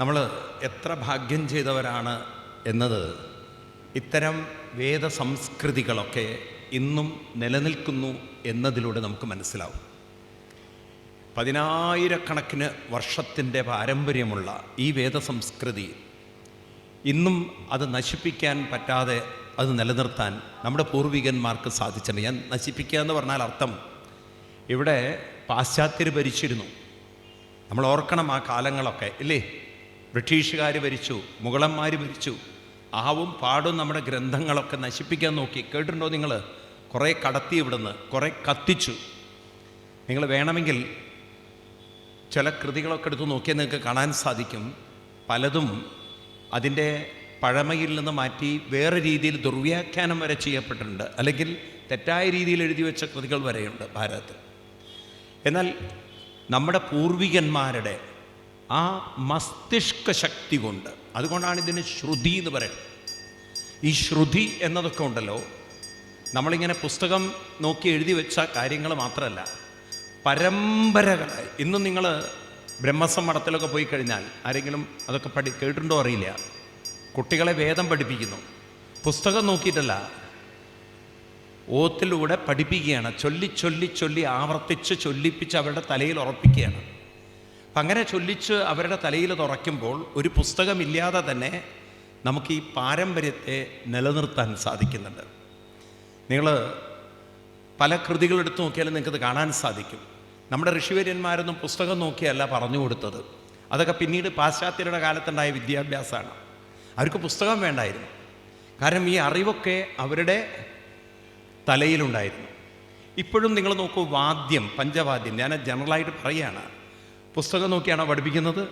നമ്മൾ എത്ര ഭാഗ്യം ചെയ്തവരാണ് എന്നത് ഇത്തരം വേദസംസ്കൃതികളൊക്കെ ഇന്നും നിലനിൽക്കുന്നു എന്നതിലൂടെ നമുക്ക് മനസ്സിലാവും. 10,000-കണക്കിന് വർഷത്തിൻ്റെ പാരമ്പര്യമുള്ള ഈ വേദസംസ്കൃതി ഇന്നും അത് നശിപ്പിക്കാൻ പറ്റാതെ അത് നിലനിർത്താൻ നമ്മുടെ പൂർവികന്മാർക്ക് സാധിച്ചിട്ടുണ്ട്. ഞാൻ നശിപ്പിക്കുക എന്ന് പറഞ്ഞാൽ അർത്ഥം, ഇവിടെ പാശ്ചാത്യർ ഭരിച്ചിരുന്നു. നമ്മൾ ഓർക്കണം ആ കാലങ്ങളൊക്കെ ഇല്ലേ. ബ്രിട്ടീഷുകാർ ഭരിച്ചു, മുഗളന്മാർ ഭരിച്ചു. ആവും പാടും നമ്മുടെ ഗ്രന്ഥങ്ങളൊക്കെ നശിപ്പിക്കാൻ നോക്കി. കേട്ടിട്ടുണ്ടോ നിങ്ങൾ? കുറേ കടത്തി ഇവിടുന്ന്, കുറേ കത്തിച്ചു. നിങ്ങൾ വേണമെങ്കിൽ ചില കൃതികളൊക്കെ എടുത്ത് നോക്കിയാൽ നിങ്ങൾക്ക് കാണാൻ സാധിക്കും, പലതും അതിൻ്റെ പഴമയിൽ നിന്ന് മാറ്റി വേറെ രീതിയിൽ ദുർവ്യാഖ്യാനം വരെ ചെയ്യപ്പെട്ടിട്ടുണ്ട്, അല്ലെങ്കിൽ തെറ്റായ രീതിയിൽ എഴുതി വെച്ച കൃതികൾ വരെയുണ്ട് ഭാരതത്തിൽ. എന്നാൽ നമ്മുടെ പൂർവികന്മാരുടെ ആ മസ്തിഷ്ക ശക്തി കൊണ്ട്, അതുകൊണ്ടാണ് ഇതിന് ശ്രുതി എന്ന് പറയുന്നത്. ഈ ശ്രുതി എന്നതൊക്കെ ഉണ്ടല്ലോ, നമ്മളിങ്ങനെ പുസ്തകം നോക്കി എഴുതി വെച്ച കാര്യങ്ങൾ മാത്രമല്ല, പരമ്പരകളായി. ഇന്നും നിങ്ങൾ ബ്രഹ്മസം മഠത്തിലൊക്കെ പോയി കഴിഞ്ഞാൽ ആരെങ്കിലും അതൊക്കെ കേട്ടിട്ടുണ്ടോ അറിയില്ല. കുട്ടികളെ വേദം പഠിപ്പിക്കുന്നു, പുസ്തകം നോക്കിയിട്ടല്ല, ഓത്തിലൂടെ പഠിപ്പിക്കുകയാണ്. ചൊല്ലി ചൊല്ലി ചൊല്ലി ആവർത്തിച്ച് ചൊല്ലിപ്പിച്ച് അവരുടെ തലയിൽ ഉറപ്പിക്കുകയാണ്. അപ്പം അങ്ങനെ ചൊല്ലിച്ച് അവരുടെ തലയിൽ തുറയ്ക്കുമ്പോൾ ഒരു പുസ്തകമില്ലാതെ തന്നെ നമുക്ക് ഈ പാരമ്പര്യത്തെ നിലനിർത്താൻ സാധിക്കുന്നുണ്ട്. നിങ്ങൾ പല കൃതികളെടുത്ത് നോക്കിയാലും നിങ്ങൾക്കത് കാണാൻ സാധിക്കും. നമ്മുടെ ഋഷിവര്യന്മാരൊന്നും പുസ്തകം നോക്കിയല്ല പറഞ്ഞു കൊടുത്തത്. അതൊക്കെ പിന്നീട് പാശ്ചാത്യരുടെ കാലത്തുണ്ടായ വിദ്യാഭ്യാസമാണ്. അവർക്ക് പുസ്തകം വേണ്ടായിരുന്നു. കാരണം ഈ അറിവൊക്കെ അവരുടെ തലയിലുണ്ടായിരുന്നു. ഇപ്പോഴും നിങ്ങൾ നോക്കൂ, വാദ്യം, പഞ്ചവാദ്യം, ഞാൻ ജനറലായിട്ട് പറയുകയാണ്, പുസ്തകം നോക്കിയാണോ പഠിപ്പിക്കുന്നത്?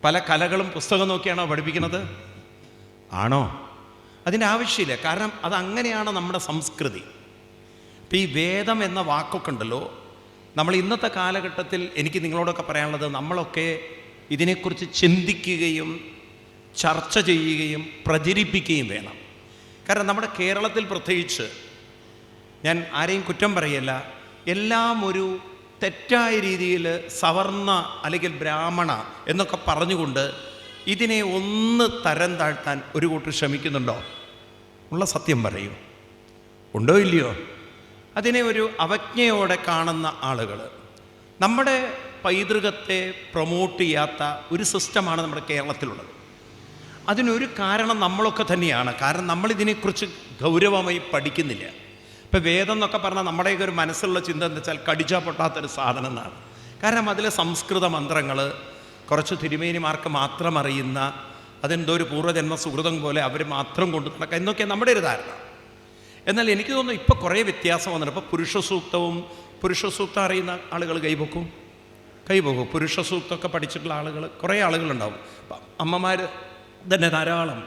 പല കലകളും പുസ്തകം നോക്കിയാണോ പഠിപ്പിക്കുന്നത്? ആണോ? അതിൻ്റെ ആവശ്യമില്ല. കാരണം അതങ്ങനെയാണ് നമ്മുടെ സംസ്കൃതി. ഇപ്പം ഈ വേദം എന്ന വാക്കൊക്കെ ഉണ്ടല്ലോ, നമ്മൾ ഇന്നത്തെ കാലഘട്ടത്തിൽ എനിക്ക് നിങ്ങളോടൊക്കെ പറയാനുള്ളത്, നമ്മളൊക്കെ ഇതിനെക്കുറിച്ച് ചിന്തിക്കുകയും ചർച്ച ചെയ്യുകയും പ്രചരിപ്പിക്കുകയും വേണം. കാരണം നമ്മുടെ കേരളത്തിൽ പ്രത്യേകിച്ച്, ഞാൻ ആരെയും കുറ്റം പറയല്ല, എല്ലാം ഒരു തെറ്റായ രീതിയിൽ സവർണ അല്ലെങ്കിൽ ബ്രാഹ്മണ എന്നൊക്കെ പറഞ്ഞുകൊണ്ട് ഇതിനെ ഒന്ന് തരം താഴ്ത്താൻ ഒരു കൂട്ടർ ശ്രമിക്കുന്നുണ്ടോ? ഉള്ള സത്യം പറയൂ, ഉണ്ടോ ഇല്ലയോ? അതിനെ ഒരു അവജ്ഞയോടെ കാണുന്ന ആളുകൾ, നമ്മുടെ പൈതൃകത്തെ പ്രൊമോട്ട് ചെയ്യാത്ത ഒരു സിസ്റ്റമാണ് നമ്മുടെ കേരളത്തിലുള്ളത്. അതിനൊരു കാരണം നമ്മളൊക്കെ തന്നെയാണ്. കാരണം നമ്മളിതിനെക്കുറിച്ച് ഗൗരവമായി പഠിക്കുന്നില്ല. ഇപ്പം വേദം എന്നൊക്കെ പറഞ്ഞാൽ നമ്മുടെയൊക്കെ ഒരു മനസ്സിലുള്ള ചിന്ത എന്താ വെച്ചാൽ കടിച്ചാൽ പൊട്ടാത്തൊരു സാധനം എന്നാണ്. കാരണം അതിലെ സംസ്കൃത മന്ത്രങ്ങൾ കുറച്ച് തിരുമേനിമാർക്ക് മാത്രം അറിയുന്ന, അതെന്തോ ഒരു പൂർവ്വജന്മ സുഹൃതം പോലെ അവർ മാത്രം കൊണ്ടു നടക്കുക എന്നൊക്കെ നമ്മുടെ ഒരു ധാരണ. എന്നാൽ എനിക്ക് തോന്നുന്നു ഇപ്പോൾ കുറേ വ്യത്യാസം വന്നിട്ട്. ഇപ്പോൾ പുരുഷസൂക്തം അറിയുന്ന ആളുകൾ കൈപൊക്കും. പുരുഷസൂക്തമൊക്കെ പഠിച്ചിട്ടുള്ള ആളുകൾ കുറേ ആളുകളുണ്ടാവും. അമ്മമാർ തന്നെ ധാരാളം.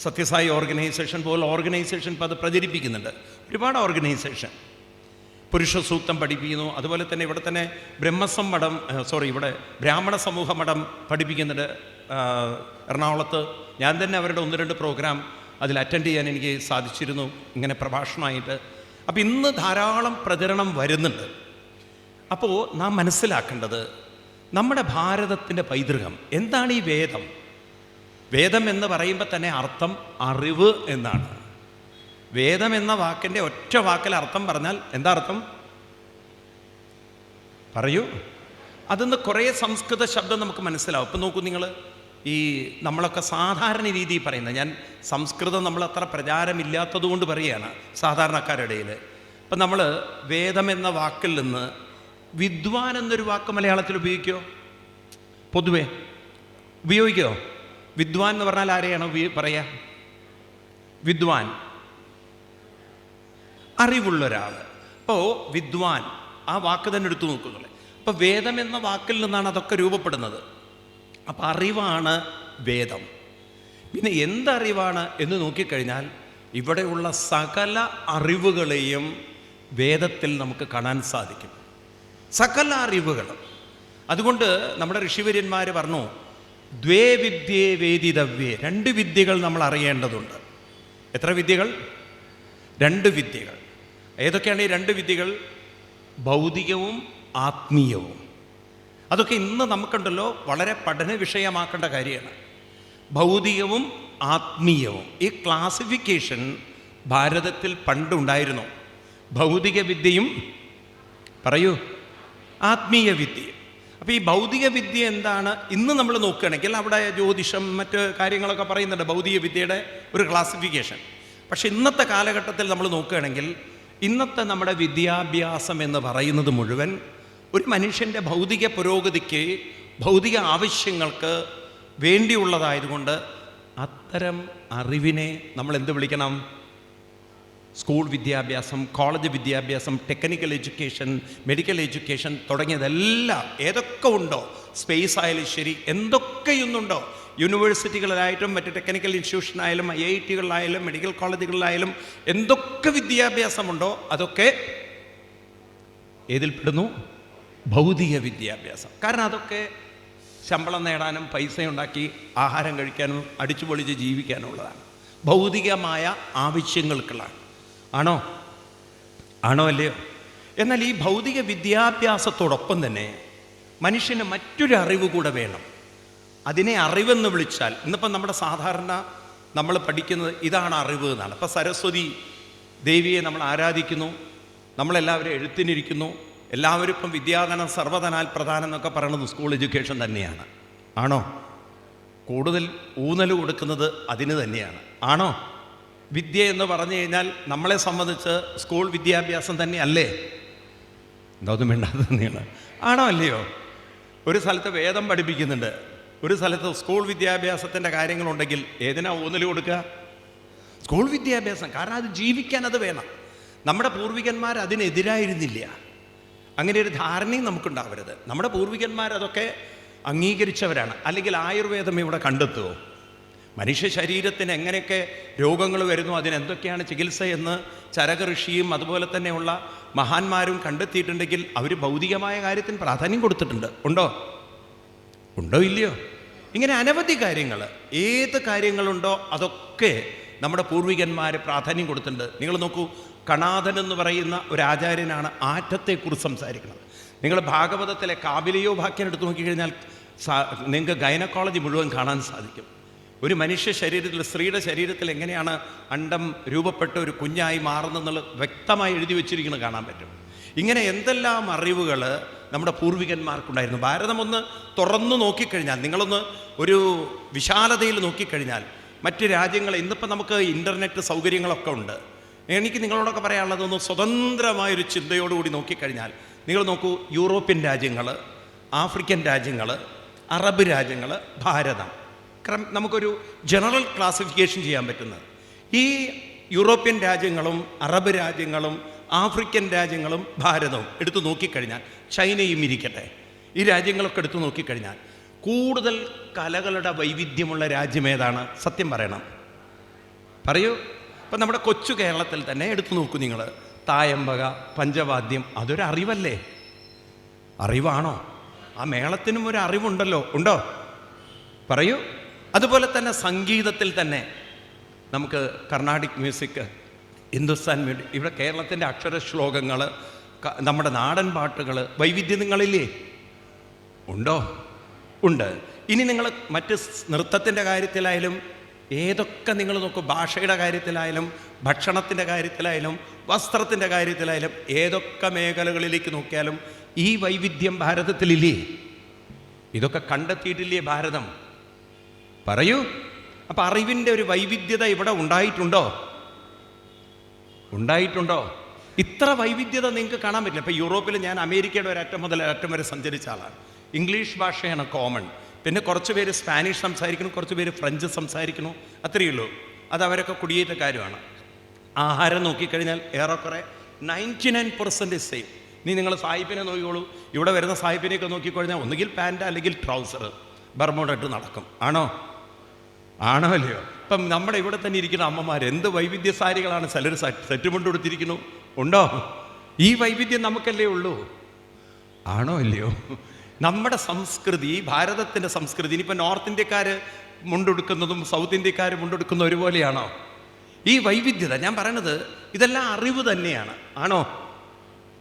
സത്യസായി ഓർഗനൈസേഷൻ പോലുള്ള ഓർഗനൈസേഷൻ ഇപ്പോൾ അത് പ്രചരിപ്പിക്കുന്നുണ്ട്. ഒരുപാട് ഓർഗനൈസേഷൻ പുരുഷസൂക്തം പഠിപ്പിക്കുന്നു. അതുപോലെ തന്നെ ഇവിടെ തന്നെ ബ്രഹ്മസം മഠം, ഇവിടെ ബ്രാഹ്മണ സമൂഹ മഠം പഠിപ്പിക്കുന്നുണ്ട് എറണാകുളത്ത്. ഞാൻ തന്നെ അവരുടെ 1-2 പ്രോഗ്രാം അതിൽ അറ്റൻഡ് ചെയ്യാൻ എനിക്ക് സാധിച്ചിരുന്നു, ഇങ്ങനെ പ്രഭാഷണമായിട്ട്. അപ്പോൾ ഇന്ന് ധാരാളം പ്രചരണം വരുന്നുണ്ട്. അപ്പോൾ നാം മനസ്സിലാക്കേണ്ടത്, നമ്മുടെ ഭാരതത്തിൻ്റെ പൈതൃകം എന്താണ്? ഈ വേദം, വേദം എന്ന് പറയുമ്പോൾ തന്നെ അർത്ഥം അറിവ് എന്നാണ്. വേദം എന്ന വാക്കിൻ്റെ ഒറ്റ വാക്കിൽ അർത്ഥം പറഞ്ഞാൽ എന്താ അർത്ഥം? പറയൂ. അതിന്ന് കുറേ സംസ്കൃത ശബ്ദം നമുക്ക് മനസ്സിലാവും. ഇപ്പം നോക്കൂ നിങ്ങൾ, ഈ നമ്മളൊക്കെ സാധാരണ രീതിയിൽ പറയുന്നത്, ഞാൻ സംസ്കൃതം നമ്മളത്ര പ്രചാരമില്ലാത്തത് കൊണ്ട് പറയുകയാണ് സാധാരണക്കാരുടെ ഇടയിൽ. ഇപ്പം നമ്മൾ വേദം എന്ന വാക്കിൽ നിന്ന് വിദ്വാൻ എന്നൊരു വാക്ക് മലയാളത്തിൽ ഉപയോഗിക്കുമോ? പൊതുവേ ഉപയോഗിക്കുമോ? വിദ്വാൻ എന്ന് പറഞ്ഞാൽ ആരെയാണോ പറയുക? വിദ്വാൻ, അറിവുള്ളൊരാൾ. അപ്പോൾ വിദ്വാൻ ആ വാക്ക് തന്നെ എടുത്തു നോക്കുന്നുള്ളൂ. അപ്പോൾ വേദം എന്ന വാക്കിൽ നിന്നാണ് അതൊക്കെ രൂപപ്പെടുന്നത്. അപ്പം അറിവാണ് വേദം. പിന്നെ എന്തറിവാണ് എന്ന് നോക്കിക്കഴിഞ്ഞാൽ ഇവിടെയുള്ള സകല അറിവുകളെയും വേദത്തിൽ നമുക്ക് കാണാൻ സാധിക്കും, സകല അറിവുകളും. അതുകൊണ്ട് നമ്മുടെ ഋഷിവര്യന്മാർ പറഞ്ഞു, ദ്വേ വിദ്യേ വേദിതവ്യേ, 2 വിദ്യകൾ നമ്മൾ അറിയേണ്ടതുണ്ട്. എത്ര വിദ്യകൾ? 2 വിദ്യകൾ. ഏതൊക്കെയാണ് ഈ 2 വിദ്യകൾ? ഭൗതികവും ആത്മീയവും. അതൊക്കെ ഇന്ന് നമുക്കുണ്ടല്ലോ വളരെ പഠന വിഷയമാക്കേണ്ട കാര്യമാണ്. ഭൗതികവും ആത്മീയവും. ഈ ക്ലാസിഫിക്കേഷൻ ഭാരതത്തിൽ പണ്ടുണ്ടായിരുന്നു. ഭൗതിക വിദ്യയും പറയൂ ആത്മീയ വിദ്യയും. അപ്പോൾ ഈ ഭൗതിക വിദ്യ എന്താണ് ഇന്ന് നമ്മൾ നോക്കുകയാണെങ്കിൽ അവിടെ ജ്യോതിഷം മറ്റ് കാര്യങ്ങളൊക്കെ പറയുന്നുണ്ട്, ഭൗതിക വിദ്യയുടെ ഒരു ക്ലാസിഫിക്കേഷൻ. പക്ഷെ ഇന്നത്തെ കാലഘട്ടത്തിൽ നമ്മൾ നോക്കുകയാണെങ്കിൽ ഇന്നത്തെ നമ്മുടെ വിദ്യാഭ്യാസം എന്ന് പറയുന്നത് മുഴുവൻ ഒരു മനുഷ്യൻ്റെ ഭൗതിക പുരോഗതിക്ക്, ഭൗതിക ആവശ്യങ്ങൾക്ക് വേണ്ടിയുള്ളതായതുകൊണ്ട് അത്തരം അറിവിനെ നമ്മൾ എന്ത് വിളിക്കണം? സ്കൂൾ വിദ്യാഭ്യാസം, കോളേജ് വിദ്യാഭ്യാസം, ടെക്നിക്കൽ എഡ്യൂക്കേഷൻ, മെഡിക്കൽ എഡ്യൂക്കേഷൻ തുടങ്ങിയതെല്ലാം ഏതൊക്കെ ഉണ്ടോ, സ്പേസ് ആയാലും ശരി, എന്തൊക്കെയൊന്നുണ്ടോ, യൂണിവേഴ്സിറ്റികളിലായിട്ടും മറ്റ് ടെക്നിക്കൽ ഇൻസ്റ്റിറ്റ്യൂഷനായാലും IIT-കളിലായാലും മെഡിക്കൽ കോളേജുകളിലായാലും എന്തൊക്കെ വിദ്യാഭ്യാസമുണ്ടോ അതൊക്കെ ഏതിൽപ്പെടുന്നു? ഭൗതിക വിദ്യാഭ്യാസം. കാരണം അതൊക്കെ ശമ്പളം നേടാനും പൈസ ഉണ്ടാക്കി ആഹാരം കഴിക്കാനും അടിച്ചുപൊളിച്ച് ജീവിക്കാനുള്ളതാണ്. ഭൗതികമായ ആവശ്യങ്ങൾക്കുള്ളതാണ്. ആണോ? ആണോ അല്ലയോ? എന്നാൽ ഈ ഭൗതിക വിദ്യാഭ്യാസത്തോടൊപ്പം തന്നെ മനുഷ്യന് മറ്റൊരു അറിവ് കൂടെ വേണം. അതിനെ അറിവെന്ന് വിളിച്ചാൽ ഇന്നിപ്പം നമ്മുടെ സാധാരണ നമ്മൾ പഠിക്കുന്നത് ഇതാണ് അറിവ് എന്നാണ്. ഇപ്പം സരസ്വതി ദേവിയെ നമ്മൾ ആരാധിക്കുന്നു, നമ്മളെല്ലാവരും എഴുത്തിനിരിക്കുന്നു, എല്ലാവരും ഇപ്പം വിദ്യാധനം സർവ്വധനാൽ പ്രധാനം എന്നൊക്കെ പറയുന്നത് സ്കൂൾ എഡ്യൂക്കേഷൻ തന്നെയാണ്. ആണോ? കൂടുതൽ ഊന്നൽ കൊടുക്കുന്നത് അതിന് തന്നെയാണ്. ആണോ? വിദ്യ എന്ന് പറഞ്ഞു കഴിഞ്ഞാൽ നമ്മളെ സംബന്ധിച്ച് സ്കൂൾ വിദ്യാഭ്യാസം തന്നെ അല്ലേ? എന്തൊന്നും വേണ്ടാതെ തന്നെയാണ്. ആണോ അല്ലയോ? ഒരു സ്ഥലത്ത് വേദം പഠിപ്പിക്കുന്നുണ്ട്, ഒരു സ്ഥലത്ത് സ്കൂൾ വിദ്യാഭ്യാസത്തിൻ്റെ കാര്യങ്ങളുണ്ടെങ്കിൽ ഏതിനാ ഊന്നൽ കൊടുക്കുക? സ്കൂൾ വിദ്യാഭ്യാസം. കാരണം അത് ജീവിക്കാൻ അത് വേണം. നമ്മുടെ പൂർവികന്മാർ അതിനെതിരായിരുന്നില്ല. അങ്ങനെ ഒരു ധാരണയും നമുക്കുണ്ടാവരുത്. നമ്മുടെ പൂർവികന്മാർ അതൊക്കെ അംഗീകരിച്ചവരാണ്. അല്ലെങ്കിൽ ആയുർവേദം ഇവിടെ കണ്ടെത്തുമോ? മനുഷ്യ ശരീരത്തിന് എങ്ങനെയൊക്കെ രോഗങ്ങൾ വരുന്നു, അതിനെന്തൊക്കെയാണ് ചികിത്സയെന്ന് ചരക ഋഷിയും അതുപോലെ തന്നെയുള്ള മഹാന്മാരും കണ്ടെത്തിയിട്ടുണ്ടെങ്കിൽ അവർ ഭൗതികമായ കാര്യത്തിന് പ്രാധാന്യം കൊടുത്തിട്ടുണ്ട്. ഉണ്ടോ? ഉണ്ടോ ഇല്ലയോ? ഇങ്ങനെ അനവധി കാര്യങ്ങൾ, ഏത് കാര്യങ്ങളുണ്ടോ അതൊക്കെ നമ്മുടെ പൂർവികന്മാർ പ്രാധാന്യം കൊടുത്തിട്ടുണ്ട്. നിങ്ങൾ നോക്കൂ, കണാദൻ എന്ന് പറയുന്ന ഒരു ആചാര്യനാണ് ആറ്റത്തെക്കുറിച്ച് സംസാരിക്കുന്നത്. നിങ്ങൾ ഭാഗവതത്തിലെ കാബിലയോ ഭാഗ്യം എടുത്തു നോക്കിക്കഴിഞ്ഞാൽ നിങ്ങൾക്ക് ഗൈനക്കോളജി മുഴുവൻ കാണാൻ സാധിക്കും. ഒരു മനുഷ്യ ശരീരത്തിൽ, സ്ത്രീയുടെ ശരീരത്തിൽ എങ്ങനെയാണ് അണ്ഡം രൂപപ്പെട്ട ഒരു കുഞ്ഞായി മാറുന്നെന്നുള്ളത് വ്യക്തമായി എഴുതി വെച്ചിരിക്കുന്നത് കാണാൻ പറ്റും. ഇങ്ങനെ എന്തെല്ലാം അറിവുകൾ നമ്മുടെ പൂർവികന്മാർക്കുണ്ടായിരുന്നു. ഭാരതം ഒന്ന് തുറന്നു നോക്കിക്കഴിഞ്ഞാൽ, നിങ്ങളൊന്ന് ഒരു വിശാലതയിൽ നോക്കിക്കഴിഞ്ഞാൽ മറ്റ് രാജ്യങ്ങൾ, ഇന്നിപ്പോൾ നമുക്ക് ഇൻ്റർനെറ്റ് സൗകര്യങ്ങളൊക്കെ ഉണ്ട്. എനിക്ക് നിങ്ങളോടൊക്കെ പറയാനുള്ളതൊന്ന് സ്വതന്ത്രമായൊരു ചിന്തയോടുകൂടി നോക്കിക്കഴിഞ്ഞാൽ നിങ്ങൾ നോക്കൂ, യൂറോപ്യൻ രാജ്യങ്ങൾ, ആഫ്രിക്കൻ രാജ്യങ്ങൾ, അറബ് രാജ്യങ്ങൾ, ഭാരതം, നമുക്കൊരു ജനറൽ ക്ലാസിഫിക്കേഷൻ ചെയ്യാൻ പറ്റുന്നത് ഈ യൂറോപ്യൻ രാജ്യങ്ങളും അറബ് രാജ്യങ്ങളും ആഫ്രിക്കൻ രാജ്യങ്ങളും ഭാരതവും എടുത്തു നോക്കിക്കഴിഞ്ഞാൽ, ചൈനയും ഇരിക്കട്ടെ, ഈ രാജ്യങ്ങളൊക്കെ എടുത്തു നോക്കിക്കഴിഞ്ഞാൽ കൂടുതൽ കലകളുടെ വൈവിധ്യമുള്ള രാജ്യം ഏതാണ്? സത്യം പറയണം, പറയൂ. ഇപ്പം നമ്മുടെ കൊച്ചു കേരളത്തിൽ തന്നെ എടുത്തു നോക്കൂ നിങ്ങൾ, തായമ്പക, പഞ്ചവാദ്യം, അതൊരു അറിവല്ലേ? അറിവാണോ? ആ മേളത്തിനും ഒരു അറിവുണ്ടല്ലോ, ഉണ്ടോ? പറയൂ. അതുപോലെ തന്നെ സംഗീതത്തിൽ തന്നെ നമുക്ക് കർണാടിക് മ്യൂസിക്, ഹിന്ദുസ്ഥാൻ മ്യൂസിക്, ഇവിടെ കേരളത്തിൻ്റെ അക്ഷരശ്ലോകങ്ങൾ, നമ്മുടെ നാടൻ പാട്ടുകൾ, വൈവിധ്യങ്ങളില്ലേ? ഉണ്ടോ? ഉണ്ട്. ഇനി നിങ്ങൾ മറ്റ് നൃത്തത്തിൻ്റെ കാര്യത്തിലായാലും ഏതൊക്കെ നിങ്ങൾ നോക്കൂ, ഭാഷയുടെ കാര്യത്തിലായാലും ഭക്ഷണത്തിൻ്റെ കാര്യത്തിലായാലും വസ്ത്രത്തിൻ്റെ കാര്യത്തിലായാലും ഏതൊക്കെ മേഖലകളിലേക്ക് നോക്കിയാലും ഈ വൈവിധ്യം ഭാരതത്തിലില്ലേ? ഇതൊക്കെ കണ്ടെത്തിയിട്ടില്ലേ ഭാരതം? പറയൂ. അപ്പം അറിവിൻ്റെ ഒരു വൈവിധ്യത ഇവിടെ ഉണ്ടായിട്ടുണ്ടോ? ഉണ്ടായിട്ടുണ്ടോ? ഇത്ര വൈവിധ്യത നിങ്ങൾക്ക് കാണാൻ പറ്റില്ല. ഇപ്പോൾ യൂറോപ്പിൽ ഞാൻ അമേരിക്കയുടെ ഒരറ്റം മുതൽ അറ്റം വരെ സഞ്ചരിച്ച ആളാണ്. ഇംഗ്ലീഷ് ഭാഷയാണ് കോമൺ. പിന്നെ കുറച്ച് പേര് സ്പാനിഷ് സംസാരിക്കുന്നു, കുറച്ച് പേര് ഫ്രഞ്ച് സംസാരിക്കുന്നു, അത്രയേ ഉള്ളൂ. അത് അവരൊക്കെ കുടിയേറ്റ കാര്യമാണ്. ആഹാരം നോക്കിക്കഴിഞ്ഞാൽ ഏറെക്കുറെ 99% സെയിം. ഇനി നിങ്ങൾ സായിപ്പിനെ നോക്കിക്കോളൂ, ഇവിടെ വരുന്ന സായിപ്പിനെയൊക്കെ നോക്കിക്കഴിഞ്ഞാൽ ഒന്നുകിൽ പാൻറ് അല്ലെങ്കിൽ ട്രൗസർ, ബർമൂഡ ഇട്ട് നടക്കും. ആണോ? ആണോ അല്ലയോ? ഇപ്പം നമ്മുടെ ഇവിടെ തന്നെ ഇരിക്കുന്ന അമ്മമാർ എന്ത് വൈവിധ്യസാരികളാണ്. ചിലർ സെറ്റ് മുണ്ട് കൊടുത്തിരിക്കുന്നു. ഉണ്ടോ? ഈ വൈവിധ്യം നമുക്കല്ലേ ഉള്ളൂ. ആണോ അല്ലയോ? നമ്മുടെ സംസ്കൃതി, ഭാരതത്തിൻ്റെ സംസ്കൃതി, ഇനിയിപ്പോൾ നോർത്ത് ഇന്ത്യക്കാർ മുണ്ടെടുക്കുന്നതും സൗത്ത് ഇന്ത്യക്കാർ മുണ്ടെടുക്കുന്ന ഒരുപോലെയാണോ? ഈ വൈവിധ്യത ഞാൻ പറയണത് ഇതെല്ലാം അറിവ് തന്നെയാണ്. ആണോ?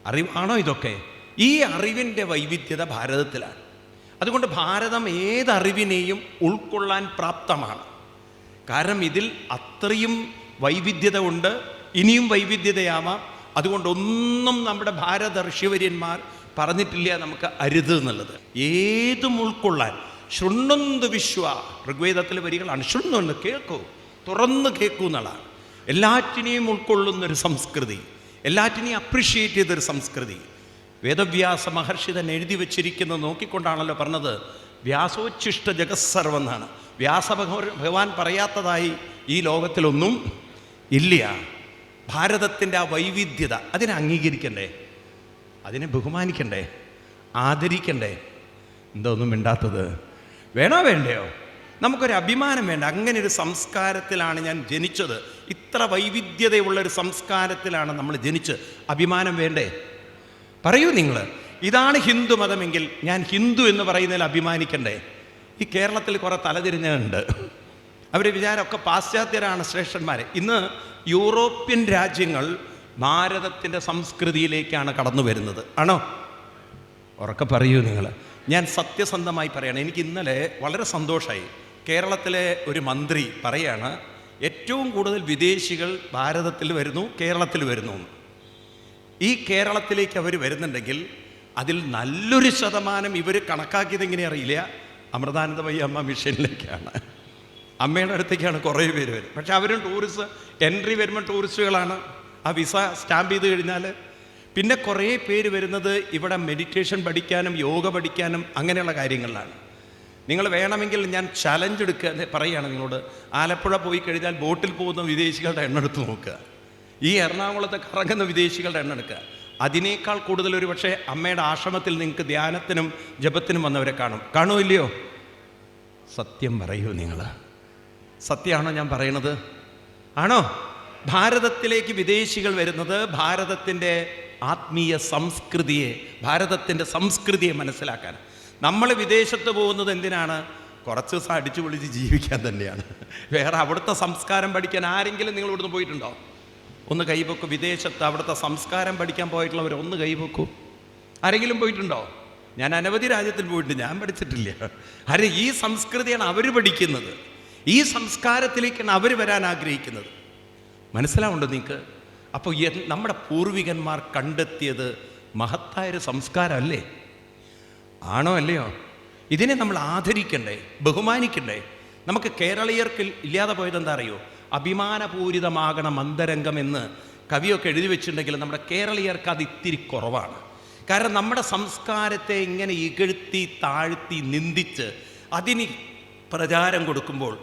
അറിവാണോ ഇതൊക്കെ? ഈ അറിവിൻ്റെ വൈവിധ്യത ഭാരതത്തിലാണ്. അതുകൊണ്ട് ഭാരതം ഏതറിവിനെയും ഉൾക്കൊള്ളാൻ പ്രാപ്തമാണ്. കാരണം ഇതിൽ അത്രയും വൈവിധ്യത ഉണ്ട്, ഇനിയും വൈവിധ്യതയാവാം. അതുകൊണ്ടൊന്നും നമ്മുടെ ഭാരത ഋഷിവര്യന്മാർ പറഞ്ഞിട്ടില്ല നമുക്ക് അരുത് എന്നുള്ളത്. ഏതും ഉൾക്കൊള്ളാൻ ശൃണ്വന്തു വിശ്വ, ഋഗ്വേദത്തിലെ വരികളാണ്. ശൃണ്വന്ന് കേൾക്കൂ, തുറന്ന് കേൾക്കൂ എന്നുള്ളതാണ്. എല്ലാറ്റിനെയും ഉൾക്കൊള്ളുന്നൊരു സംസ്കൃതി, എല്ലാറ്റിനെയും അപ്രിഷ്യേറ്റ് ചെയ്തൊരു സംസ്കൃതി. വേദവ്യാസ മഹർഷി തന്നെ എഴുതി വച്ചിരിക്കുന്നത് നോക്കിക്കൊണ്ടാണല്ലോ പറഞ്ഞത്, വ്യാസോച്ഛിഷ്ട ജഗത്സർവം എന്നാണ്. ഭഗവാൻ പറയാത്തതായി ഈ ലോകത്തിലൊന്നും ഇല്ല. ഭാരതത്തിൻ്റെ ആ വൈവിധ്യത അതിനെ അംഗീകരിക്കണ്ടേ, അതിനെ ബഹുമാനിക്കണ്ടേ, ആദരിക്കണ്ടേ? എന്താ ഒന്നും മിണ്ടാത്തത്? വേണോ വേണ്ടയോ? നമുക്കൊരു അഭിമാനം വേണ്ട. അങ്ങനെ ഒരു സംസ്കാരത്തിലാണ് ഞാൻ ജനിച്ചത്, ഇത്ര വൈവിധ്യതയുള്ളൊരു സംസ്കാരത്തിലാണ് നമ്മൾ ജനിച്ച്. അഭിമാനം വേണ്ടേ? പറയൂ നിങ്ങൾ. ഇതാണ് ഹിന്ദു മതമെങ്കിൽ ഞാൻ ഹിന്ദു എന്ന് പറയുന്നതിൽ അഭിമാനിക്കണ്ടേ? ഈ കേരളത്തിൽ കുറേ തലതിരിഞ്ഞുണ്ട്. അവർ വിചാരമൊക്കെ പാശ്ചാത്യരാണ് ശ്രേഷ്ഠന്മാർ. ഇന്ന് യൂറോപ്യൻ രാജ്യങ്ങൾ ഭാരതത്തിൻ്റെ സംസ്കൃതിയിലേക്കാണ് കടന്നു വരുന്നത്. ആണോ? ഉറക്കെ പറയൂ നിങ്ങൾ. ഞാൻ സത്യസന്ധമായി പറയണം, എനിക്ക് ഇന്നലെ വളരെ സന്തോഷമായി. കേരളത്തിലെ ഒരു മന്ത്രി പറയാണ്, ഏറ്റവും കൂടുതൽ വിദേശികൾ ഭാരതത്തിൽ വരുന്നു, കേരളത്തിൽ വരുന്നു. ഈ കേരളത്തിലേക്ക് അവർ വരുന്നുണ്ടെങ്കിൽ അതിൽ നല്ലൊരു ശതമാനം ഇവർ കണക്കാക്കിയത് എങ്ങനെ അറിയില്ല, അമൃതാനന്ദമയി അമ്മ മിഷനിലേക്കാണ്. അമ്മയുടെ അടുത്തേക്കാണ് കുറേ പേര് വരും. പക്ഷെ അവരും ടൂറിസ്റ്റ് എൻട്രി വരുമ്പോൾ ടൂറിസ്റ്റുകളാണ്. ആ വിസ സ്റ്റാമ്പ് ചെയ്ത് കഴിഞ്ഞാൽ പിന്നെ കുറേ പേര് വരുന്നത് ഇവിടെ മെഡിറ്റേഷൻ പഠിക്കാനും യോഗ പഠിക്കാനും അങ്ങനെയുള്ള കാര്യങ്ങളിലാണ്. നിങ്ങൾ വേണമെങ്കിൽ ഞാൻ ചലഞ്ച് എടുക്കുക പറയുകയാണ് നിങ്ങളോട്, ആലപ്പുഴ പോയി കഴിഞ്ഞാൽ ബോട്ടിൽ പോകുന്ന വിദേശികളുടെ എണ്ണം എടുത്ത് നോക്കുക, ഈ എറണാകുളത്ത് കറങ്ങുന്ന വിദേശികളുടെ എണ്ണം എടുക്കുക. അതിനേക്കാൾ കൂടുതൽ ഒരു പക്ഷേ അമ്മയുടെ ആശ്രമത്തിൽ നിങ്ങൾക്ക് ധ്യാനത്തിനും ജപത്തിനും വന്നവരെ കാണുമോ ഇല്ലയോ? സത്യം പറയൂ നിങ്ങൾ. സത്യമാണോ ഞാൻ പറയണത്? ആണോ? ഭാരതത്തിലേക്ക് വിദേശികൾ വരുന്നത് ഭാരതത്തിൻ്റെ ആത്മീയ സംസ്കൃതിയെ, ഭാരതത്തിൻ്റെ സംസ്കൃതിയെ മനസ്സിലാക്കാൻ. നമ്മൾ വിദേശത്ത് പോകുന്നത് എന്തിനാണ്? കുറച്ച് ദിവസം അടിച്ചു പൊളിച്ച് ജീവിക്കാൻ തന്നെയാണ്. വേറെ അവിടുത്തെ സംസ്കാരം പഠിക്കാൻ ആരെങ്കിലും നിങ്ങൾ ഇവിടുന്ന് പോയിട്ടുണ്ടോ? ഒന്ന് കൈവെക്കൂ. വിദേശത്ത് അവിടുത്തെ സംസ്കാരം പഠിക്കാൻ പോയിട്ടുള്ളവർ ഒന്ന് കൈവെക്കൂ. ആരെങ്കിലും പോയിട്ടുണ്ടോ? ഞാൻ അനവധി രാജ്യത്തിൽ പോയിട്ടുണ്ട്, ഞാൻ പഠിച്ചിട്ടില്ല. അരെ, ഈ സംസ്കൃതിയാണ് അവർ പഠിക്കുന്നത്, ഈ സംസ്കാരത്തിലേക്കാണ് അവർ വരാൻ ആഗ്രഹിക്കുന്നത്. മനസ്സിലാവുണ്ടോ നിങ്ങൾക്ക്? അപ്പോൾ നമ്മുടെ പൂർവികന്മാർ കണ്ടെത്തിയത് മഹത്തായൊരു സംസ്കാരമല്ലേ? ആണോ അല്ലയോ? ഇതിനെ നമ്മൾ ആദരിക്കണ്ടേ, ബഹുമാനിക്കണ്ടേ? നമുക്ക് കേരളീയർക്ക് ഇല്ലാതെ പോയത് എന്താ അറിയോ? അഭിമാനപൂരിതമാകണം അന്തരംഗം എന്ന് കവിയൊക്കെ എഴുതി വെച്ചിട്ടുണ്ടെങ്കിൽ നമ്മുടെ കേരളീയർക്ക് അത് ഇത്തിരി കുറവാണ്. കാരണം നമ്മുടെ സംസ്കാരത്തെ ഇങ്ങനെ ഇകഴ്ത്തി താഴ്ത്തി നിന്ദിച്ച് അതിന് പ്രചാരം കൊടുക്കുമ്പോൾ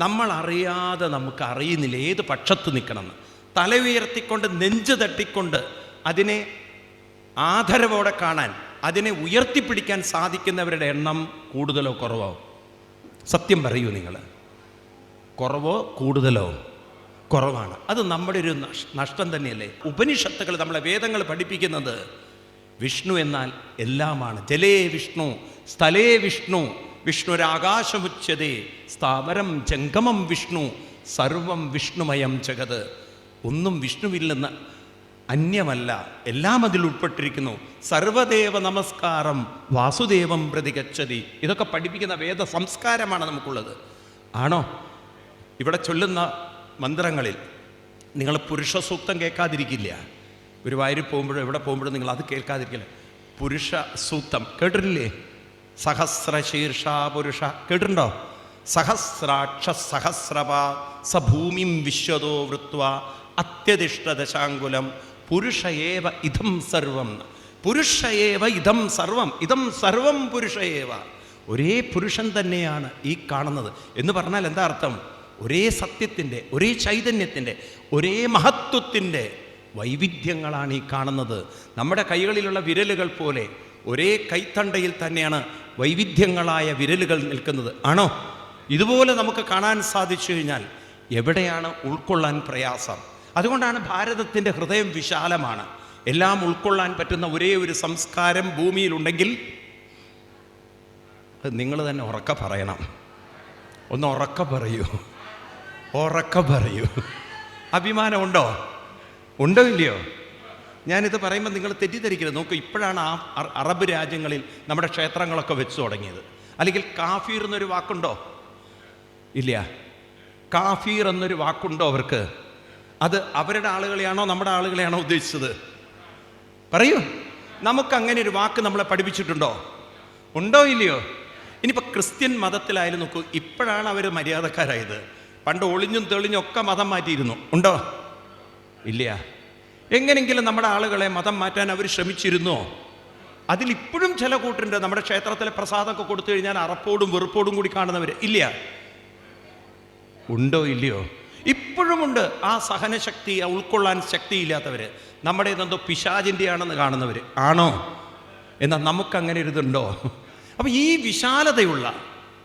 നമ്മൾ അറിയാതെ നമുക്ക് അറിയുന്നില്ല ഏത് പക്ഷത്ത് നിൽക്കണമെന്ന്. തല ഉയർത്തിക്കൊണ്ട് നെഞ്ച് തട്ടിക്കൊണ്ട് അതിനെ ആദരവോടെ കാണാൻ, അതിനെ ഉയർത്തിപ്പിടിക്കാൻ സാധിക്കുന്നവരുടെ എണ്ണം കൂടുതലോ കുറവോ? സത്യം പറയൂ നിങ്ങൾ. കുറവോ കൂടുതലോ? കുറവാണ്. അത് നമ്മുടെ ഒരു നഷ്ടം തന്നെയല്ലേ? ഉപനിഷത്തുകൾ, നമ്മളെ വേദങ്ങൾ പഠിപ്പിക്കുന്നത് വിഷ്ണു എന്നാൽ എല്ലാമാണ്. ജലേ വിഷ്ണു, സ്ഥലേ വിഷ്ണു, വിഷ്ണുരാകാശമുച്യതേ, സ്ഥാവരം ജംഗമം വിഷ്ണു, സർവം വിഷ്ണുമയം ജഗത്. ഒന്നും വിഷ്ണുവിൽ നിന്ന് അന്യമല്ല, എല്ലാം അതിൽ ഉൾപ്പെട്ടിരിക്കുന്നു. സർവദേവ നമസ്കാരം വാസുദേവം പ്രതി ഗച്ഛതി. ഇതൊക്കെ പഠിപ്പിക്കുന്ന വേദ സംസ്കാരമാണ് നമുക്കുള്ളത്. ആണോ? ഇവിടെ ചൊല്ലുന്ന മന്ത്രങ്ങളിൽ നിങ്ങൾ പുരുഷ സൂക്തം കേൾക്കാതിരിക്കില്ല. ഗുരുവായൂരിൽ പോകുമ്പോഴും എവിടെ പോകുമ്പോഴും നിങ്ങൾ അത് കേൾക്കാതിരിക്കില്ല. പുരുഷ സൂക്തം കേട്ടിട്ടില്ലേ? സഹസ്രശീർഷ പുരുഷ കേട്ടിട്ടുണ്ടോ? സഹസ്രാക്ഷ സഹസ്രപ സഭൂമിം വിശ്വതോ വൃത്വ അത്യതിഷ്ഠ ദശാങ്കുലം പുരുഷ ഏവ ഇതം സർവം. പുരുഷ ഏവ ഇതം സർവം. ഇതം സർവം പുരുഷ ഏവ. ഒരേ പുരുഷൻ തന്നെയാണ് ഈ കാണുന്നത് എന്ന് പറഞ്ഞാൽ എന്താ അർത്ഥം? ഒരേ സത്യത്തിൻ്റെ, ഒരേ ചൈതന്യത്തിൻ്റെ, ഒരേ മഹത്വത്തിൻ്റെ വൈവിധ്യങ്ങളാണ് ഈ കാണുന്നത്. നമ്മുടെ കൈകളിലുള്ള വിരലുകൾ പോലെ ഒരേ കൈത്തണ്ടയിൽ തന്നെയാണ് വൈവിധ്യങ്ങളായ വിരലുകൾ നിൽക്കുന്നത്. ആണോ? ഇതുപോലെ നമുക്ക് കാണാൻ സാധിച്ചു കഴിഞ്ഞാൽ എവിടെയാണ് ഉൾക്കൊള്ളാൻ പ്രയാസം? അതുകൊണ്ടാണ് ഭാരതത്തിൻ്റെ ഹൃദയം വിശാലമാണ്. എല്ലാം ഉൾക്കൊള്ളാൻ പറ്റുന്ന ഒരേ ഒരു സംസ്കാരം ഭൂമിയിലുണ്ടെങ്കിൽ അത് നിങ്ങൾ തന്നെ ഉറക്കെ പറയണം. ഒന്ന് ഉറക്കെ പറയൂ, ഉറക്കെ പറയൂ. അഭിമാനമുണ്ടോ? ഉണ്ടോ ഇല്ലയോ? ഞാനിത് പറയുമ്പോൾ നിങ്ങൾ തെറ്റിദ്ധരിക്കരുത്. നോക്കൂ, ഇപ്പോഴാണ് അറബ് രാജ്യങ്ങളിൽ നമ്മുടെ ക്ഷേത്രങ്ങളൊക്കെ വെച്ച് തുടങ്ങിയത്. അല്ലെങ്കിൽ കാഫീർ എന്നൊരു വാക്കുണ്ടോ? ഇല്ല. കാഫീർ എന്നൊരു വാക്കുണ്ടോ അവർക്ക്? അത് അവരുടെ ആളുകളെയാണോ നമ്മുടെ ആളുകളെയാണോ ഉദ്ദേശിച്ചത്? പറയൂ. നമുക്കങ്ങനെ ഒരു വാക്ക് നമ്മളെ പഠിപ്പിച്ചിട്ടുണ്ടോ? ഉണ്ടോ ഇല്ലയോ? ഇനിയിപ്പോൾ ക്രിസ്ത്യൻ മതത്തിലായാലും നോക്കൂ, ഇപ്പോഴാണ് അവർ മര്യാദക്കാരായത്. പണ്ട് ഒളിഞ്ഞും തെളിഞ്ഞും ഒക്കെ മതം മാറ്റിയിരുന്നു. ഉണ്ടോ? ഇല്ല. എങ്ങനെങ്കിലും നമ്മുടെ ആളുകളെ മതം മാറ്റാൻ അവർ ശ്രമിച്ചിരുന്നോ? അതിലിപ്പോഴും ചില കൂട്ടുണ്ട്. നമ്മുടെ ക്ഷേത്രത്തിലെ പ്രസാദമൊക്കെ കൊടുത്തു കഴിഞ്ഞാൽ അറപ്പോടും വെറുപ്പോടും കൂടി കാണുന്നവർ ഇല്ല. ഉണ്ടോ ഇല്ലയോ? ഇപ്പോഴുമുണ്ട് ആ സഹനശക്തി, ഉൾക്കൊള്ളാൻ ശക്തിയില്ലാത്തവർ. നമ്മുടെ ഇതെന്തോ പിശാചിൻ്റെ ആണെന്ന് കാണുന്നവർ. ആണോ? എന്നാൽ നമുക്കങ്ങനെ ഒരു ഇതുണ്ടോ? അപ്പം ഈ വിശാലതയുള്ള,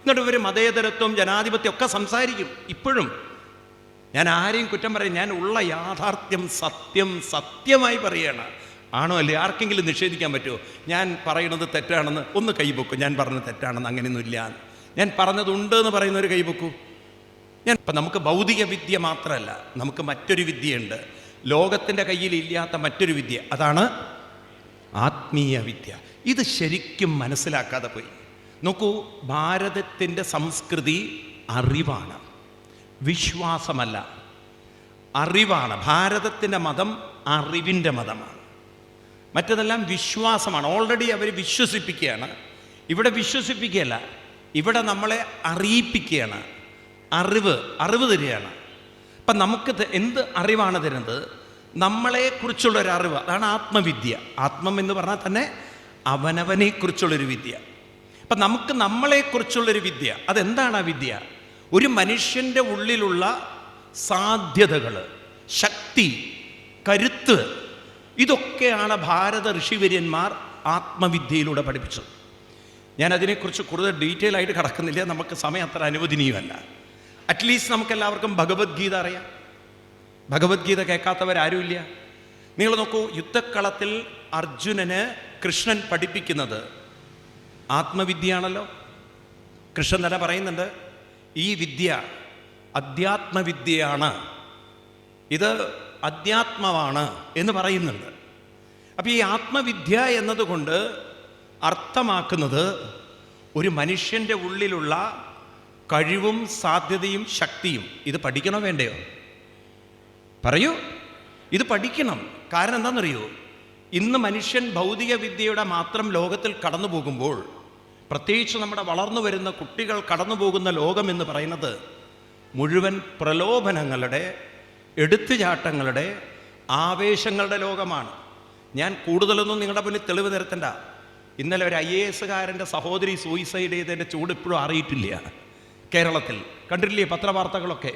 എന്നിട്ട് ഇവർ മതേതരത്വം, ജനാധിപത്യം ഒക്കെ സംസാരിക്കും ഇപ്പോഴും. ഞാൻ ആരെയും കുറ്റം പറയും, ഞാൻ ഉള്ള യാഥാർത്ഥ്യം സത്യമായി പറയുകയാണ്. ആണോ അല്ലേ? ആർക്കെങ്കിലും നിഷേധിക്കാൻ പറ്റുമോ? ഞാൻ പറയുന്നത് തെറ്റാണെന്ന് ഒന്ന് കൈപൊക്കും. ഞാൻ പറഞ്ഞത് തെറ്റാണെന്ന് അങ്ങനെയൊന്നുമില്ല. ഞാൻ പറഞ്ഞതുണ്ട് എന്ന് പറയുന്നവർ കൈപൊക്കൂ. ഇപ്പം നമുക്ക് ഭൗതിക വിദ്യ മാത്രമല്ല, നമുക്ക് മറ്റൊരു വിദ്യയുണ്ട്. ലോകത്തിൻ്റെ കയ്യിൽ ഇല്ലാത്ത മറ്റൊരു വിദ്യ, അതാണ് ആത്മീയ വിദ്യ. ഇത് ശരിക്കും മനസ്സിലാക്കാതെ പോയി. നോക്കൂ, ഭാരതത്തിൻ്റെ സംസ്കൃതി അറിവാണ്, വിശ്വാസമല്ല. അറിവാണ്. ഭാരതത്തിൻ്റെ മതം അറിവിൻ്റെ മതമാണ്. മറ്റതെല്ലാം വിശ്വാസമാണ്. ഓൾറെഡി അവർ വിശ്വസിപ്പിക്കുകയാണ്. ഇവിടെ വിശ്വസിപ്പിക്കുകയല്ല, ഇവിടെ നമ്മളെ അറിയിപ്പിക്കുകയാണ്. അറിവ് തരികയാണ്. അപ്പം നമുക്ക് എന്ത് അറിവാണ് തരുന്നത്? നമ്മളെക്കുറിച്ചുള്ളൊരറിവ്. അതാണ് ആത്മവിദ്യ. ആത്മം എന്ന് പറഞ്ഞാൽ തന്നെ അവനവനെക്കുറിച്ചുള്ളൊരു വിദ്യ. അപ്പം നമുക്ക് നമ്മളെക്കുറിച്ചുള്ളൊരു വിദ്യ. അതെന്താണ് ആ വിദ്യ? ഒരു മനുഷ്യൻ്റെ ഉള്ളിലുള്ള സാധ്യതകൾ, ശക്തി, കരുത്ത്, ഇതൊക്കെയാണ് ഭാരത ഋഷിവര്യന്മാർ ആത്മവിദ്യയിലൂടെ പഠിപ്പിച്ചത്. ഞാൻ അതിനെക്കുറിച്ച് കൂടുതൽ ഡീറ്റെയിൽ ആയിട്ട് കടക്കുന്നില്ല, നമുക്ക് സമയം അത്ര അനുവദനീയമല്ല. അറ്റ്ലീസ്റ്റ് നമുക്കെല്ലാവർക്കും ഭഗവത്ഗീത അറിയാം. ഭഗവത്ഗീത കേൾക്കാത്തവരാരുമില്ല. നിങ്ങൾ നോക്കൂ, യുദ്ധക്കളത്തിൽ അർജുനന് കൃഷ്ണൻ പഠിപ്പിക്കുന്നത് ആത്മവിദ്യയാണല്ലോ. കൃഷ്ണൻ തന്നെ പറയുന്നുണ്ട്, ഈ വിദ്യ അധ്യാത്മവിദ്യയാണ്, ഇത് അധ്യാത്മമാണ് എന്ന് പറയുന്നുണ്ട്. അപ്പം ഈ ആത്മവിദ്യ എന്നതുകൊണ്ട് അർത്ഥമാക്കുന്നത് ഒരു മനുഷ്യൻ്റെ ഉള്ളിലുള്ള കഴിവും സാധ്യതയും ശക്തിയും. ഇത് പഠിക്കണോ വേണ്ടയോ? പറയൂ. ഇത് പഠിക്കണം. കാരണം എന്താണെന്നറിയോ? ഇന്ന് മനുഷ്യൻ ഭൗതിക വിദ്യയുടെ മാത്രം ലോകത്തിൽ കടന്നു പോകുമ്പോൾ, പ്രത്യേകിച്ച് നമ്മുടെ വളർന്നു വരുന്ന കുട്ടികൾ കടന്നു പോകുന്ന ലോകം എന്ന് പറയുന്നത് മുഴുവൻ പ്രലോഭനങ്ങളുടെ, എടുത്തുചാട്ടങ്ങളുടെ, ആവേശങ്ങളുടെ ലോകമാണ്. ഞാൻ കൂടുതലൊന്നും നിങ്ങളുടെ മുന്നിൽ തെളിവ് നിരത്തണ്ട. ഇന്നലെ ഒരു IAS സഹോദരി സൂയിസൈഡ് ചെയ്തതിൻ്റെ ചൂട് ഇപ്പോഴും അറിയിട്ടില്ല കേരളത്തിൽ. കണ്ടിട്ടില്ലേ പത്രവാർത്തകളൊക്കെ?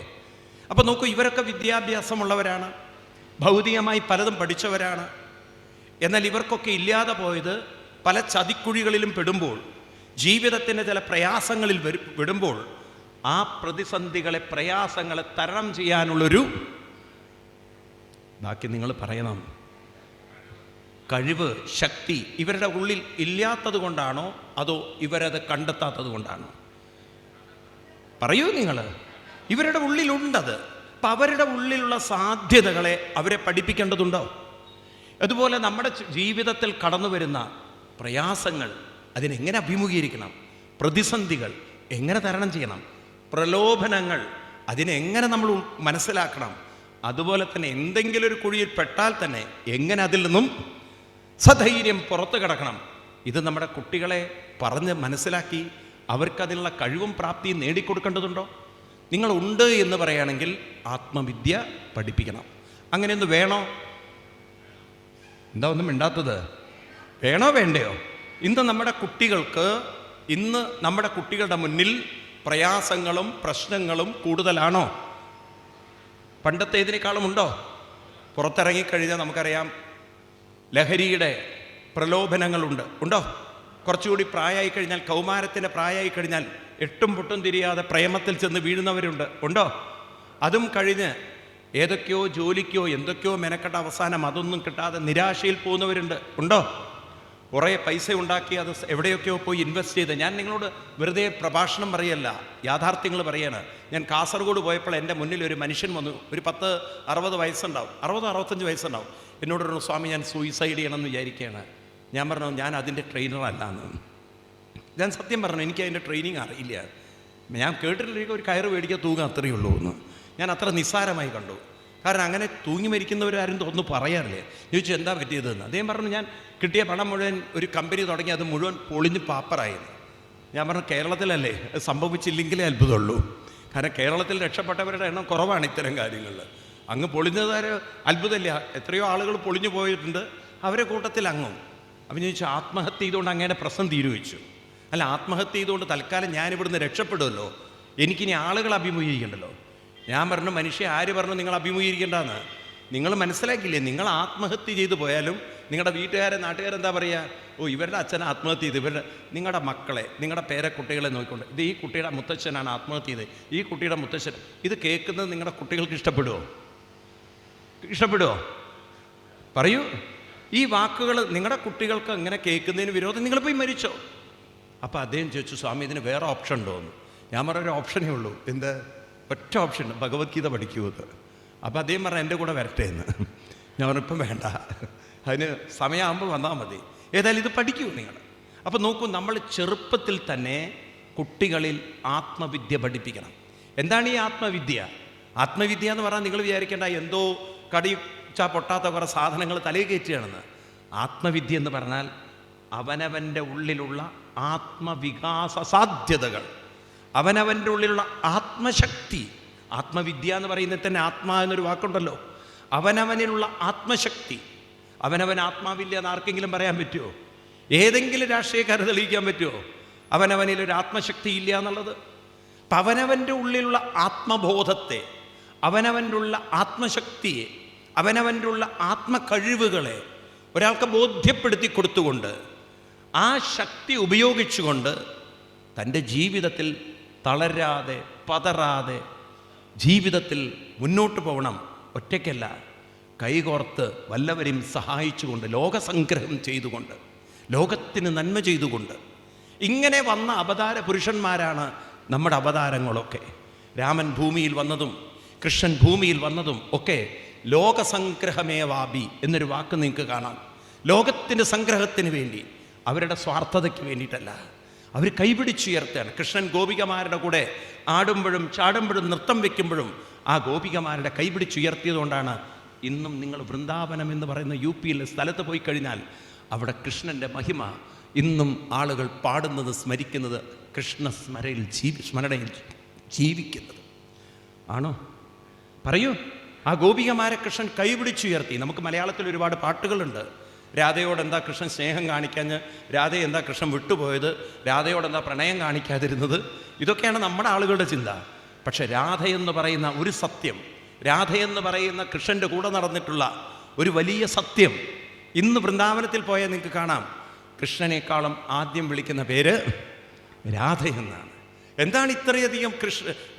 അപ്പോൾ നോക്കൂ, ഇവരൊക്കെ വിദ്യാഭ്യാസമുള്ളവരാണ്, ഭൗതികമായി പലതും പഠിച്ചവരാണ്. എന്നാൽ ഇവർക്കൊക്കെ ഇല്ലാതെ പോയത് പല ചതിക്കുഴികളിലും പെടുമ്പോൾ, ജീവിതത്തിൻ്റെ ചില പ്രയാസങ്ങളിൽ വിടുമ്പോൾ, ആ പ്രതിസന്ധികളെ, പ്രയാസങ്ങളെ തരണം ചെയ്യാനുള്ളൊരു, ബാക്കി നിങ്ങൾ പറയണം, കഴിവ്, ശക്തി ഇവരുടെ ഉള്ളിൽ ഇല്ലാത്തത് കൊണ്ടാണോ അതോ ഇവരത് കണ്ടെത്താത്തത് കൊണ്ടാണോ? പറയൂ നിങ്ങൾ. ഇവരുടെ ഉള്ളിലുണ്ടത്. അപ്പം അവരുടെ ഉള്ളിലുള്ള സാധ്യതകളെ അവരെ പഠിപ്പിക്കേണ്ടതുണ്ടോ? അതുപോലെ നമ്മുടെ ജീവിതത്തിൽ കടന്നു വരുന്ന പ്രയാസങ്ങൾ, അതിനെങ്ങനെ അഭിമുഖീകരിക്കണം, പ്രതിസന്ധികൾ എങ്ങനെ തരണം ചെയ്യണം, പ്രലോഭനങ്ങൾ അതിനെങ്ങനെ നമ്മൾ മനസ്സിലാക്കണം, അതുപോലെ തന്നെ എന്തെങ്കിലും ഒരു കുഴിയിൽ പെട്ടാൽ തന്നെ എങ്ങനെ അതിൽ നിന്നും സധൈര്യം പുറത്തു കിടക്കണം. ഇത് നമ്മുടെ കുട്ടികളെ പറഞ്ഞ് മനസ്സിലാക്കി അവർക്കതിനുള്ള കഴിവും പ്രാപ്തിയും നേടിക്കൊടുക്കേണ്ടതുണ്ടോ? നിങ്ങളുണ്ട് എന്ന് പറയുകയാണെങ്കിൽ ആത്മവിദ്യ പഠിപ്പിക്കണം. അങ്ങനെയൊന്ന് വേണോ? എന്താ ഒന്നും മിണ്ടാത്തത്? വേണോ വേണ്ടയോ? ഇന്ന് നമ്മുടെ കുട്ടികളുടെ മുന്നിൽ പ്രയാസങ്ങളും പ്രശ്നങ്ങളും കൂടുതലാണോ? പണ്ടത്തേതിനേക്കാളും ഉണ്ടോ? പുറത്തിറങ്ങിക്കഴിഞ്ഞാൽ നമുക്കറിയാം ലഹരിയുടെ പ്രലോഭനങ്ങളുണ്ട്. ഉണ്ടോ? കുറച്ചുകൂടി പ്രായമായി കഴിഞ്ഞാൽ, കൗമാരത്തിൻ്റെ പ്രായമായി കഴിഞ്ഞാൽ എട്ടും പൊട്ടും തിരിയാതെ പ്രേമത്തിൽ ചെന്ന് വീഴുന്നവരുണ്ട്. ഉണ്ടോ? അതും കഴിഞ്ഞ് ഏതൊക്കെയോ ജോലിക്കോ എന്തൊക്കെയോ മെനക്കെട്ട അവസാനം അതൊന്നും കിട്ടാതെ നിരാശയിൽ പോകുന്നവരുണ്ട്. ഉണ്ടോ? കുറേ പൈസ ഉണ്ടാക്കി അത് എവിടെയൊക്കെയോ പോയി ഇൻവെസ്റ്റ് ചെയ്ത്. ഞാൻ നിങ്ങളോട് വെറുതെ പ്രഭാഷണം പറയല്ല, യാഥാർത്ഥ്യങ്ങൾ പറയാണ്. ഞാൻ കാസർഗോഡ് പോയപ്പോൾ എൻ്റെ മുന്നിൽ ഒരു മനുഷ്യൻ വന്നു. ഒരു 10-60 വയസ്സുണ്ടാവും, 60-65 വയസ്സുണ്ടാവും. എന്നോട് പറഞ്ഞു, സ്വാമി ഞാൻ സൂയിസൈഡ് ചെയ്യണമെന്ന് വിചാരിക്കുകയാണ്. ഞാൻ പറഞ്ഞു, ഞാൻ അതിൻ്റെ ട്രെയിനറല്ല എന്ന്. ഞാൻ സത്യം പറഞ്ഞു, എനിക്ക് അതിൻ്റെ ട്രെയിനിങ് അറിയില്ല. ഞാൻ കേട്ടിട്ടില്ലെങ്കിൽ ഒരു കയറ് മേടിക്കുക, തൂങ്ങുക, അത്രയേ ഉള്ളൂ എന്ന്. ഞാൻ അത്ര നിസ്സാരമായി കണ്ടു. കാരണം അങ്ങനെ തൂങ്ങി മരിക്കുന്നവരാരും ഒന്നും പറയാറില്ലേ. ചോദിച്ചു എന്താ പറ്റിയതെന്ന്. അദ്ദേഹം പറഞ്ഞു, ഞാൻ കിട്ടിയ പണം മുഴുവൻ ഒരു കമ്പനി തുടങ്ങി, അത് മുഴുവൻ പൊളിഞ്ഞ് പാപ്പറായിരുന്നു. ഞാൻ പറഞ്ഞു, കേരളത്തിലല്ലേ സംഭവിച്ചില്ലെങ്കിലേ അത്ഭുതമുള്ളൂ. കാരണം കേരളത്തിൽ രക്ഷപ്പെട്ടവരുടെ എണ്ണം കുറവാണ് ഇത്തരം കാര്യങ്ങളിൽ. അങ്ങ് പൊളിഞ്ഞതാര് അത്ഭുതമില്ല, എത്രയോ ആളുകൾ പൊളിഞ്ഞു പോയിട്ടുണ്ട്, അവരെ കൂട്ടത്തിൽ അങ്ങും. അപ്പം ചോദിച്ചു, ആത്മഹത്യ ചെയ്തുകൊണ്ട് അങ്ങയുടെ പ്രശ്നം തീരുവച്ചു. അല്ല, ആത്മഹത്യ ചെയ്തുകൊണ്ട് തൽക്കാലം ഞാനിവിടുന്ന് രക്ഷപ്പെടുമല്ലോ, എനിക്കിനി ആളുകൾ അഭിമുഖീകരിക്കണ്ടല്ലോ. ഞാൻ പറഞ്ഞു, മനുഷ്യ ആര് പറഞ്ഞു നിങ്ങൾ അഭിമുഖീകരിക്കേണ്ടെന്ന്? നിങ്ങൾ മനസ്സിലാക്കില്ലേ, നിങ്ങൾ ആത്മഹത്യ ചെയ്തു പോയാലും നിങ്ങളുടെ വീട്ടുകാരെ നാട്ടുകാരെന്താ പറയുക, ഓ ഇവരുടെ അച്ഛൻ ആത്മഹത്യ ചെയ്ത്, ഇവരുടെ നിങ്ങളുടെ മക്കളെ നിങ്ങളുടെ പേരക്കുട്ടികളെ നോക്കിക്കൊണ്ട്, ഇത് ഈ കുട്ടിയുടെ മുത്തച്ഛനാണ് ആത്മഹത്യ ചെയ്തത്, ഈ കുട്ടിയുടെ മുത്തച്ഛൻ. ഇത് കേൾക്കുന്നത് നിങ്ങളുടെ കുട്ടികൾക്ക് ഇഷ്ടപ്പെടുമോ? ഇഷ്ടപ്പെടുമോ? പറയൂ. ഈ വാക്കുകൾ നിങ്ങളുടെ കുട്ടികൾക്ക് അങ്ങനെ കേൾക്കുന്നതിന് വിരോധം നിങ്ങൾ പോയി മരിച്ചോ? അപ്പോൾ അദ്ദേഹം ചോദിച്ചു, സ്വാമി ഇതിന് വേറെ ഓപ്ഷൻ ഉണ്ടോ എന്ന്. ഞാൻ പറഞ്ഞൊരു ഓപ്ഷനേ ഉള്ളൂ. എന്ത്? ഒറ്റ ഓപ്ഷൻ, ഭഗവത്ഗീത പഠിക്കുമെന്ന്. അപ്പോൾ അദ്ദേഹം പറഞ്ഞു, എൻ്റെ കൂടെ വരട്ടെ എന്ന്. ഞാൻ പറഞ്ഞിപ്പം വേണ്ട, അതിന് സമയമാകുമ്പോൾ വന്നാൽ മതി, ഏതായാലും ഇത് പഠിക്കൂ നിങ്ങൾ. അപ്പോൾ നോക്കൂ, നമ്മൾ ചെറുപ്പത്തിൽ തന്നെ കുട്ടികളിൽ ആത്മവിദ്യ പഠിപ്പിക്കണം. എന്താണ് ഈ ആത്മവിദ്യ? ആത്മവിദ്യ എന്ന് പറഞ്ഞാൽ നിങ്ങൾ വിചാരിക്കേണ്ട എന്തോ കടിച്ചാ പൊട്ടാത്ത കുറേ സാധനങ്ങൾ തലയിൽ കയറ്റുകയാണെന്ന്. ആത്മവിദ്യ എന്ന് പറഞ്ഞാൽ അവനവൻ്റെ ഉള്ളിലുള്ള ആത്മവികാസ സാധ്യതകൾ, അവനവൻ്റെ ഉള്ളിലുള്ള ആത്മശക്തി. ആത്മവിദ്യ എന്ന് പറയുന്നത് തന്നെ ആത്മാ എന്നൊരു വാക്കുണ്ടല്ലോ. അവനവനിലുള്ള ആത്മശക്തി. അവനവൻ ആത്മാവില്ല എന്ന് ആർക്കെങ്കിലും പറയാൻ പറ്റുമോ? ഏതെങ്കിലും രാഷ്ട്രീയക്കാരെ തെളിയിക്കാൻ പറ്റുമോ അവനവനിലൊരു ആത്മശക്തി ഇല്ല എന്നുള്ളത്? അപ്പം അവനവൻ്റെ ഉള്ളിലുള്ള ആത്മബോധത്തെ, അവനവൻ്റെ ഉള്ള ആത്മശക്തിയെ, അവനവൻ്റെ ഉള്ള ആത്മകഴിവുകളെ ഒരാൾക്ക് ബോധ്യപ്പെടുത്തി കൊടുത്തുകൊണ്ട് ആ ശക്തി ഉപയോഗിച്ചുകൊണ്ട് തൻ്റെ ജീവിതത്തിൽ തളരാതെ പതറാതെ ജീവിതത്തിൽ മുന്നോട്ട് പോകണം. ഒറ്റയ്ക്കല്ല, കൈകോർത്ത് വല്ലവരെയും സഹായിച്ചുകൊണ്ട്, ലോകസംഗ്രഹം ചെയ്തുകൊണ്ട്, ലോകത്തിന് നന്മ ചെയ്തുകൊണ്ട്. ഇങ്ങനെ വന്ന അവതാര പുരുഷന്മാരാണ് നമ്മുടെ അവതാരങ്ങളൊക്കെ. രാമൻ ഭൂമിയിൽ വന്നതും കൃഷ്ണൻ ഭൂമിയിൽ വന്നതും ഒക്കെ ലോകസംഗ്രഹമേവാബി എന്നൊരു വാക്ക് നിങ്ങൾക്ക് കാണാം. ലോകത്തിൻ്റെ സംഗ്രഹത്തിന് വേണ്ടി, അവരുടെ സ്വാർത്ഥതയ്ക്ക് വേണ്ടിയിട്ടല്ല. അവർ കൈപിടിച്ചുയർത്തുകയാണ്. കൃഷ്ണൻ ഗോപികമാരുടെ കൂടെ ആടുമ്പോഴും ചാടുമ്പോഴും നൃത്തം വയ്ക്കുമ്പോഴും ആ ഗോപികമാരുടെ കൈപിടിച്ചുയർത്തിയതുകൊണ്ടാണ് ഇന്നും നിങ്ങൾ വൃന്ദാവനം എന്ന് പറയുന്ന UP-യിലെ സ്ഥലത്ത് പോയി കഴിഞ്ഞാൽ അവിടെ കൃഷ്ണൻ്റെ മഹിമ ഇന്നും ആളുകൾ പാടുന്നത്, സ്മരിക്കുന്നത്, കൃഷ്ണസ്മരയിൽ സ്മരണയിൽ ജീവിക്കുന്നത് ആണോ? പറയൂ. ആ ഗോപികമാരെ കൃഷ്ണൻ കൈപിടിച്ചുയർത്തി. നമുക്ക് മലയാളത്തിൽ ഒരുപാട് പാട്ടുകളുണ്ട്. രാധയോട് എന്താ കൃഷ്ണൻ സ്നേഹം കാണിക്കാഞ്ഞ്, രാധയെ എന്താ കൃഷ്ണൻ വിട്ടുപോയത്, രാധയോട് എന്താ പ്രണയം കാണിക്കാതിരുന്നത്, ഇതൊക്കെയാണ് നമ്മുടെ ആളുകളുടെ ചിന്ത. പക്ഷെ രാധയെന്ന് പറയുന്ന ഒരു സത്യം, രാധയെന്ന് പറയുന്ന കൃഷ്ണൻ്റെ കൂടെ നടന്നിട്ടുള്ള ഒരു വലിയ സത്യം ഇന്ന് വൃന്ദാവനത്തിൽ പോയാൽ നിങ്ങൾക്ക് കാണാം. കൃഷ്ണനേക്കാളും ആദ്യം വിളിക്കുന്ന പേര് രാധയെന്നാണ്. എന്താണ് ഇത്രയധികം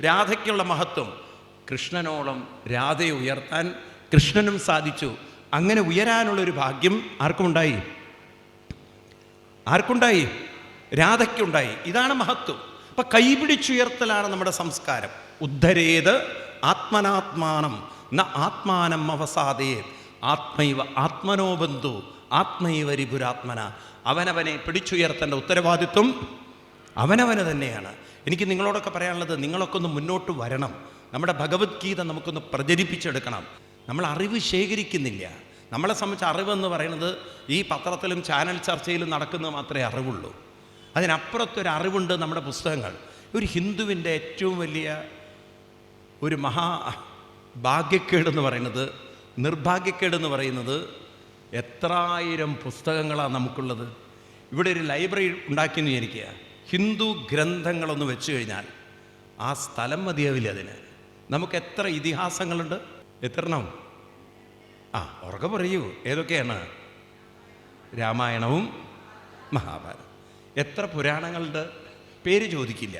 രാധയ്ക്കുള്ള മഹത്വം? കൃഷ്ണനോളം രാധയെ ഉയർത്താൻ കൃഷ്ണനും സാധിച്ചു. അങ്ങനെ ഉയരാനുള്ളൊരു ഭാഗ്യം ആർക്കുണ്ടായി? ആർക്കുണ്ടായി? രാധയ്ക്കുണ്ടായി. ഇതാണ് മഹത്വം. അപ്പം കൈപിടിച്ചുയർത്തലാണ് നമ്മുടെ സംസ്കാരം. ഉദ്ധരേത് ആത്മനാത്മാനം ന ആത്മാനം അവസാദേ ആത്മൈവ ആത്മനോ ബന്ധു ആത്മൈവ രിപുരാത്മന. അവനവനെ പിടിച്ചുയർത്തേണ്ട ഉത്തരവാദിത്വം അവനവന് തന്നെയാണ്. എനിക്ക് നിങ്ങളോടൊക്കെ പറയാനുള്ളത്, നിങ്ങളൊക്കെ ഒന്ന് മുന്നോട്ട് വരണം. നമ്മുടെ ഭഗവത്ഗീത നമുക്കൊന്ന് പ്രചരിപ്പിച്ചെടുക്കണം. നമ്മൾ അറിവ് ശേഖരിക്കുന്നില്ല. നമ്മളെ സംബന്ധിച്ച് അറിവെന്ന് പറയുന്നത് ഈ പത്രത്തിലും ചാനൽ ചർച്ചയിലും നടക്കുന്നത് മാത്രമേ അറിവുള്ളൂ. അതിനപ്പുറത്തൊരു അറിവുണ്ട് നമ്മുടെ പുസ്തകങ്ങൾ. ഒരു ഹിന്ദുവിൻ്റെ ഏറ്റവും വലിയ ഒരു ഭാഗ്യക്കേടെന്ന് പറയുന്നത്, നിർഭാഗ്യക്കേടെന്ന് പറയുന്നത്, എത്രായിരം പുസ്തകങ്ങളാണ് നമുക്കുള്ളത്. ഇവിടെ ഒരു ലൈബ്രറി ഉണ്ടാക്കിയെന്ന് വിചാരിക്കുക. ഹിന്ദു ഗ്രന്ഥങ്ങളൊന്ന് വെച്ച് കഴിഞ്ഞാൽ ആ സ്ഥലം മതിയാവില്ല അതിന്. നമുക്ക് എത്ര ഇതിഹാസങ്ങളുണ്ട്? എത്രണ്ണം? ഉറക്കെ പറയൂ, ഏതൊക്കെയാണ്? രാമായണവും മഹാഭാരതം. എത്ര പുരാണങ്ങളുണ്ട്? പേര് ചോദിക്കില്ല.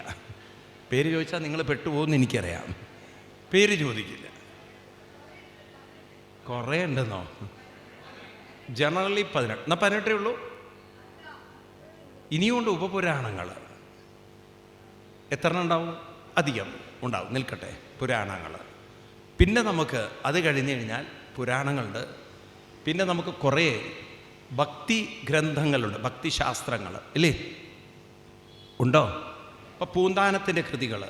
പേര് ചോദിച്ചാൽ നിങ്ങൾ പെട്ടുപോകുമെന്ന് എനിക്കറിയാം. പേര് ചോദിക്കില്ല. കുറേ ഉണ്ടെന്നോ? ജനറലി 18. എന്നാൽ 18 ഉള്ളൂ. ഇനിയുണ്ട് ഉപപുരാണങ്ങൾ. എത്ര ഉണ്ടാവും? അധികം ഉണ്ടാവും. നിൽക്കട്ടെ, പുരാണങ്ങൾ. പിന്നെ നമുക്ക് അത് കഴിഞ്ഞ് കഴിഞ്ഞാൽ പുരാണങ്ങളുണ്ട്, പിന്നെ നമുക്ക് കുറേ ഭക്തി ഗ്രന്ഥങ്ങളുണ്ട്, ഭക്തിശാസ്ത്രങ്ങൾ ഇല്ലേ, ഉണ്ടോ? ഇപ്പം പൂന്താനത്തിൻ്റെ കൃതികൾ,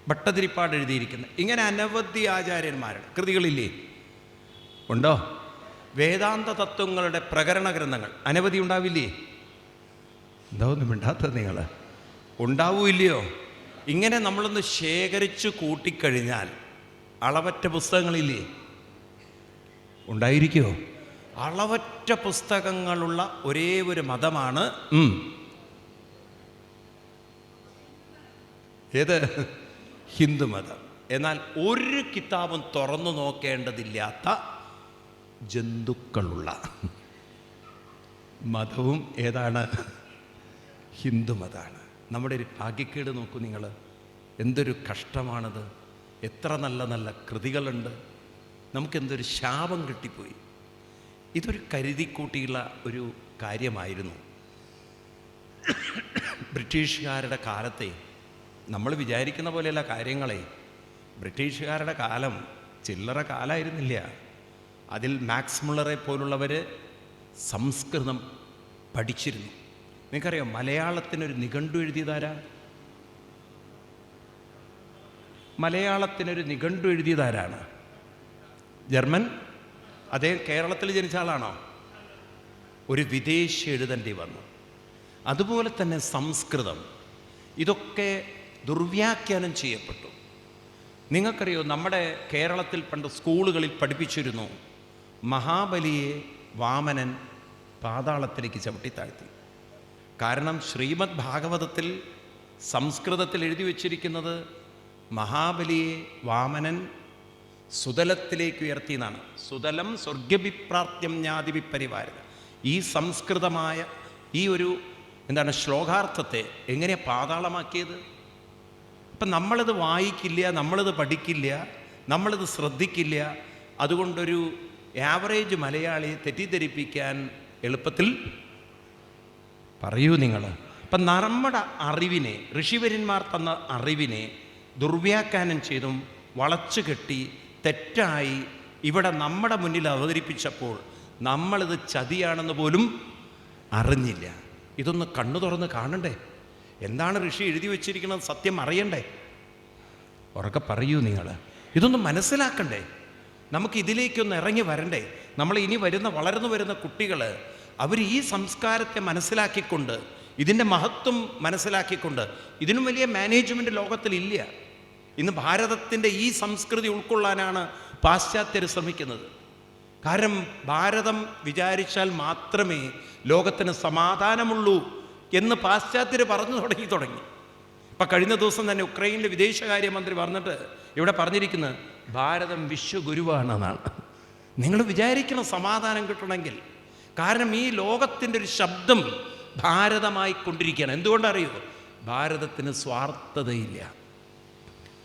ഭട്ടതിരിപ്പാട് എഴുതിയിരിക്കുന്ന, ഇങ്ങനെ അനവധി ആചാര്യന്മാരുടെ കൃതികളില്ലേ, ഉണ്ടോ? വേദാന്ത തത്വങ്ങളുടെ പ്രകരണ ഗ്രന്ഥങ്ങൾ അനവധി ഉണ്ടാവില്ലേ? എന്താ ഒന്നും മിണ്ടാത്തത് നിങ്ങൾ? ഉണ്ടാവൂല്ലയോ? ഇങ്ങനെ നമ്മളൊന്ന് ശേഖരിച്ച് കൂട്ടിക്കഴിഞ്ഞാൽ അളവറ്റ പുസ്തകങ്ങളില്ലേ? ഉണ്ടായിരിക്കുമോ? അളവറ്റ പുസ്തകങ്ങളുള്ള ഒരേ ഒരു മതമാണ് ഏത്? ഹിന്ദുമതം. എന്നാൽ ഒരു കിതാബും തുറന്നു നോക്കേണ്ടതില്ലാത്ത ജന്തുക്കളുള്ള മതവും ഏതാണ്? ഹിന്ദുമതമാണ്. നമ്മുടെ ഒരു ഭാഗ്യക്കേട് നോക്കൂ നിങ്ങൾ, എന്തൊരു കഷ്ടമാണത്. എത്ര നല്ല നല്ല കൃതികളുണ്ട്, നമുക്കെന്തൊരു ശാപം കിട്ടിപ്പോയി. ഇതൊരു കരുതിക്കൂട്ടിയുള്ള ഒരു കാര്യമായിരുന്നു. ബ്രിട്ടീഷുകാരുടെ കാലത്തെ നമ്മൾ വിചാരിക്കുന്ന പോലെയല്ല കാര്യങ്ങളെ. ബ്രിട്ടീഷുകാരുടെ കാലം ചില്ലറ കാലമായിരുന്നില്ല. അതിൽ മാക്സ് മുള്ളറെ പോലുള്ളവർ സംസ്കൃതം പഠിച്ചിരുന്നു. നിങ്ങൾക്കറിയാം മലയാളത്തിനൊരു നിഘണ്ടു എഴുതിയതാരാ? മലയാളത്തിനൊരു നിഘണ്ടു എഴുതിയതാരാണ്? ജർമ്മൻ. അദ്ദേഹം കേരളത്തിൽ ജനിച്ച ആളാണോ? ഒരു വിദേശി എഴുതേണ്ടി വന്നു. അതുപോലെ തന്നെ സംസ്കൃതം, ഇതൊക്കെ ദുർവ്യാഖ്യാനം ചെയ്യപ്പെട്ടു. നിങ്ങൾക്കറിയോ, നമ്മുടെ കേരളത്തിൽ പണ്ട് സ്കൂളുകളിൽ പഠിപ്പിച്ചിരുന്നു, മഹാബലിയെ വാമനൻ പാതാളത്തിലേക്ക് ചവിട്ടിത്താഴ്ത്തി. കാരണം ശ്രീമദ് ഭാഗവതത്തിൽ സംസ്കൃതത്തിൽ എഴുതി വച്ചിരിക്കുന്നത് മഹാബലിയെ വാമനൻ സുതലത്തിലേക്ക് ഉയർത്തി എന്നാണ്. സുതലം സ്വർഗ്ഗഭിപ്രാപ്ത്യം ജ്ഞാതിവിപരിവാരം. ഈ സംസ്കൃതമായ ഈ ഒരു ശ്ലോകാർത്ഥത്തെ എങ്ങനെയാണ് പാതാളമാക്കിയത്? ഇപ്പം നമ്മളിത് വായിക്കില്ല, നമ്മളിത് പഠിക്കില്ല, നമ്മളിത് ശ്രദ്ധിക്കില്ല. അതുകൊണ്ടൊരു ആവറേജ് മലയാളിയെ തെറ്റിദ്ധരിപ്പിക്കാൻ എളുപ്പത്തിൽ പറയൂ നിങ്ങൾ. അപ്പം നമ്മുടെ അറിവിനെ, ഋഷിവര്യന്മാർ തന്ന അറിവിനെ ദുർവ്യാഖ്യാനം ചെയ്തും വളച്ചു കെട്ടി തെറ്റായി ഇവിടെ നമ്മുടെ മുന്നിൽ അവതരിപ്പിച്ചപ്പോൾ നമ്മളിത് ചതിയാണെന്ന് പോലും അറിഞ്ഞില്ല. ഇതൊന്ന് കണ്ണു തുറന്ന് കാണണ്ടേ? എന്താണ് ഋഷി എഴുതി വച്ചിരിക്കുന്നത് സത്യം അറിയണ്ടേ? ഉറക്കെ പറയൂ നിങ്ങൾ. ഇതൊന്ന് മനസ്സിലാക്കണ്ടേ? നമുക്ക് ഇതിലേക്കൊന്ന് ഇറങ്ങി വരണ്ടേ? നമ്മൾ ഇനി വളർന്നു വരുന്ന കുട്ടികൾ അവർ ഈ സംസ്കാരത്തെ മനസ്സിലാക്കിക്കൊണ്ട്, ഇതിൻ്റെ മഹത്വം മനസ്സിലാക്കിക്കൊണ്ട്, ഇതിനും വലിയ മാനേജ്മെൻറ്റ് ലോകത്തിലില്ല. ഇന്ന് ഭാരതത്തിൻ്റെ ഈ സംസ്കൃതി ഉൾക്കൊള്ളാനാണ് പാശ്ചാത്യർ ശ്രമിക്കുന്നത്. കാരണം ഭാരതം വിചാരിച്ചാൽ മാത്രമേ ലോകത്തിന് സമാധാനമുള്ളൂ എന്ന് പാശ്ചാത്യർ പറഞ്ഞു തുടങ്ങി. ഇപ്പം കഴിഞ്ഞ ദിവസം തന്നെ ഉക്രൈനിലെ വിദേശകാര്യമന്ത്രി പറഞ്ഞിട്ട് ഇവിടെ പറഞ്ഞിരിക്കുന്നത് ഭാരതം വിശ്വഗുരുവാണെന്നാണ്. നിങ്ങൾ വിചാരിക്കണം സമാധാനം കിട്ടണമെങ്കിൽ. കാരണം ഈ ലോകത്തിൻ്റെ ഒരു ശബ്ദം ഭാരതമായി കൊണ്ടിരിക്കുകയാണ്. എന്തുകൊണ്ടറിയോ? ഭാരതത്തിന് സ്വാർത്ഥതയില്ല.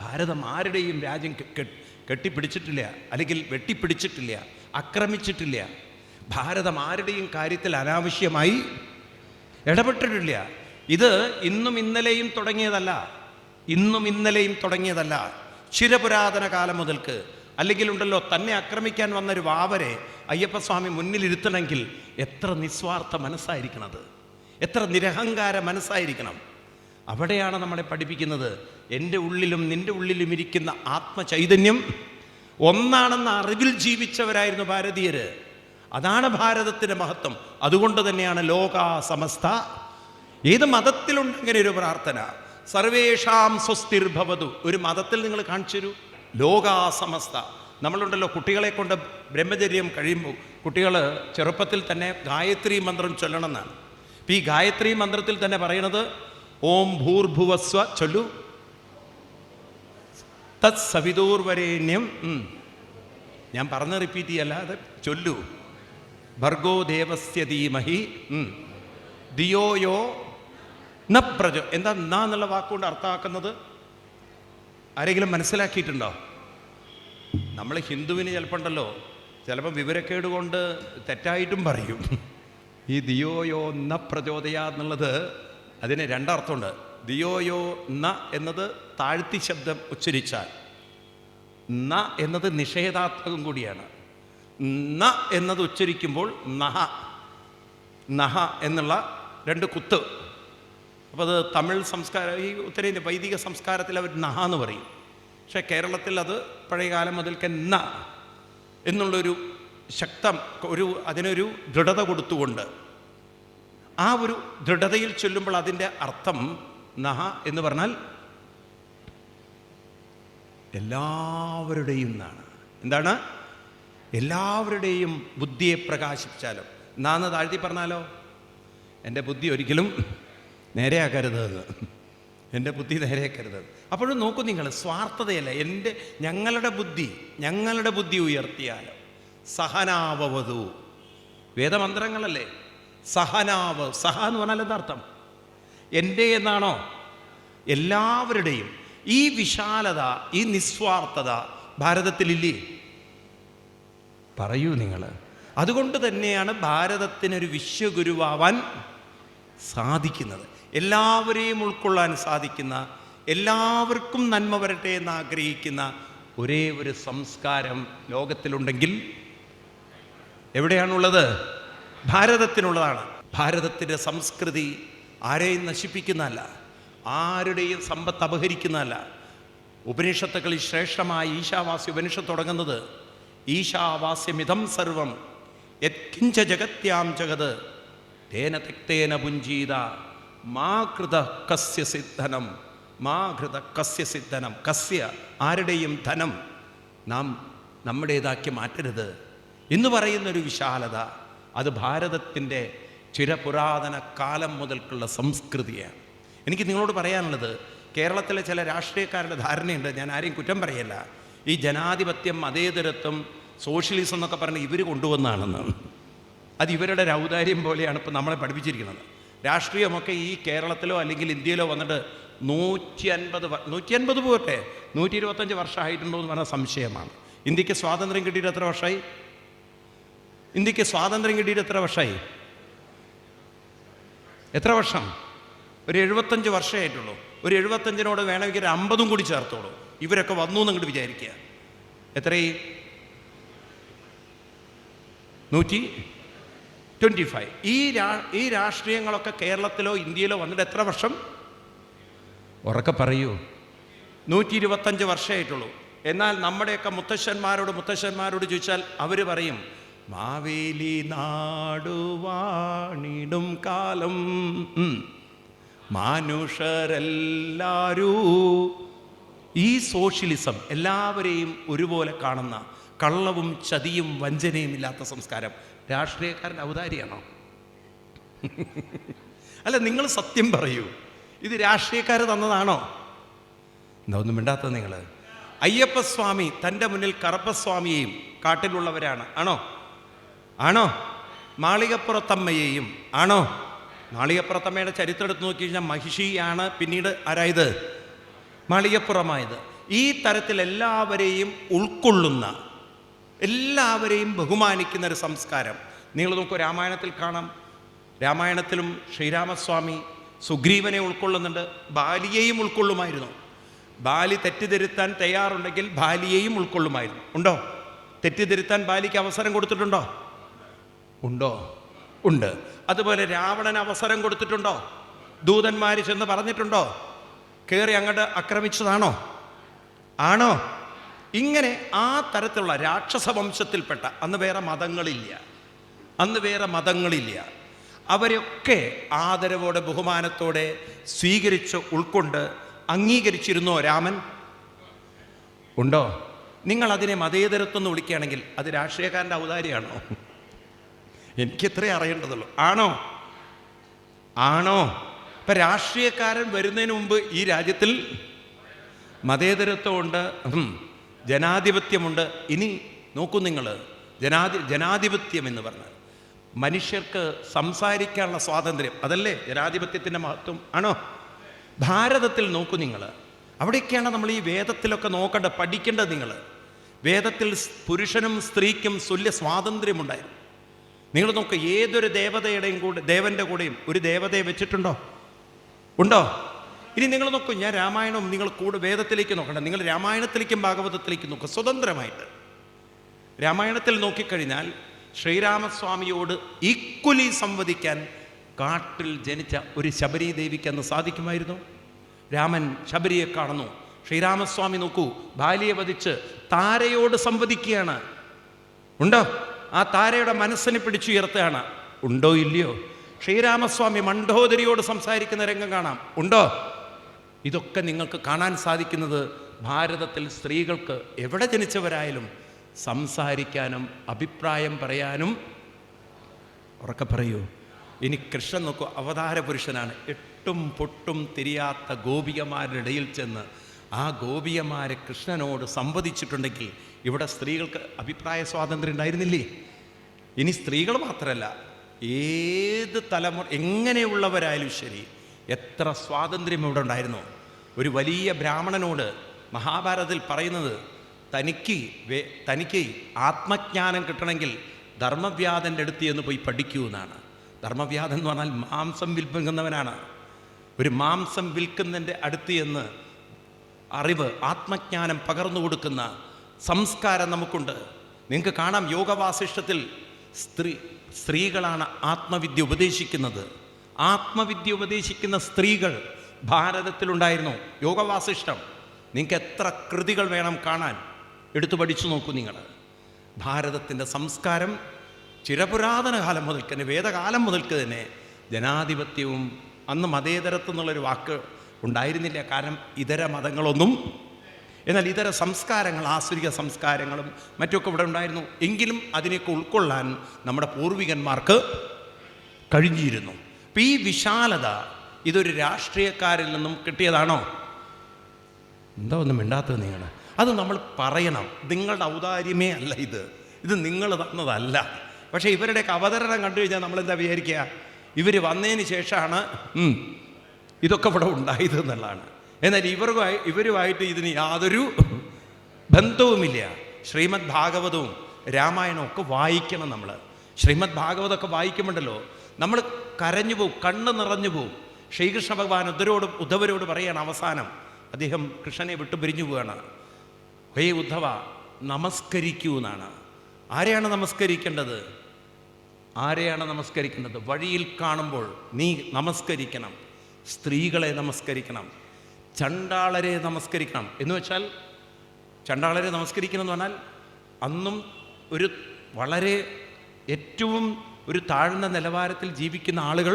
ഭാരതം ആരുടെയും രാജ്യം കെട്ടിപ്പിടിച്ചിട്ടില്ല, അല്ലെങ്കിൽ വെട്ടിപ്പിടിച്ചിട്ടില്ല, ആക്രമിച്ചിട്ടില്ല. ഭാരതം ആരുടെയും കാര്യത്തിൽ അനാവശ്യമായി ഇടപെട്ടിട്ടില്ല. ഇത് ഇന്നും ഇന്നലെയും തുടങ്ങിയതല്ല. ചിരപുരാതന കാലം മുതൽക്ക്. അല്ലെങ്കിൽ ഉണ്ടല്ലോ, തന്നെ ആക്രമിക്കാൻ വന്നൊരു വാവരെ അയ്യപ്പസ്വാമി മുന്നിലിരുത്തണമെങ്കിൽ എത്ര നിസ്വാർത്ഥ മനസ്സായിരിക്കണത്, എത്ര നിരഹങ്കാര മനസ്സായിരിക്കണം. അവിടെയാണ് നമ്മളെ പഠിപ്പിക്കുന്നത്, എൻ്റെ ഉള്ളിലും നിൻ്റെ ഉള്ളിലും ഇരിക്കുന്ന ആത്മചൈതന്യം ഒന്നാണെന്ന അറിവിൽ ജീവിച്ചവരായിരുന്നു ഭാരതീയർ. അതാണ് ഭാരതത്തിൻ്റെ മഹത്വം. അതുകൊണ്ട് തന്നെയാണ് ലോകാ സമസ്ത. ഏത് മതത്തിലുണ്ട് ഇങ്ങനെ ഒരു പ്രാർത്ഥന? സർവേഷാം സ്വസ്തിർഭവതു. ഒരു മതത്തിൽ നിങ്ങൾ കാണിച്ചു തരൂ. ലോകാ സമസ്ത. നമ്മളുണ്ടല്ലോ, കുട്ടികളെ കൊണ്ട് ബ്രഹ്മചര്യം കഴിയുമ്പോൾ കുട്ടികൾ ചെറുപ്പത്തിൽ തന്നെ ഗായത്രി മന്ത്രം ചൊല്ലണം എന്നാണ്. ഇപ്പം ഈ ഗായത്രി മന്ത്രത്തിൽ തന്നെ പറയണത് ഓം ഭൂർഭുവസ്വ ചൊല്ലു, തത് സവിതൂർവരേണ്യം. ഞാൻ പറഞ്ഞ് റിപ്പീറ്റ് ചെയ്യല്ല, അത് ചൊല്ലു. ഭർഗോ ദേവസ്യ ധീമഹി ധിയോ യോ ന പ്രജോ. എന്താ ന എന്നുള്ള വാക്കുകൊണ്ട് അർത്ഥമാക്കുന്നത് ആരെങ്കിലും മനസ്സിലാക്കിയിട്ടുണ്ടോ? നമ്മൾ ഹിന്ദുവിന് ചിലപ്പം വിവരക്കേട് കൊണ്ട് തെറ്റായിട്ടും പറയും. ഈ ധിയോ യോ ന പ്രചോദയ എന്നുള്ളത് അതിന് രണ്ടർത്ഥമുണ്ട്. ധിയോ യോ ന എന്നത് താഴ്ത്തി ശബ്ദം ഉച്ചരിച്ചാൽ, ന എന്നത് നിഷേധാത്മകം കൂടിയാണ്. ന എന്നത് ഉച്ചരിക്കുമ്പോൾ നഹ നഹ എന്നുള്ള രണ്ട് കുത്ത്. അപ്പോൾ അത് തമിഴ് സംസ്കാരം, ഈ ഉത്തരേന്ത്യ വൈദിക സംസ്കാരത്തിൽ അവർ നഹ എന്ന് പറയും. പക്ഷേ കേരളത്തിൽ അത് പഴയകാലം മുതൽക്ക് ന എന്നുള്ളൊരു അതിനൊരു ദൃഢത കൊടുത്തുകൊണ്ട് ആ ഒരു ദൃഢതയിൽ ചൊല്ലുമ്പോൾ അതിൻ്റെ അർത്ഥം നഹ എന്ന് പറഞ്ഞാൽ എല്ലാവരുടെയും എന്നാണ്. എന്താണ്? എല്ലാവരുടെയും ബുദ്ധിയെ പ്രകാശിപ്പിച്ചാലും. എന്നാന്ന് താഴ്ത്തി പറഞ്ഞാലോ, എൻ്റെ ബുദ്ധി ഒരിക്കലും നേരെയാക്കരുത് എന്ന്, എൻ്റെ ബുദ്ധി നേരെയാക്കരുത്. അപ്പോഴും നോക്കൂ നിങ്ങൾ, സ്വാർത്ഥതയല്ല. ഞങ്ങളുടെ ബുദ്ധി ഉയർത്തിയാലോ സഹനാവവതു. വേദമന്ത്രങ്ങളല്ലേ സഹനാവ്. സഹ എന്ന് പറഞ്ഞാൽ എന്താർത്ഥം? എൻ്റെ എന്നാണോ? എല്ലാവരുടെയും. ഈ വിശാലത, ഈ നിസ്വാർത്ഥത ഭാരതത്തിലില്ലേ? പറയൂ നിങ്ങൾ. അതുകൊണ്ട് തന്നെയാണ് ഭാരതത്തിനൊരു വിശ്വഗുരുവാവാൻ സാധിക്കുന്നത്. എല്ലാവരെയും ഉൾക്കൊള്ളാൻ സാധിക്കുന്ന, എല്ലാവർക്കും നന്മ വരട്ടെ എന്ന് ആഗ്രഹിക്കുന്ന ഒരേ ഒരു സംസ്കാരം ലോകത്തിലുണ്ടെങ്കിൽ എവിടെയാണുള്ളത്? ഭാരതത്തിനുള്ളതാണ്. ഭാരതത്തിൻ്റെ സംസ്കൃതി ആരെയും നശിപ്പിക്കുന്നതല്ല, ആരുടെയും സമ്പത്ത് അപഹരിക്കുന്നതല്ല. ഉപനിഷത്തുക്കളിൽ ശ്രേഷ്ഠമായ ഈശാവാസ്യ ഉപനിഷത്ത് തുടങ്ങുന്നത് ഈശാവാസ്യമിതം സർവം യത്കിഞ്ച ജഗത്യാം ജഗത് തേന തെക്തേന പുഞ്ചീത മാ കൃത കസ്യ സിദ്ധനം, മാ കൃത കസ്യ സിദ്ധനം. കസ്യ ആരുടെയും ധനം നാം നമ്മുടേതാക്കി മാറ്റരുത് എന്ന് പറയുന്നൊരു വിശാലത, അത് ഭാരതത്തിൻ്റെ ചിരപുരാതന കാലം മുതൽക്കുള്ള സംസ്കൃതിയാണ്. എനിക്ക് നിങ്ങളോട് പറയാനുള്ളത്, കേരളത്തിലെ ചില രാഷ്ട്രീയക്കാരുടെ ധാരണയുണ്ട്, ഞാൻ ആരെയും കുറ്റം പറയല്ല, ഈ ജനാധിപത്യം, മതേതരത്വം, സോഷ്യലിസം എന്നൊക്കെ പറഞ്ഞ് ഇവർ കൊണ്ടുവന്നാണെന്ന്. അത് ഇവരുടെ ഔദാര്യം പോലെയാണ് ഇപ്പം നമ്മളെ പഠിപ്പിച്ചിരിക്കുന്നത്. രാഷ്ട്രീയമൊക്കെ ഈ കേരളത്തിലോ അല്ലെങ്കിൽ ഇന്ത്യയിലോ വന്നിട്ട് 150 പോട്ടെ 125 വർഷമായിട്ടുണ്ടോ എന്ന് പറഞ്ഞാൽ സംശയമാണ്. ഇന്ത്യക്ക് സ്വാതന്ത്ര്യം കിട്ടിയിട്ട് എത്ര വർഷമായി? എത്ര വർഷം? ഒരു 75 വർഷമായിട്ടുള്ളൂ. ഒരു 75നോട് വേണമെങ്കിൽ ഒരു 50 കൂടി ചേർത്തോളൂ. ഇവരൊക്കെ വന്നു എന്നങ്ങോട്ട് വിചാരിക്കുക. എത്രയായി? 125. ഈ രാഷ്ട്രീയങ്ങളൊക്കെ കേരളത്തിലോ ഇന്ത്യയിലോ വന്നിട്ട് എത്ര വർഷം? ഉറക്കെ പറയൂ. 125 വർഷമായിട്ടുള്ളൂ. എന്നാൽ നമ്മുടെയൊക്കെ മുത്തശ്ശന്മാരോട് ചോദിച്ചാൽ അവർ പറയും, മാവേലി നാടുവാണിടും കാലം മനുഷ്യരെല്ലാരൂ. ഈ സോഷ്യലിസം, എല്ലാവരെയും ഒരുപോലെ കാണുന്ന, കള്ളവും ചതിയും വഞ്ചനയും ഇല്ലാത്ത സംസ്കാരം രാഷ്ട്രീയക്കാരൻ്റെ ഔദാര്യമാണോ? അല്ല, നിങ്ങൾ സത്യം പറയൂ, ഇത് രാഷ്ട്രീയക്കാർ തന്നതാണോ? എന്താ ഒന്നും മിണ്ടാത്തത് നിങ്ങൾ? അയ്യപ്പസ്വാമി തൻ്റെ മുന്നിൽ കറുപ്പസ്വാമിയെയും കാട്ടിലുള്ളവരാണ്, ആണോ? മാളികപ്പുറത്തമ്മയെയും ആണോ? മാളികപ്പുറത്തമ്മയുടെ ചരിത്രം എടുത്ത് നോക്കി കഴിഞ്ഞാൽ മഹിഷിയാണ് പിന്നീട് ആരായത്? മാളികപ്പുറമായത്. ഈ തരത്തിൽ എല്ലാവരെയും ഉൾക്കൊള്ളുന്ന, എല്ലാവരെയും ബഹുമാനിക്കുന്ന ഒരു സംസ്കാരം നിങ്ങൾ നോക്കൂ. രാമായണത്തിൽ കാണാം. രാമായണത്തിലും ശ്രീരാമസ്വാമി സുഗ്രീവനെ ഉൾക്കൊള്ളുന്നുണ്ട്, ബാലിയെയും ഉൾക്കൊള്ളുമായിരുന്നു. ബാലി തെറ്റിദ്ധരുത്താൻ തയ്യാറുണ്ടെങ്കിൽ ബാലിയെയും ഉൾക്കൊള്ളുമായിരുന്നു. ഉണ്ടോ? തെറ്റിദ്ധരുത്താൻ ബാലിക്ക് അവസരം കൊടുത്തിട്ടുണ്ടോ? ഉണ്ട്. അതുപോലെ രാവണന് അവസരം കൊടുത്തിട്ടുണ്ടോ? ദൂതന്മാർ ചെന്ന് പറഞ്ഞിട്ടുണ്ടോ? കയറി അങ്ങോട്ട് ആക്രമിച്ചതാണോ? ഇങ്ങനെ ആ തരത്തിലുള്ള രാക്ഷസ വംശത്തിൽപ്പെട്ട, അന്ന് വേറെ മതങ്ങളില്ല, അവരൊക്കെ ആദരവോടെ ബഹുമാനത്തോടെ സ്വീകരിച്ച് ഉൾക്കൊണ്ട് അംഗീകരിച്ചിരുന്നോ രാമൻ? ഉണ്ടോ? നിങ്ങൾ അതിനെ മതേതരത്വം എന്ന് വിളിക്കുകയാണെങ്കിൽ അത് രാഷ്ട്രീയക്കാരൻ്റെ ഔദാര്യമാണോ? എനിക്കിത്രേ അറിയേണ്ടതുള്ളൂ. ആണോ? ഇപ്പം രാഷ്ട്രീയക്കാരൻ വരുന്നതിന് മുമ്പ് ഈ രാജ്യത്തിൽ മതേതരത്വമുണ്ട്, ജനാധിപത്യമുണ്ട്. ഇനി നോക്കൂ നിങ്ങൾ, ജനാധിപത്യം എന്ന് പറഞ്ഞാൽ മനുഷ്യർക്ക് സംസാരിക്കാനുള്ള സ്വാതന്ത്ര്യം, അതല്ലേ ജനാധിപത്യത്തിൻ്റെ മഹത്വം? ആണോ? ഭാരതത്തിൽ നോക്കൂ നിങ്ങൾ, അവിടെയൊക്കെയാണ് നമ്മൾ ഈ വേദത്തിലൊക്കെ നോക്കേണ്ടത്, പഠിക്കേണ്ടത്. നിങ്ങൾ വേദത്തിൽ പുരുഷനും സ്ത്രീക്കും തുല്യ സ്വാതന്ത്ര്യമുണ്ടായിരുന്നു. നിങ്ങൾ നോക്കുക, ഏതൊരു ദേവൻ്റെ കൂടെയും ഒരു ദേവതയെ വെച്ചിട്ടുണ്ടോ? ഉണ്ടോ? ഇനി നിങ്ങൾ നോക്കൂ, ഞാൻ രാമായണവും നിങ്ങൾ വേദത്തിലേക്ക് നോക്കണ്ട, നിങ്ങൾ രാമായണത്തിലേക്കും ഭാഗവതത്തിലേക്കും നോക്കുക. സ്വതന്ത്രമായിട്ട് രാമായണത്തിൽ നോക്കിക്കഴിഞ്ഞാൽ ശ്രീരാമസ്വാമിയോട് ഈക്വലി സംവദിക്കാൻ കാട്ടിൽ ജനിച്ച ഒരു ശബരി ദേവിക്ക് അന്ന് സാധിക്കുമായിരുന്നു. രാമൻ ശബരിയെ കാണുന്നു. ശ്രീരാമസ്വാമി നോക്കൂ, ബാലിയെ വധിച്ച് താരയോട് സംവദിക്കുകയാണ്. ഉണ്ടോ? ആ താരയുടെ മനസ്സിനെ പിടിച്ചുയർത്തുകയാണ്. ഉണ്ടോ ഇല്ലയോ? ശ്രീരാമസ്വാമി മണ്ഡോദരിയോട് സംസാരിക്കുന്ന രംഗം കാണാം. ഉണ്ടോ? ഇതൊക്കെ നിങ്ങൾക്ക് കാണാൻ സാധിക്കുന്നത് ഭാരതത്തിൽ സ്ത്രീകൾക്ക് എവിടെ ജനിച്ചവരായാലും സംസാരിക്കാനും അഭിപ്രായം പറയാനും, ഉറക്കെ പറയൂ. ഇനി കൃഷ്ണൻ നോക്കൂ, അവതാര പുരുഷനാണ്. എട്ടും പൊട്ടും തിരിയാത്ത ഗോപികമാരുടെ ഇടയിൽ ചെന്ന് ആ ഗോപികമാരെ കൃഷ്ണനോട് സംവദിച്ചിട്ടുണ്ടെങ്കിൽ ഇവിടെ സ്ത്രീകൾക്ക് അഭിപ്രായ സ്വാതന്ത്ര്യം ഉണ്ടായിരുന്നില്ലേ? ഇനി സ്ത്രീകൾ മാത്രമല്ല, ഏത് തലമുറ എങ്ങനെയുള്ളവരായാലും ശരി, എത്ര സ്വാതന്ത്ര്യം ഇവിടെ ഉണ്ടായിരുന്നു. ഒരു വലിയ ബ്രാഹ്മണനോട് മഹാഭാരതത്തിൽ പറയുന്നത്, തനിക്ക് ആത്മജ്ഞാനം കിട്ടണമെങ്കിൽ ധർമ്മവ്യാധൻ്റെ അടുത്ത് എന്ന് പോയി പഠിക്കൂ എന്നാണ്. ധർമ്മവ്യാധൻ എന്ന് പറഞ്ഞാൽ മാംസം വിൽക്കുന്നവനാണ്. ഒരു മാംസം വിൽക്കുന്നതിൻ്റെ അടുത്ത് എന്ന് അറിവ്, ആത്മജ്ഞാനം പകർന്നു കൊടുക്കുന്ന സംസ്കാരം നമുക്കുണ്ട്. നിങ്ങൾക്ക് കാണാം, യോഗവാസിഷ്ഠത്തിൽ സ്ത്രീകളാണ് ആത്മവിദ്യ ഉപദേശിക്കുന്നത്. ആത്മവിദ്യ ഉപദേശിക്കുന്ന സ്ത്രീകൾ ഭാരതത്തിലുണ്ടായിരുന്നു. യോഗവാസിഷ്ഠം നിങ്ങൾക്ക് എത്ര കൃതികൾ വേണം കാണാൻ, എടുത്തു പഠിച്ചു നോക്കൂ നിങ്ങൾ. ഭാരതത്തിൻ്റെ സംസ്കാരം ചിരപുരാതന കാലം മുതൽക്ക് തന്നെ, വേദകാലം മുതൽക്ക് തന്നെ ജനാധിപത്യവും, അന്ന് മതേതരത്വം എന്നുള്ളൊരു വാക്ക് ഉണ്ടായിരുന്നില്ല. കാരണം ഇതര മതങ്ങളൊന്നും, എന്നാൽ ഇതര സംസ്കാരങ്ങൾ, ആസുരിക സംസ്കാരങ്ങളും മറ്റൊക്കെ ഇവിടെ ഉണ്ടായിരുന്നു. എങ്കിലും അതിനെയൊക്കെ ഉൾക്കൊള്ളാൻ നമ്മുടെ പൂർവികന്മാർക്ക് കഴിഞ്ഞിരുന്നു. അപ്പം ഈ വിശാലത ഇതൊരു രാഷ്ട്രീയക്കാരിൽ നിന്നും കിട്ടിയതാണോ? എന്താ ഒന്നും മിണ്ടാത്തത് നിങ്ങൾ? അത് നമ്മൾ പറയണം. നിങ്ങളുടെ ഔദാര്യമേ അല്ല ഇത് നിങ്ങൾ തന്നതല്ല. പക്ഷേ ഇവരുടെയൊക്കെ അവതരണം കണ്ടു കഴിഞ്ഞാൽ നമ്മളെന്താ വിചാരിക്കുക? ഇവർ വന്നതിന് ശേഷമാണ് ഇതൊക്കെ ഇവിടെ ഉണ്ടായത് എന്നുള്ളതാണ്. എന്നാൽ ഇവരുമായിട്ട് ഇതിന് യാതൊരു ബന്ധവുമില്ല. ശ്രീമദ് ഭാഗവതവും രാമായണവും ഒക്കെ വായിക്കണം നമ്മൾ. ശ്രീമദ് ഭാഗവതമൊക്കെ വായിക്കുമ്പോണ്ടല്ലോ നമ്മൾ കരഞ്ഞു പോവും, കണ്ണ് നിറഞ്ഞു പോവും. ശ്രീകൃഷ്ണ ഭഗവാൻ ഉദ്ധവരോട് പറയാണ് അവസാനം, അദ്ദേഹം കൃഷ്ണനെ വിട്ടു പിരിഞ്ഞു പോവുകയാണ്. ഹേ ഉദ്ധവ, നമസ്കരിക്കൂ എന്നാണ്. ആരെയാണ് നമസ്കരിക്കേണ്ടത്? ആരെയാണ് നമസ്കരിക്കേണ്ടത്? വഴിയിൽ കാണുമ്പോൾ നീ നമസ്കരിക്കണം. സ്ത്രീകളെ നമസ്കരിക്കണം, ചണ്ടാളരെ നമസ്കരിക്കണം. എന്ന് വെച്ചാൽ ചണ്ടാളരെ നമസ്കരിക്കണം എന്ന് പറഞ്ഞാൽ അന്നും ഒരു വളരെ ഏറ്റവും ഒരു താഴ്ന്ന നിലവാരത്തിൽ ജീവിക്കുന്ന ആളുകൾ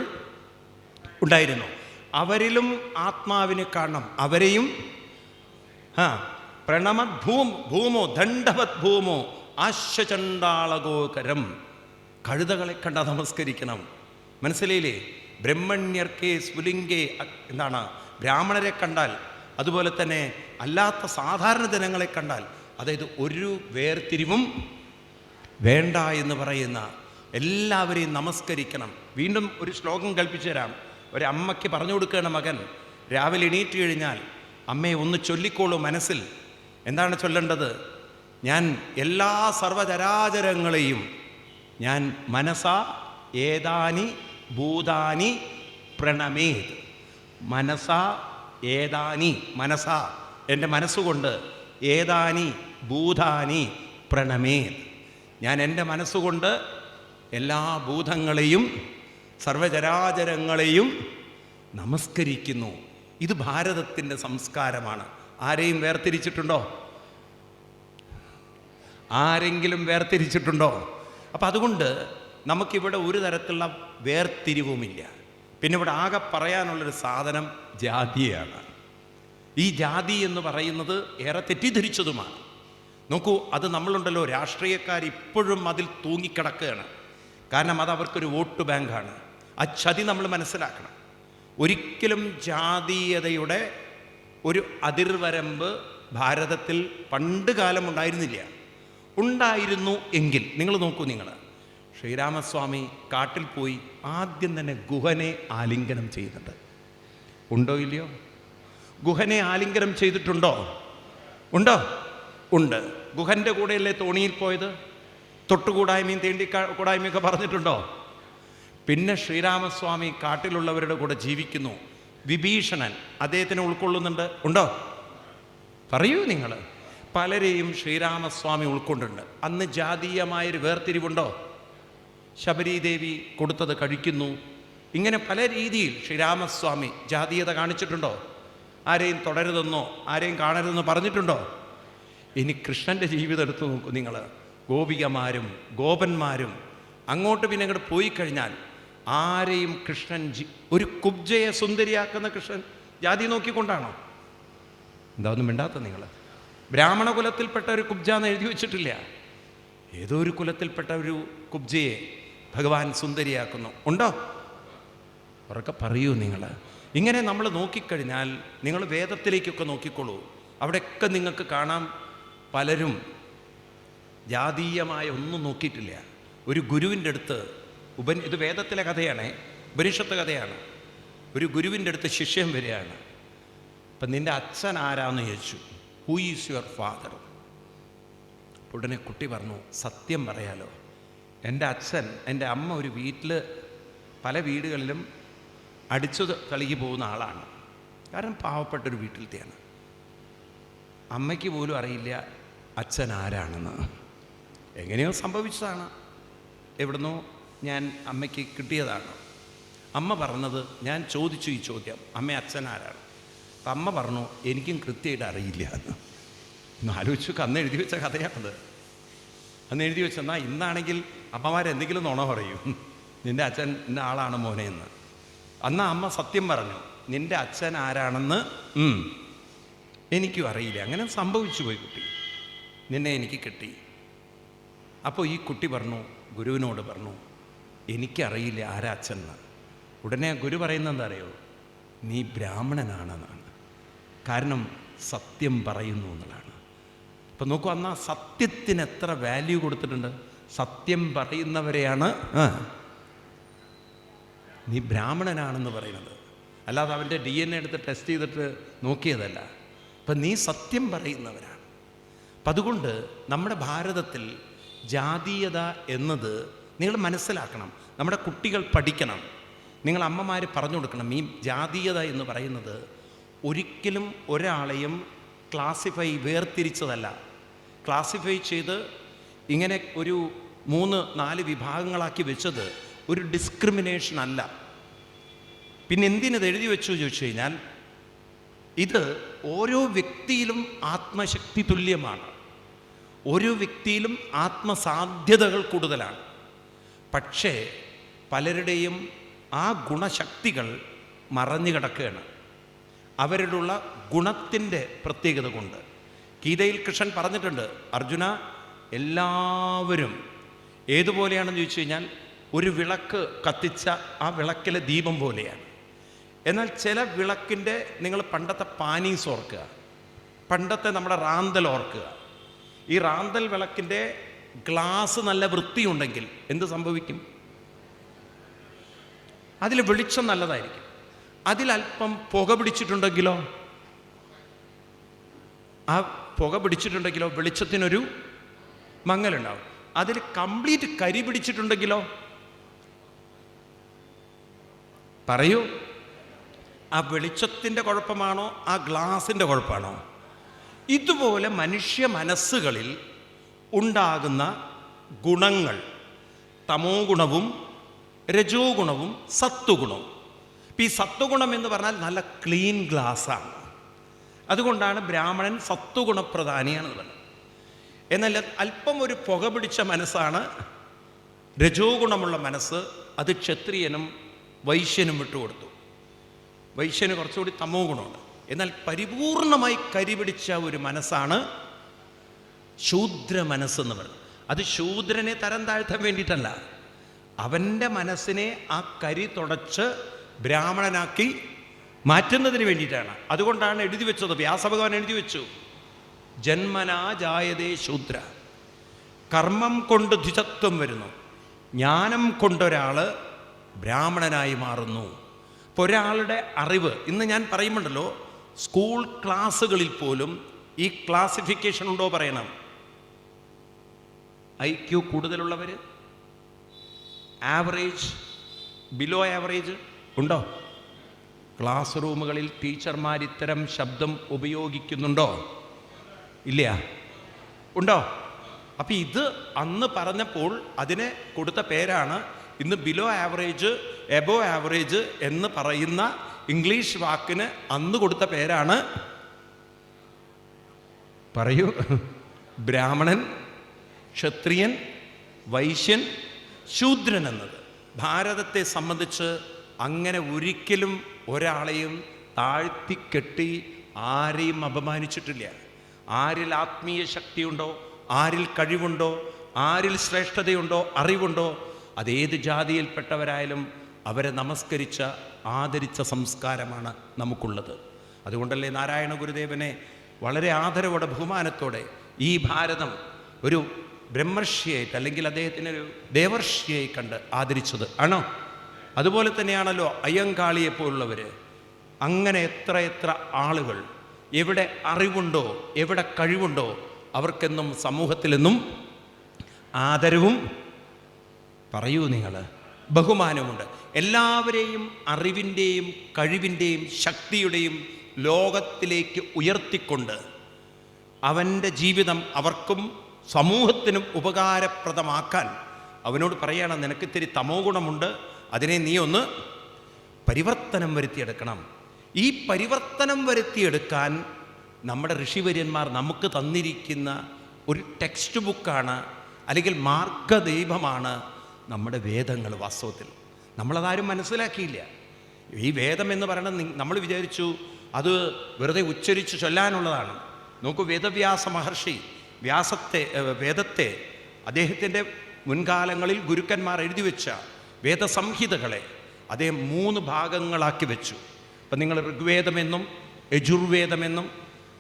ഉണ്ടായിരുന്നു. അവരിലും ആത്മാവിനെ കാണണം. അവരെയും പ്രണമത് ഭൂമോ ദണ്ഡവത് ഭൂമോ ആശ്വചണ്ടാളഗോകരം, കഴുതകളെ കണ്ട നമസ്കരിക്കണം. മനസ്സിലായില്ലേ? ബ്രഹ്മണ്യർക്കേ സ്ഫുലിംഗേ, എന്താണ്, ബ്രാഹ്മണരെ കണ്ടാൽ, അതുപോലെ തന്നെ അല്ലാത്ത സാധാരണ ജനങ്ങളെ കണ്ടാൽ, അതായത് ഒരു വേർതിരിവും വേണ്ട എന്ന് പറയുന്ന എല്ലാവരെയും നമസ്കരിക്കണം. വീണ്ടും ഒരു ശ്ലോകം കൽപ്പിച്ചു തരാം. ഒരമ്മയ്ക്ക് പറഞ്ഞു കൊടുക്കുകയാണ് മകൻ, രാവിലെ എണീറ്റ് കഴിഞ്ഞാൽ അമ്മയെ ഒന്ന് ചൊല്ലിക്കോളൂ മനസ്സിൽ. എന്താണ് ചൊല്ലേണ്ടത്? ഞാൻ എല്ലാ സർവചരാചരങ്ങളെയും ഞാൻ മനസാ ഏതാനി ഭൂതാനി പ്രണമേത്. മനസാ ഏതാനി, മനസാ എൻ്റെ മനസ്സുകൊണ്ട്, ഏതാനി ഭൂതാനി പ്രണമേത്, ഞാൻ എൻ്റെ മനസ്സുകൊണ്ട് എല്ലാ ഭൂതങ്ങളെയും സർവചരാചരങ്ങളെയും നമസ്കരിക്കുന്നു. ഇത് ഭാരതത്തിൻ്റെ സംസ്കാരമാണ്. ആരെയും വേർതിരിച്ചിട്ടുണ്ടോ? ആരെങ്കിലും വേർതിരിച്ചിട്ടുണ്ടോ? അപ്പം അതുകൊണ്ട് നമുക്കിവിടെ ഒരു തരത്തിലുള്ള വേർതിരിവുമില്ല. പിന്നെ ഇവിടെ ആകെ പറയാനുള്ളൊരു സാധനം ജാതിയാണ്. ഈ ജാതി എന്ന് പറയുന്നത് ഏറെ തെറ്റിദ്ധരിച്ചതുമാണ്. നോക്കൂ, അത് നമ്മളുണ്ടല്ലോ, രാഷ്ട്രീയക്കാർ ഇപ്പോഴും അതിൽ തൂങ്ങിക്കിടക്കുകയാണ്. കാരണം അത് അവർക്കൊരു വോട്ട് ബാങ്കാണ്. ആ ചതി നമ്മൾ മനസ്സിലാക്കണം. ഒരിക്കലും ജാതീയതയുടെ ഒരു അതിർവരമ്പ് ഭാരതത്തിൽ പണ്ട് കാലം ഉണ്ടായിരുന്നില്ല. ഉണ്ടായിരുന്നു എങ്കിൽ നിങ്ങൾ നോക്കൂ, ശ്രീരാമസ്വാമി കാട്ടിൽ പോയി ആദ്യം തന്നെ ഗുഹനെ ആലിംഗനം ചെയ്യുന്നുണ്ട്. ഉണ്ടോ ഇല്ലയോ? ഗുഹനെ ആലിംഗനം ചെയ്തിട്ടുണ്ടോ? ഉണ്ടോ? ഉണ്ട്. ഗുഹൻ്റെ കൂടെയല്ലേ തോണിയിൽ പോയത്? തൊട്ടുകൂടായ്മയും കൂടായ്മയൊക്കെ പറഞ്ഞിട്ടുണ്ടോ? പിന്നെ ശ്രീരാമസ്വാമി കാട്ടിലുള്ളവരുടെ കൂടെ ജീവിക്കുന്നു. വിഭീഷണൻ അദ്ദേഹത്തിനെ ഉൾക്കൊള്ളുന്നുണ്ട്. ഉണ്ടോ? പറയൂ നിങ്ങൾ. പലരെയും ശ്രീരാമസ്വാമി ഉൾക്കൊണ്ടുണ്ട്. അന്ന് ജാതീയമായൊരു വേർതിരിവുണ്ടോ? ശബരീദേവി കൊടുത്തത് കഴിക്കുന്നു, ഇങ്ങനെ പല രീതിയിൽ ശ്രീരാമസ്വാമി ജാതീയത കാണിച്ചിട്ടുണ്ടോ? ആരെയും തുടരുതെന്നോ ആരെയും കാണരുതെന്നോ പറഞ്ഞിട്ടുണ്ടോ? ഇനി കൃഷ്ണൻ്റെ ജീവിതം എടുത്തു നോക്കൂ നിങ്ങൾ. ഗോപികമാരും ഗോപന്മാരും അങ്ങോട്ട് പിന്നെ അങ്ങോട്ട് പോയി കഴിഞ്ഞാൽ ആരെയും കൃഷ്ണൻ ഒരു കുബ്ജയെ സുന്ദരിയാക്കുന്ന കൃഷ്ണൻ ജാതി നോക്കിക്കൊണ്ടാണോ? എന്താ ഒന്നും മിണ്ടാത്ത നിങ്ങൾ? ബ്രാഹ്മണ കുലത്തിൽപ്പെട്ട ഒരു കുബ്ജ എന്ന് എഴുതി വെച്ചിട്ടില്ല. ഏതോ ഒരു കുലത്തിൽപ്പെട്ട ഒരു കുബ്ജയെ ഭഗവാൻ സുന്ദരിയാക്കുന്നു. ഉണ്ടോ? ഉറക്കെ പറയൂ നിങ്ങൾ. ഇങ്ങനെ നമ്മൾ നോക്കിക്കഴിഞ്ഞാൽ നിങ്ങൾ വേദത്തിലേക്കൊക്കെ നോക്കിക്കോളൂ. അവിടെയൊക്കെ നിങ്ങൾക്ക് കാണാം പലരും ജാതീയമായ ഒന്നും നോക്കിയിട്ടില്ല. ഒരു ഗുരുവിൻ്റെ അടുത്ത് ഇത് വേദത്തിലെ കഥയാണ്, ഉപനിഷത്ത് കഥയാണ്. ഒരു ഗുരുവിൻ്റെ അടുത്ത് ശിഷ്യൻ വരികയാണ്. അപ്പം നിൻ്റെ അച്ഛൻ ആരാന്ന് ചോദിച്ചു. Who is your father? ഉടനെ കുട്ടി പറഞ്ഞു, സത്യം പറയാലോ, എൻ്റെ അച്ഛൻ, എൻ്റെ അമ്മ ഒരു വീട്ടിൽ പല വീടുകളിലും അടിച്ചു തളിക്ക് പോകുന്ന ആളാണ്. കാരണം പാവപ്പെട്ടൊരു വീട്ടിലത്തെയാണ്. അമ്മയ്ക്ക് പോലും അറിയില്ല അച്ഛൻ ആരാണെന്ന്. എങ്ങനെയോ സംഭവിച്ചതാണ്, എവിടുന്നോ ഞാൻ അമ്മയ്ക്ക് കിട്ടിയതാണ്. അമ്മ പറഞ്ഞത്, ഞാൻ ചോദിച്ചു ഈ ചോദ്യം, അമ്മ അച്ഛൻ ആരാണ്? അപ്പം അമ്മ പറഞ്ഞു, എനിക്കും കൃത്യമായിട്ട് അറിയില്ല എന്ന്. ഒന്ന് ആലോചിച്ചു, അന്ന് എഴുതി വെച്ച കഥയാണത്. അന്ന് എഴുതി വെച്ചെന്നാൽ ഇന്നാണെങ്കിൽ അമ്മമാരെന്തെങ്കിലും നുണ പറയും, നിൻ്റെ അച്ഛൻ ഇന്ന ആളാണ് മോനെ എന്ന്. അന്ന് അമ്മ സത്യം പറഞ്ഞു, നിൻ്റെ അച്ഛൻ ആരാണെന്ന് എനിക്കും അറിയില്ല. അങ്ങനെ സംഭവിച്ചു പോയി കുട്ടി, നിന്നെ എനിക്ക് കിട്ടി. അപ്പോൾ ഈ കുട്ടി പറഞ്ഞു, ഗുരുവിനോട് പറഞ്ഞു, എനിക്കറിയില്ല ആരാ അച്ഛൻ എന്ന്. ഉടനെ ഗുരു പറയുന്നത് എന്താ അറിയോ? നീ ബ്രാഹ്മണനാണെന്നാണ്. കാരണം സത്യം പറയുന്നു എന്നുള്ളതാണ്. അപ്പം നോക്കൂ, അന്ന് ആ സത്യത്തിന് എത്ര വാല്യൂ കൊടുത്തിട്ടുണ്ട്. സത്യം പറയുന്നവരെയാണ് നീ ബ്രാഹ്മണനാണെന്ന് പറയുന്നത്. അല്ലാതെ അവൻ്റെ DNA എടുത്ത് ടെസ്റ്റ് ചെയ്തിട്ട് നോക്കിയതല്ല. അപ്പം നീ സത്യം പറയുന്നവരാണ്. അപ്പം അതുകൊണ്ട് നമ്മുടെ ഭാരതത്തിൽ ജാതീയത എന്നത് നിങ്ങൾ മനസ്സിലാക്കണം. നമ്മുടെ കുട്ടികൾ പഠിക്കണം. നിങ്ങൾ അമ്മമാർ പറഞ്ഞു കൊടുക്കണം. ഈ ജാതീയത എന്ന് പറയുന്നത് ഒരിക്കലും ഒരാളെയും വേർതിരിച്ചതല്ല. ക്ലാസിഫൈ ചെയ്ത് ഇങ്ങനെ ഒരു 3-4 വിഭാഗങ്ങളാക്കി വെച്ചത് ഒരു ഡിസ്ക്രിമിനേഷൻ അല്ല. പിന്നെ എന്തിനത് എഴുതി വെച്ചു ചോദിച്ചു കഴിഞ്ഞാൽ, ഇത് ഓരോ വ്യക്തിയിലും ആത്മശക്തി തുല്യമാണ്. ഓരോ വ്യക്തിയിലും ആത്മസാധ്യതകൾ കൂടുതലാണ്. പക്ഷേ പലരുടെയും ആ ഗുണശക്തികൾ മറഞ്ഞു കിടക്കുകയാണ് അവരിലുള്ള ഗുണത്തിൻ്റെ പ്രത്യേകത കൊണ്ട്. ഗീതയിൽ കൃഷ്ണൻ പറഞ്ഞിട്ടുണ്ട്, അർജുന, എല്ലാവരും ഏതുപോലെയാണെന്ന് ചോദിച്ചു കഴിഞ്ഞാൽ ഒരു വിളക്ക് കത്തിച്ച ആ വിളക്കിലെ ദീപം പോലെയാണ്. എന്നാൽ ചില വിളക്കിൻ്റെ, നിങ്ങൾ പണ്ടത്തെ പാനീസ് ഓർക്കുക, പണ്ടത്തെ നമ്മുടെ റാന്തൽ ഓർക്കുക. ഈ റാന്തൽ വിളക്കിൻ്റെ ഗ്ലാസ് നല്ല വൃത്തിയുണ്ടെങ്കിൽ എന്ത് സംഭവിക്കും? അതിൽ വെളിച്ചം നല്ലതായിരിക്കും. അതിലല്പം പുക പിടിച്ചിട്ടുണ്ടെങ്കിലോ, ആ പുക പിടിച്ചിട്ടുണ്ടെങ്കിലോ വെളിച്ചത്തിനൊരു മങ്ങലുണ്ടാവും. അതിൽ കംപ്ലീറ്റ് കരി പിടിച്ചിട്ടുണ്ടെങ്കിലോ, പറയൂ, ആ വെളിച്ചത്തിൻ്റെ കുഴപ്പമാണോ ആ ഗ്ലാസിൻ്റെ കുഴപ്പമാണോ? ഇതുപോലെ മനുഷ്യ മനസ്സുകളിൽ ഉണ്ടാകുന്ന ഗുണങ്ങൾ, തമോ ഗുണവും രജോ ഗുണവും സത്വഗുണവും. ഈ സത്വഗുണം എന്ന് പറഞ്ഞാൽ നല്ല ക്ലീൻ ഗ്ലാസ്സാണ്. അതുകൊണ്ടാണ് ബ്രാഹ്മണൻ സത്വഗുണപ്രധാനിയാണെന്ന് പറയുന്നത്. എന്നാൽ അല്പം ഒരു പുക പിടിച്ച മനസ്സാണ് രജോ ഗുണമുള്ള മനസ്സ്. അത് ക്ഷത്രിയനും വൈശ്യനും വിട്ടുകൊടുത്തു. വൈശ്യന് കുറച്ചുകൂടി തമോ ഗുണമുണ്ട്. എന്നാൽ പരിപൂർണമായി കരിപിടിച്ച ഒരു മനസ്സാണ് ശൂദ്ര മനസ്സെന്ന് പറയുന്നത്. അത് ശൂദ്രനെ തരം താഴ്ത്താൻ വേണ്ടിയിട്ടല്ല, അവൻ്റെ മനസ്സിനെ ആ കരി തുടച്ച് ബ്രാഹ്മണനാക്കി മാറ്റുന്നതിന് വേണ്ടിയിട്ടാണ്. അതുകൊണ്ടാണ് എഴുതി വെച്ചത്, വ്യാസഭഗവാൻ എഴുതി വെച്ചു, ജന്മനാ ജായതേ ശൂദ്ര. കർമ്മം കൊണ്ട് ദ്വിജത്വം വരുന്നു, ജ്ഞാനം കൊണ്ടൊരാൾ ബ്രാഹ്മണനായി മാറുന്നു. ഇപ്പോൾ ഒരാളുടെ അറിവ്, ഇന്ന് ഞാൻ പറയുമ്പോണ്ടല്ലോ, സ്കൂൾ ക്ലാസ്സുകളിൽ പോലും ഈ ക്ലാസിഫിക്കേഷൻ ഉണ്ടോ പറയണം. IQ കൂടുതലുള്ളവർ, ആവറേജ്, ബിലോ ആവറേജ് ഉണ്ടോ? ക്ലാസ് റൂമുകളിൽ ടീച്ചർമാർ ഇത്തരം ശബ്ദം ഉപയോഗിക്കുന്നുണ്ടോ? ഇല്ല. ഉണ്ടോ? അപ്പം ഇത് അന്ന് പറഞ്ഞപ്പോൾ അതിനെ കൊടുത്ത പേരാണ് ഇന്ന് ബിലോ ആവറേജ്, എബോ ആവറേജ് എന്ന് പറയുന്ന ഇംഗ്ലീഷ് വാക്കിന് അന്ന് കൊടുത്ത പേരാണ്, പറയൂ, ബ്രാഹ്മണൻ, ക്ഷത്രിയൻ, വൈശ്യൻ, ശൂദ്രൻ എന്നത്. ഭാരതത്തെ സംബന്ധിച്ച് അങ്ങനെ ഒരിക്കലും ഒരാളെയും താഴ്ത്തിക്കെട്ടി ആരെയും അപമാനിച്ചിട്ടില്ല. ആരിൽ ആത്മീയ ശക്തിയുണ്ടോ, ആരിൽ കഴിവുണ്ടോ, ആരിൽ ശ്രേഷ്ഠതയുണ്ടോ, അറിവുണ്ടോ, അതേത് ജാതിയിൽപ്പെട്ടവരായാലും അവരെ നമസ്കരിച്ച ആദരിച്ച സംസ്കാരമാണ് നമുക്കുള്ളത്. അതുകൊണ്ടല്ലേ നാരായണ ഗുരുദേവനെ വളരെ ആദരവോടെ ബഹുമാനത്തോടെ ഈ ഭാരതം ഒരു ബ്രഹ്മർഷിയായിട്ട് അല്ലെങ്കിൽ അദ്ദേഹത്തിനൊരു ദേവർഷിയായി കണ്ട് ആദരിച്ചത് ആണോ? അതുപോലെ തന്നെയാണല്ലോ അയ്യങ്കാളിയെപ്പോലുള്ളവർ. അങ്ങനെ എത്ര എത്ര ആളുകൾ എവിടെ അറിവുണ്ടോ, എവിടെ കഴിവുണ്ടോ, അവർക്കെന്നും സമൂഹത്തിലെന്നും ആദരവും, പറയൂ നിങ്ങൾ, ബഹുമാനവുമുണ്ട്. എല്ലാവരെയും അറിവിൻ്റെയും കഴിവിൻ്റെയും ശക്തിയുടെയും ലോകത്തിലേക്ക് ഉയർത്തിക്കൊണ്ട് അവൻ്റെ ജീവിതം അവർക്കും സമൂഹത്തിനും ഉപകാരപ്രദമാക്കാൻ അവനോട് പറയണം, നിനക്കിത്തിരി തമോ ഗുണമുണ്ട്, അതിനെ നീ ഒന്ന് പരിവർത്തനം വരുത്തിയെടുക്കണം. ഈ പരിവർത്തനം വരുത്തിയെടുക്കാൻ നമ്മുടെ ഋഷിവര്യന്മാർ നമുക്ക് തന്നിരിക്കുന്ന ഒരു ടെക്സ്റ്റ് ബുക്കാണ്, അല്ലെങ്കിൽ മാർഗദീപമാണ് നമ്മുടെ വേദങ്ങൾ. വാസ്തവത്തിൽ നമ്മളതാരും മനസ്സിലാക്കിയില്ല. ഈ വേദം എന്ന് പറയുന്നത് നമ്മൾ വിചാരിച്ചു അത് വെറുതെ ഉച്ചരിച്ച് ചൊല്ലാനുള്ളതാണ്. നോക്കൂ, വേദവ്യാസ മഹർഷി വേദത്തെ അദ്ദേഹത്തിൻ്റെ മുൻകാലങ്ങളിൽ ഗുരുക്കന്മാർ എഴുതി വെച്ച വേദസംഹിതകളെ അദ്ദേഹം 3 ഭാഗങ്ങളാക്കി വെച്ചു. അപ്പം നിങ്ങൾ ഋഗ്വേദമെന്നും യജുർവേദമെന്നും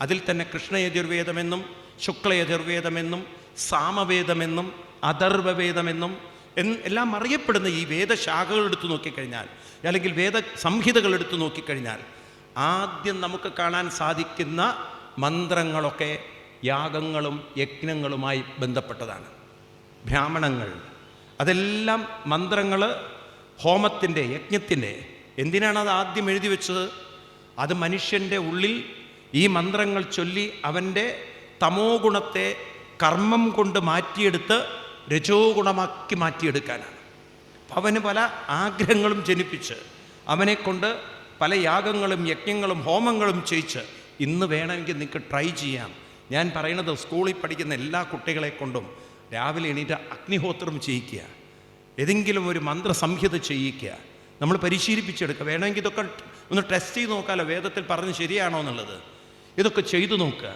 അതിൽ തന്നെ കൃഷ്ണയജുർവേദമെന്നും ശുക്ലയജുർവേദമെന്നും സാമവേദമെന്നും അഥർവവേദമെന്നും എല്ലാം അറിയപ്പെടുന്ന ഈ വേദശാഖകൾ എടുത്തു നോക്കിക്കഴിഞ്ഞാൽ, അല്ലെങ്കിൽ വേദസംഹിതകൾ എടുത്തു നോക്കിക്കഴിഞ്ഞാൽ ആദ്യം നമുക്ക് കാണാൻ സാധിക്കുന്ന മന്ത്രങ്ങളൊക്കെ യാഗങ്ങളും യജ്ഞങ്ങളുമായി ബന്ധപ്പെട്ടതാണ്. ബ്രാഹ്മണങ്ങൾ, അതെല്ലാം മന്ത്രങ്ങൾ ഹോമത്തിൻ്റെ, യജ്ഞത്തിൻ്റെ. എന്തിനാണ് അത് ആദ്യം എഴുതി വെച്ചത്? അത് മനുഷ്യൻ്റെ ഉള്ളിൽ ഈ മന്ത്രങ്ങൾ ചൊല്ലി അവൻ്റെ തമോ ഗുണത്തെ കർമ്മം കൊണ്ട് മാറ്റിയെടുത്ത് രജോ ഗുണമാക്കി മാറ്റിയെടുക്കാനാണ്. അവന് പല ആഗ്രഹങ്ങളും ജനിപ്പിച്ച് അവനെ കൊണ്ട് പല യാഗങ്ങളും യജ്ഞങ്ങളും ഹോമങ്ങളും ചെയ്യിച്ച്, ഇന്ന് വേണമെങ്കിൽ നിങ്ങൾക്ക് ട്രൈ ചെയ്യാം. ഞാൻ പറയുന്നത് സ്കൂളിൽ പഠിക്കുന്ന എല്ലാ കുട്ടികളെ കൊണ്ടും രാവിലെ എണീറ്റ് അഗ്നിഹോത്രം ചെയ്യിക്കുക, ഏതെങ്കിലും ഒരു മന്ത്രസംഹിത ചെയ്യിക്കുക, നമ്മൾ പരിശീലിപ്പിച്ചെടുക്കുക. വേണമെങ്കിൽ ഇതൊക്കെ ഒന്ന് ടെസ്റ്റ് ചെയ്ത് നോക്കാമല്ലോ, വേദത്തിൽ പറഞ്ഞ് ശരിയാണോ എന്നുള്ളത്. ഇതൊക്കെ ചെയ്തു നോക്കുക.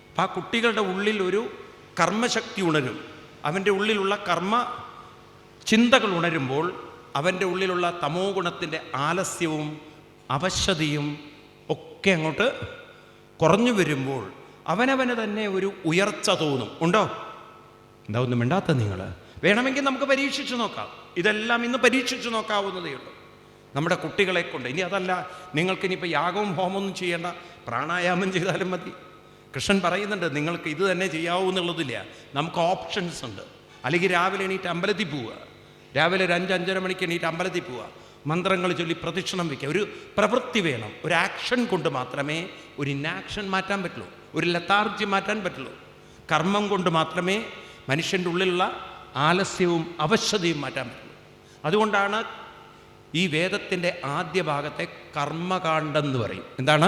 അപ്പം ആ കുട്ടികളുടെ ഉള്ളിൽ ഒരു കർമ്മശക്തി ഉണരും. അവൻ്റെ ഉള്ളിലുള്ള കർമ്മ ചിന്തകൾ ഉണരുമ്പോൾ അവൻ്റെ ഉള്ളിലുള്ള തമോ ഗുണത്തിൻ്റെ ആലസ്യവും അവശതയും ഒക്കെ അങ്ങോട്ട് കുറഞ്ഞു വരുമ്പോൾ അവനവന് തന്നെ ഒരു ഉയർച്ച തോന്നും. ഉണ്ടോ? എന്താ ഒന്നും മിണ്ടാത്ത നിങ്ങൾ? വേണമെങ്കിൽ നമുക്ക് പരീക്ഷിച്ച് നോക്കാം. ഇതെല്ലാം ഇന്ന് പരീക്ഷിച്ച് നോക്കാവുന്നതേ ഉള്ളൂ നമ്മുടെ കുട്ടികളെ കൊണ്ട്. ഇനി അതല്ല, നിങ്ങൾക്കിനിപ്പോൾ യാഗവും ഹോമമൊന്നും ചെയ്യേണ്ട, പ്രാണായാമം ചെയ്താലും മതി. കൃഷ്ണൻ പറയുന്നുണ്ട് നിങ്ങൾക്ക് ഇത് തന്നെ ചെയ്യാവൂ എന്നുള്ളതില്ല, നമുക്ക് ഓപ്ഷൻസ് ഉണ്ട്. അല്ലെങ്കിൽ രാവിലെ എണീറ്റ് അമ്പലത്തിൽ പോവുക, രാവിലെ ഒരു 5-5:30 മണിക്ക് എണീറ്റ് അമ്പലത്തിൽ പോവുക, മന്ത്രങ്ങൾ ചൊല്ലി പ്രദക്ഷിണം വയ്ക്കുക. ഒരു പ്രവൃത്തി വേണം. ഒരു ആക്ഷൻ കൊണ്ട് മാത്രമേ ഒരു ഇന്നാക്ഷൻ മാറ്റാൻ പറ്റുള്ളൂ, ഒരു ലതാർജി മാറ്റാൻ പറ്റുള്ളൂ. കർമ്മം കൊണ്ട് മാത്രമേ മനുഷ്യൻ്റെ ഉള്ളിലുള്ള ആലസ്യവും അവശതയും മാറ്റാൻ പറ്റുള്ളൂ. അതുകൊണ്ടാണ് ഈ വേദത്തിൻ്റെ ആദ്യ ഭാഗത്തെ കർമ്മകാണ്ഡം എന്ന് പറയും. എന്താണ്?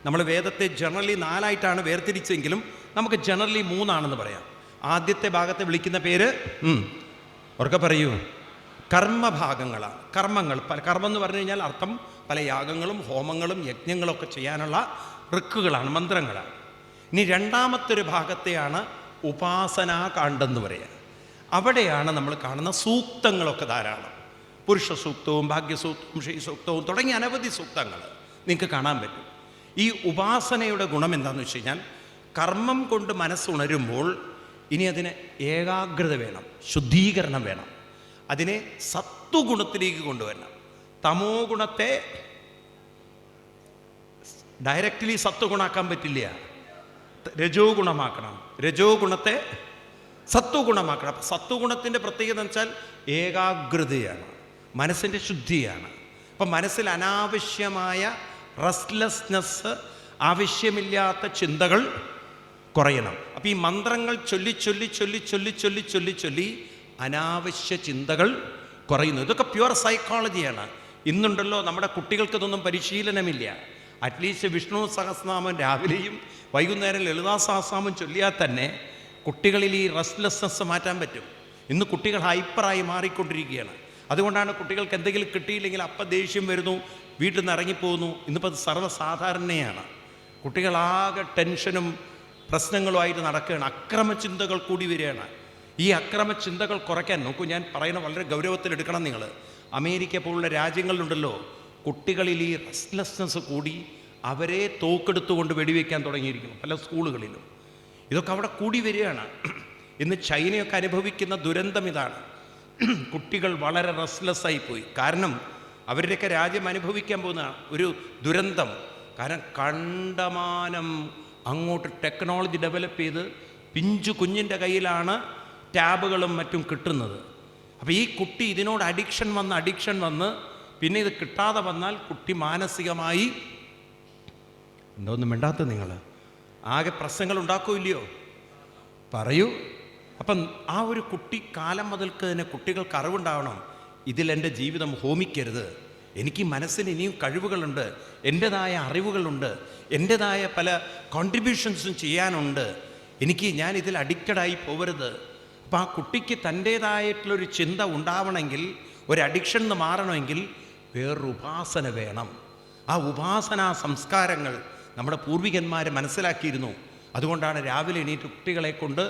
നമ്മൾ വേദത്തെ ജനറലി 4ആയിട്ടാണ് വേർതിരിച്ചെങ്കിലും നമുക്ക് ജനറലി 3 പറയാം. ആദ്യത്തെ ഭാഗത്തെ വിളിക്കുന്ന പേര് ഉറക്കെ പറയൂ, കർമ്മഭാഗങ്ങളാണ്. കർമ്മങ്ങൾ, കർമ്മം എന്ന് പറഞ്ഞു കഴിഞ്ഞാൽ അർത്ഥം പല യാഗങ്ങളും ഹോമങ്ങളും യജ്ഞങ്ങളൊക്കെ ചെയ്യാനുള്ള ഋക്കുകളാണ്, മന്ത്രങ്ങളാണ്. ഇനി രണ്ടാമത്തെ ഒരു ഭാഗത്തെയാണ് ഉപാസനാകാണ്ഡം എന്ന് പറയുക. അവിടെയാണ് നമ്മൾ കാണുന്ന സൂക്തങ്ങളൊക്കെ ധാരാളം. പുരുഷ സൂക്തവും ഭാഗ്യസൂക്തവും ശ്രീസൂക്തവും തുടങ്ങിയ അനവധി സൂക്തങ്ങൾ നിങ്ങൾക്ക് കാണാൻ പറ്റും. ഈ ഉപാസനയുടെ ഗുണം എന്താണെന്ന് വെച്ച് കഴിഞ്ഞാൽ, കർമ്മം കൊണ്ട് മനസ്സുണരുമ്പോൾ ഇനി അതിന് ഏകാഗ്രത വേണം, ശുദ്ധീകരണം വേണം. അതിനെ സത്വഗുണത്തിലേക്ക് കൊണ്ടുവരണം. തമോ ഗുണത്തെ ഡയറക്റ്റ്ലി സത്വഗുണാക്കാൻ പറ്റില്ല, രജോ ഗുണമാക്കണം. രജോ ഗുണത്തെ സത്വഗുണമാക്കണം. അപ്പം സത്വഗുണത്തിൻ്റെ പ്രത്യേകത എന്ന് വെച്ചാൽ ഏകാഗ്രതയാണ്, മനസ്സിൻ്റെ ശുദ്ധിയാണ്. അപ്പം മനസ്സിൽ അനാവശ്യമായ റെസ്റ്റ്ലെസ്നെസ്, ആവശ്യമില്ലാത്ത ചിന്തകൾ കുറയണം. അപ്പം ഈ മന്ത്രങ്ങൾ ചൊല്ലി ചൊല്ലി ചൊല്ലി ചൊല്ലി ചൊല്ലി ചൊല്ലി ചൊല്ലി അനാവശ്യ ചിന്തകൾ കുറയുന്നു. ഇതൊക്കെ പ്യുവർ സൈക്കോളജിയാണ്. ഇന്നുണ്ടല്ലോ നമ്മുടെ കുട്ടികൾക്ക് ഇതൊന്നും പരിശീലനമില്ല. അറ്റ്ലീസ്റ്റ് വിഷ്ണു സഹസ്രനാമം രാവിലെയും വൈകുന്നേരം ലളിതാ സഹസ്രനാമം ചൊല്ലിയാൽ തന്നെ കുട്ടികളിൽ ഈ റെസ്റ്റ്ലെസ്നെസ് മാറ്റാൻ പറ്റും. ഇന്ന് കുട്ടികൾ ഹൈപ്പറായി മാറിക്കൊണ്ടിരിക്കുകയാണ്. അതുകൊണ്ടാണ് കുട്ടികൾക്ക് എന്തെങ്കിലും കിട്ടിയില്ലെങ്കിൽ അപ്പം ദേഷ്യം വരുന്നു, വീട്ടിൽ നിന്ന് ഇറങ്ങിപ്പോകുന്നു. ഇന്നിപ്പോൾ അത് സർവ്വസാധാരണയാണ്. കുട്ടികളാകെ ടെൻഷനും പ്രശ്നങ്ങളുമായിട്ട് നടക്കുകയാണ്. അക്രമചിന്തകൾ കൂടി വരികയാണ്. ഈ അക്രമചിന്തകൾ കുറയ്ക്കാൻ നോക്കൂ, ഞാൻ പറയുന്നത് വളരെ ഗൗരവത്തിലെടുക്കണം നിങ്ങൾ. അമേരിക്ക പോലുള്ള രാജ്യങ്ങളിലുണ്ടല്ലോ കുട്ടികളിൽ ഈ റെസ്റ്റ്ലെസ്നെസ് കൂടി അവരെ തോക്കെടുത്തുകൊണ്ട് വെടിവെക്കാൻ തുടങ്ങിയിരിക്കുന്നു പല സ്കൂളുകളിലും. ഇതൊക്കെ അവിടെ കൂടി വരികയാണ്. ഇന്ന് ചൈനയൊക്കെ അനുഭവിക്കുന്ന ദുരന്തം ഇതാണ്. കുട്ടികൾ വളരെ റെസ്റ്റ്ലെസ്സായി പോയി. കാരണം അവരുടെയൊക്കെ രാജ്യം അനുഭവിക്കാൻ പോകുന്ന ഒരു ദുരന്തം. കാരണം കണ്ടമാനം അങ്ങോട്ട് ടെക്നോളജി ഡെവലപ്പ് ചെയ്ത് പിഞ്ചു കുഞ്ഞിൻ്റെ കയ്യിലാണ് ടാബുകളും മറ്റും കിട്ടുന്നത്. അപ്പോൾ ഈ കുട്ടി ഇതിനോട് അഡിക്ഷൻ വന്ന് പിന്നെ ഇത് കിട്ടാതെ വന്നാൽ കുട്ടി മാനസികമായി എന്തോന്നും വേണ്ടാത്ത നിങ്ങൾ ആകെ പ്രശ്നങ്ങൾ ഉണ്ടാക്കൂല്ലയോ പറയൂ. അപ്പം ആ ഒരു കുട്ടി കാലം മുതൽക്ക് തന്നെ കുട്ടികൾക്ക് അറിവുണ്ടാവണം, ഇതിലെൻ്റെ ജീവിതം ഹോമിക്കരുത്, എനിക്ക് മനസ്സിന് ഇനിയും കഴിവുകളുണ്ട്, എൻ്റെതായ അറിവുകളുണ്ട്, എൻ്റെതായ പല കോൺട്രിബ്യൂഷൻസും ചെയ്യാനുണ്ട്, ഞാൻ ഇതിൽ അഡിക്റ്റഡായി പോകരുത്. അപ്പം ആ കുട്ടിക്ക് തൻ്റേതായിട്ടുള്ളൊരു ചിന്ത ഉണ്ടാവണമെങ്കിൽ, ഒരു അഡിക്ഷൻ നിന്ന് മാറണമെങ്കിൽ വേറൊരു ഉപാസന വേണം. ആ ഉപാസനാ സംസ്കാരങ്ങൾ നമ്മുടെ പൂർവികന്മാർ മനസ്സിലാക്കിയിരുന്നു. അതുകൊണ്ടാണ് രാവിലെ എണീറ്റ് കുട്ടികളെ കൊണ്ട്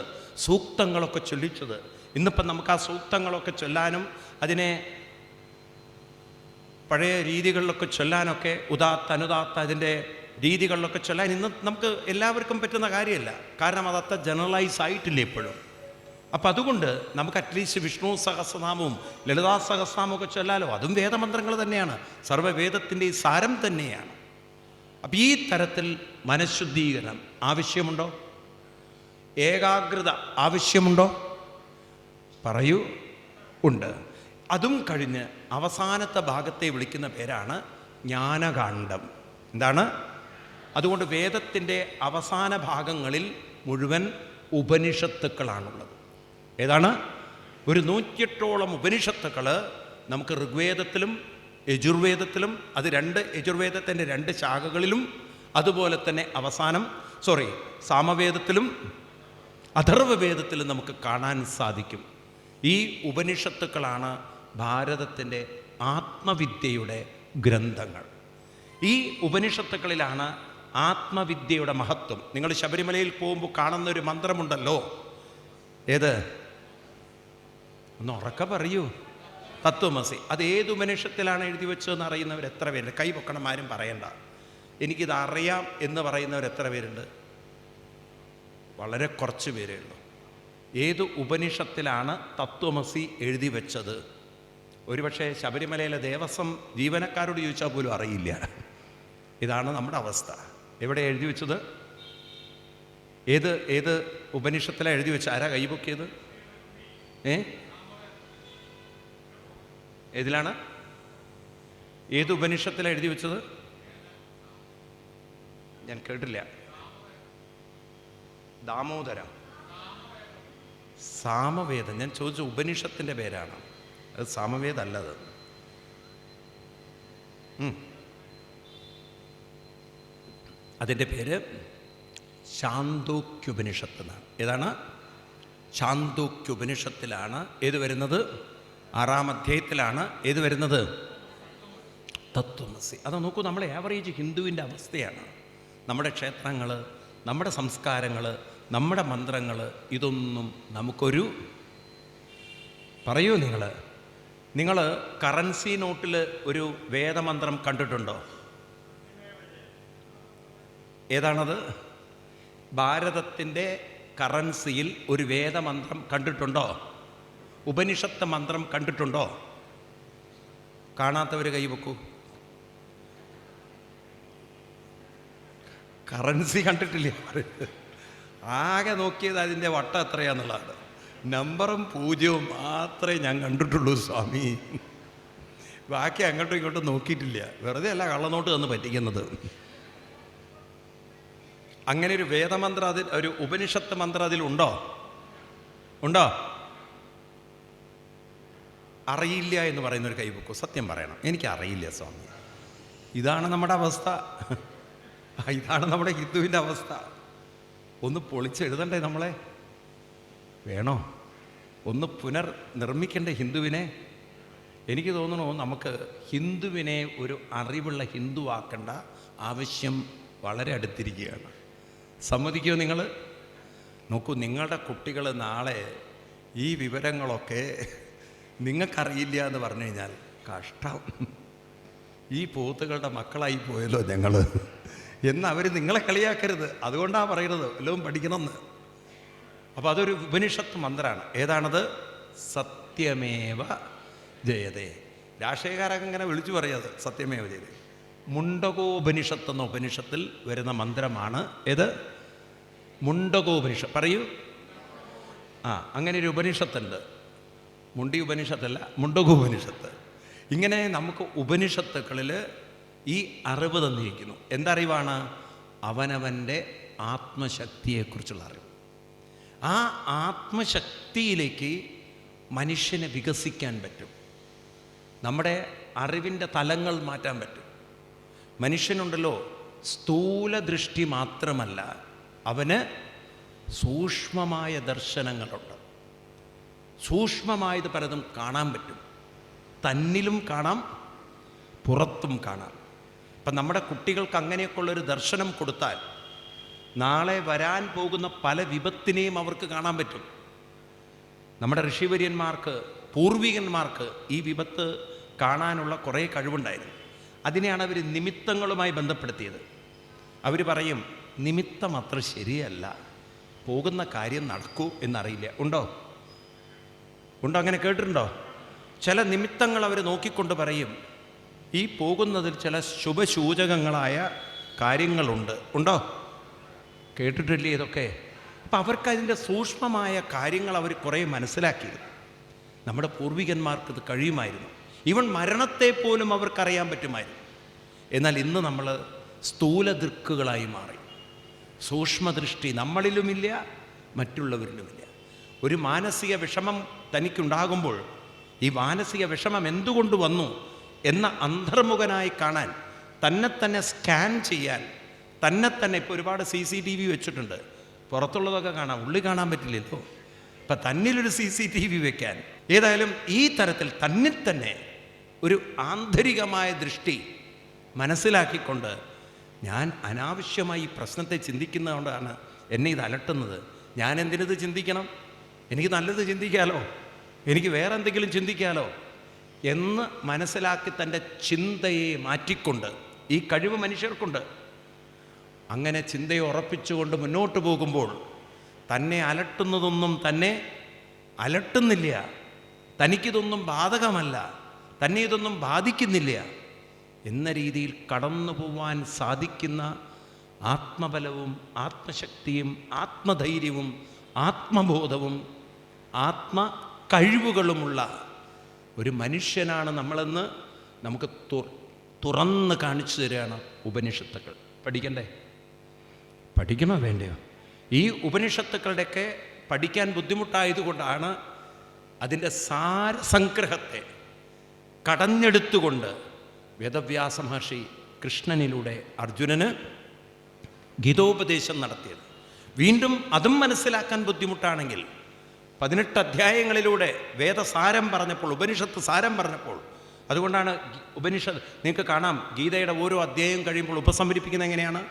സൂക്തങ്ങളൊക്കെ ചൊല്ലിച്ചത്. ഇന്നിപ്പം നമുക്ക് ആ സൂക്തങ്ങളൊക്കെ ചൊല്ലാനും അതിനെ പഴയ രീതികളിലൊക്കെ ചൊല്ലാനൊക്കെ ഉദാത്ത അനുദാത്ത അതിൻ്റെ രീതികളിലൊക്കെ ചൊല്ലാൻ ഇന്ന് നമുക്ക് എല്ലാവർക്കും പറ്റുന്ന കാര്യമല്ല. കാരണം അതത്ര ജനറലൈസ് ആയിട്ടില്ല ഇപ്പോഴും. അപ്പം അതുകൊണ്ട് നമുക്ക് അറ്റ്ലീസ്റ്റ് വിഷ്ണു സഹസ്രനാമവും ലളിതാ സഹസ്രനാമവും ഒക്കെ ചൊല്ലാലോ. അതും വേദമന്ത്രങ്ങൾ തന്നെയാണ്, സർവ്വവേദത്തിൻ്റെ സാരം തന്നെയാണ്. അപ്പം ഈ തരത്തിൽ മനഃശുദ്ധീകരണം ആവശ്യമുണ്ടോ? ഏകാഗ്രത ആവശ്യമുണ്ടോ? പറയൂ. ഉണ്ട്. അതും കഴിഞ്ഞ് അവസാനത്തെ ഭാഗത്തെ വിളിക്കുന്ന പേരാണ് ജ്ഞാനകാണ്ഡം. എന്താണ്? അതുകൊണ്ട് വേദത്തിൻ്റെ അവസാന ഭാഗങ്ങളിൽ മുഴുവൻ ഉപനിഷത്തുക്കളാണുള്ളത്. ഏതാണ്? ഒരു 108ഓളം ഉപനിഷത്തുക്കൾ നമുക്ക് ഋഗ്വേദത്തിലും യജുർവേദത്തിലും, അത് യജുർവേദത്തിൻ്റെ 2 ശാഖകളിലും, അതുപോലെ തന്നെ സാമവേദത്തിലും അഥർവവേദത്തിലും നമുക്ക് കാണാൻ സാധിക്കും. ഈ ഉപനിഷത്തുക്കളാണ് ഭാരതത്തിൻ്റെ ആത്മവിദ്യയുടെ ഗ്രന്ഥങ്ങൾ. ഈ ഉപനിഷത്തുക്കളിലാണ് ആത്മവിദ്യയുടെ മഹത്വം. നിങ്ങൾ ശബരിമലയിൽ പോകുമ്പോൾ കാണുന്നൊരു മന്ത്രമുണ്ടല്ലോ, ഏത്? ഒന്ന് ഉറക്കെ പറയൂ. തത്വമസി. അത് ഏത് ഉപനിഷത്തിലാണ് എഴുതി വെച്ചതെന്ന് അറിയുന്നവർ എത്ര പേരുണ്ട്? കൈ പൊക്കണം, ആരും പറയണ്ട. എനിക്കിത് അറിയാം എന്ന് പറയുന്നവർ എത്ര പേരുണ്ട്? വളരെ കുറച്ച് പേരേ ഉള്ളൂ. ഏത് ഉപനിഷത്തിലാണ് തത്വമസി എഴുതി വെച്ചത്? ഒരുപക്ഷെ ശബരിമലയിലെ ദേവസ്വം ജീവനക്കാരോട് ചോദിച്ചാൽ പോലും അറിയില്ല. ഇതാണ് നമ്മുടെ അവസ്ഥ. എവിടെ എഴുതി വെച്ചത്? ഏത് ഉപനിഷത്തിലാണ് എഴുതി വെച്ചത്? ആരാ കൈപൊക്കിയത്? ഏതിലാണ്? ഏത് ഉപനിഷത്തിലാണ് എഴുതി വെച്ചത്? ഞാൻ കേട്ടില്ല. ദാമോദരം. സാമവേദം. ഞാൻ ചോദിച്ച ഉപനിഷത്തിൻ്റെ പേരാണ്. അത് സാമവേദമല്ലത്. അതിൻ്റെ പേര് ശാന്തോക്യുപനിഷത്ത് എന്നാണ്. ഏതാണ്? ശാന്തോക്യുപനിഷത്തിലാണ് ഏത് വരുന്നത്? 6-ാം അധ്യായത്തിലാണ് ഏത് വരുന്നത്? തത്വമസി. അത് നോക്കൂ, നമ്മളെ ആവറേജ് ഹിന്ദുവിൻ്റെ അവസ്ഥയാണ്. നമ്മുടെ ക്ഷേത്രങ്ങൾ, നമ്മുടെ സംസ്കാരങ്ങൾ, നമ്മുടെ മന്ത്രങ്ങൾ, ഇതൊന്നും നമുക്കൊരു പറയൂ. നിങ്ങൾ കറൻസി നോട്ടിൽ ഒരു വേദമന്ത്രം കണ്ടിട്ടുണ്ടോ? ഏതാണത്? ഭാരതത്തിൻ്റെ കറൻസിയിൽ ഒരു വേദമന്ത്രം കണ്ടിട്ടുണ്ടോ? ഉപനിഷത്ത് മന്ത്രം കണ്ടിട്ടുണ്ടോ? കാണാത്തവർ കൈവെക്കൂ. കറൻസി കണ്ടിട്ടില്ല. ആകെ നോക്കിയത് അതിൻ്റെ വട്ടം എത്രയാന്നുള്ളതാണ്. നമ്പറും 0 മാത്രമേ ഞാൻ കണ്ടിട്ടുള്ളൂ സ്വാമി. ബാക്കി അങ്ങോട്ടും ഇങ്ങോട്ടും നോക്കിയിട്ടില്ല. വെറുതെ അല്ല കള്ളനോട്ട് തന്ന് പറ്റിക്കുന്നത്. അങ്ങനെ ഒരു വേദമന്ത്രം അതിൽ, ഒരു ഉപനിഷത്ത് മന്ത്രം അതിലുണ്ടോ? ഉണ്ടോ? അറിയില്ല എന്ന് പറയുന്ന ഒരു കൈബുക്കോ? സത്യം പറയണം, എനിക്ക് അറിയില്ല സ്വാമി. ഇതാണ് നമ്മുടെ അവസ്ഥ, ഇതാണ് നമ്മുടെ ഹിന്ദുവിൻ്റെ അവസ്ഥ. ഒന്ന് പൊളിച്ചെഴുതണ്ടേ നമ്മളെ? വേണോ? ഒന്ന് പുനർനിർമ്മിക്കണ്ടേ ഹിന്ദുവിനെ? എനിക്ക് തോന്നുന്നു നമുക്ക് ഹിന്ദുവിനെ ഒരു അറിവുള്ള ഹിന്ദുവാക്കേണ്ട ആവശ്യം വളരെ അടുത്തിരിക്കുകയാണ്. സമ്മതിക്കുമോ നിങ്ങൾ? നോക്കൂ, നിങ്ങളുടെ കുട്ടികൾ നാളെ ഈ വിവരങ്ങളൊക്കെ നിങ്ങൾക്കറിയില്ല എന്ന് പറഞ്ഞു കഴിഞ്ഞാൽ കഷ്ടം. ഈ പോത്തുകളുടെ മക്കളായി പോയല്ലോ ഞങ്ങൾ എന്ന് അവർ നിങ്ങളെ കളിയാക്കരുത്. അതുകൊണ്ടാണ് പറയുന്നത് വല്ലതും പഠിക്കണമെന്ന്. അപ്പോൾ അതൊരു ഉപനിഷത്ത് മന്ത്രമാണ്. ഏതാണത്? സത്യമേവ ജയതേ. രാഷ്ട്രീയക്കാരൊക്കെ ഇങ്ങനെ വിളിച്ചു പറയാത് സത്യമേവ ജയതേ. മുണ്ടകോപനിഷത്ത് എന്ന ഉപനിഷത്തിൽ വരുന്ന മന്ത്രമാണ് ഏത്? മുണ്ടകോപനിഷത്ത്. പറയൂ. അങ്ങനെ ഒരു ഉപനിഷത്തുണ്ട്. മുണ്ടി ഉപനിഷത്തല്ല, മുണ്ടകോപനിഷത്ത്. ഇങ്ങനെ നമുക്ക് ഉപനിഷത്തുക്കളിൽ ഈ അറിവ് തന്നിരിക്കുന്നു. എന്തറിവാണ്? അവനവൻ്റെ ആത്മശക്തിയെക്കുറിച്ചുള്ള അറിവ്. ആ ആത്മശക്തിയിലേക്ക് മനുഷ്യനെ വികസിക്കാൻ പറ്റും. നമ്മുടെ അറിവിൻ്റെ തലങ്ങൾ മാറ്റാൻ പറ്റും. മനുഷ്യനുണ്ടല്ലോ, സ്ഥൂല ദൃഷ്ടി മാത്രമല്ല, അവന് സൂക്ഷ്മമായ ദർശനങ്ങളുണ്ട്. സൂക്ഷ്മമായത് പലതും കാണാൻ പറ്റും. തന്നിലും കാണാം, പുറത്തും കാണാം. അപ്പം നമ്മുടെ കുട്ടികൾക്ക് അങ്ങനെയൊക്കെയുള്ളൊരു ദർശനം കൊടുത്താൽ നാളെ വരാൻ പോകുന്ന പല വിപത്തിനെയും അവർക്ക് കാണാൻ പറ്റും. നമ്മുടെ ഋഷിവര്യന്മാർക്ക്, പൂർവികന്മാർക്ക് ഈ വിപത്ത് കാണാനുള്ള കുറേ കഴിവുണ്ടായിരുന്നു. അതിനെയാണ് അവർ നിമിത്തങ്ങളുമായി ബന്ധപ്പെടുത്തിയത്. അവർ പറയും, നിമിത്തം അത്ര ശരിയല്ല, പോകുന്ന കാര്യം നടക്കൂ എന്നറിയില്ല. ഉണ്ടോ? അങ്ങനെ കേട്ടിട്ടുണ്ടോ? ചില നിമിത്തങ്ങൾ അവർ നോക്കിക്കൊണ്ട് പറയും, ഈ പോകുന്നതിൽ ചില ശുഭസൂചകങ്ങളായ കാര്യങ്ങളുണ്ട്. ഉണ്ടോ? കേട്ടിട്ടില്ലേ ഇതൊക്കെ? അപ്പം അവർക്കതിൻ്റെ സൂക്ഷ്മമായ കാര്യങ്ങൾ അവർ കുറേ മനസ്സിലാക്കിയത്. നമ്മുടെ പൂർവികന്മാർക്ക് ഇത് കഴിയുമായിരുന്നു. ഈവൻ മരണത്തെ പോലും അവർക്കറിയാൻ പറ്റുമായിരുന്നു. എന്നാൽ ഇന്ന് നമ്മൾ സ്ഥൂല ദൃക്കുകളായി മാറി. സൂക്ഷ്മദൃഷ്ടി നമ്മളിലുമില്ല, മറ്റുള്ളവരിലുമില്ല. ഒരു മാനസിക വിഷമം തനിക്കുണ്ടാകുമ്പോൾ ഈ മാനസിക വിഷമം എന്തുകൊണ്ട് വന്നു എന്ന അന്തർമുഖനായി കാണാൻ, തന്നെ സ്കാൻ ചെയ്യാൻ, തന്നെ ഇപ്പോൾ ഒരുപാട് CCTV വെച്ചിട്ടുണ്ട്. പുറത്തുള്ളതൊക്കെ കാണാം, ഉള്ളിൽ കാണാൻ പറ്റില്ലല്ലോ. ഇപ്പം തന്നിലൊരു CCTV വെക്കാൻ, ഏതായാലും ഈ തരത്തിൽ തന്നിൽ തന്നെ ഒരു ആന്തരികമായ ദൃഷ്ടി മനസ്സിലാക്കിക്കൊണ്ട്, ഞാൻ അനാവശ്യമായി ഈ പ്രശ്നത്തെ ചിന്തിക്കുന്നതുകൊണ്ടാണ് എന്നെ ഇത് അലട്ടുന്നത്. ഞാൻ എന്തിനത് ചിന്തിക്കണം? എനിക്ക് നല്ലത് ചിന്തിക്കാലോ, എനിക്ക് വേറെ എന്തെങ്കിലും ചിന്തിക്കാലോ എന്ന് മനസ്സിലാക്കി തൻ്റെ ചിന്തയെ മാറ്റിക്കൊണ്ട്, ഈ കഴിവ് മനുഷ്യർക്കുണ്ട്. അങ്ങനെ ചിന്തയെ ഉറപ്പിച്ചുകൊണ്ട് മുന്നോട്ട് പോകുമ്പോൾ തന്നെ അലട്ടുന്നതൊന്നും തന്നെ അലട്ടുന്നില്ല, തനിക്കിതൊന്നും ബാധകമല്ല, തന്നെ ഇതൊന്നും ബാധിക്കുന്നില്ല എന്ന രീതിയിൽ കടന്നു പോവാൻ സാധിക്കുന്ന ആത്മബലവും ആത്മശക്തിയും ആത്മധൈര്യവും ആത്മബോധവും ആത്മ കഴിവുകളുമുള്ള ഒരു മനുഷ്യനാണ് നമ്മളെന്ന് നമുക്ക് തുറന്ന് കാണിച്ചു തരികയാണ് ഉപനിഷത്തുക്കൾ. പഠിക്കണ്ടേ? പഠിക്കണോ വേണ്ടയോ? ഈ ഉപനിഷത്തുക്കളുടെയൊക്കെ പഠിക്കാൻ ബുദ്ധിമുട്ടായതുകൊണ്ടാണ് അതിൻ്റെ സാരസംഗ്രഹത്തെ കടഞ്ഞെടുത്തുകൊണ്ട് വേദവ്യാസ മഹർഷി കൃഷ്ണനിലൂടെ അർജുനന് ഗീതോപദേശം നടത്തിയത്. വീണ്ടും അതും മനസ്സിലാക്കാൻ ബുദ്ധിമുട്ടാണെങ്കിൽ 18 അധ്യായങ്ങളിലൂടെ വേദസാരം പറഞ്ഞപ്പോൾ, ഉപനിഷത്ത് സാരം പറഞ്ഞപ്പോൾ, അതുകൊണ്ടാണ് ഉപനിഷത്ത് നിങ്ങൾക്ക് കാണാം, ഗീതയുടെ ഓരോ അധ്യായം കഴിയുമ്പോൾ ഉപസംഹരിപ്പിക്കുന്നത് എങ്ങനെയാണ്?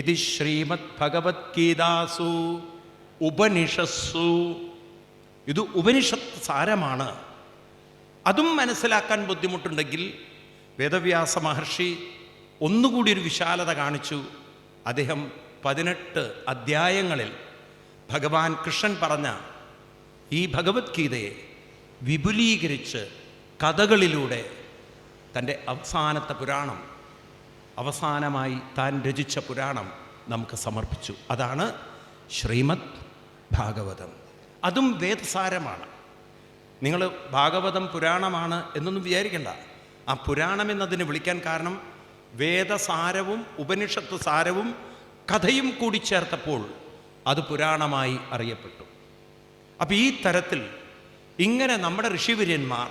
ഇത് ശ്രീമദ് ഭഗവത്ഗീതാസു ഉപനിഷസ്സു. ഇത് ഉപനിഷത്ത് സാരമാണ്. അതും മനസ്സിലാക്കാൻ ബുദ്ധിമുട്ടുണ്ടെങ്കിൽ വേദവ്യാസ മഹർഷി ഒന്നുകൂടി ഒരു വിശാലത കാണിച്ചു. അദ്ദേഹം 18 അധ്യായങ്ങളിൽ ഭഗവാൻ കൃഷ്ണൻ പറഞ്ഞ ഈ ഭഗവത്ഗീതയെ വിപുലീകരിച്ച് കഥകളിലൂടെ തൻ്റെ അവസാനത്തെ പുരാണം, അവസാനമായി താൻ രചിച്ച പുരാണം നമുക്ക് സമർപ്പിച്ചു. അതാണ് ശ്രീമദ് ഭാഗവതം. അതും വേദസാരമാണ്. നിങ്ങൾ ഭാഗവതം പുരാണമാണ് എന്നൊന്നും വിചാരിക്കണ്ട. ആ പുരാണം എന്നതിന് വിളിക്കാൻ കാരണം വേദസാരവും ഉപനിഷത്ത് സാരവും കഥയും കൂടി ചേർത്തപ്പോൾ അത് പുരാണമായി അറിയപ്പെട്ടു. അപ്പം ഈ തരത്തിൽ ഇങ്ങനെ നമ്മുടെ ഋഷിവര്യന്മാർ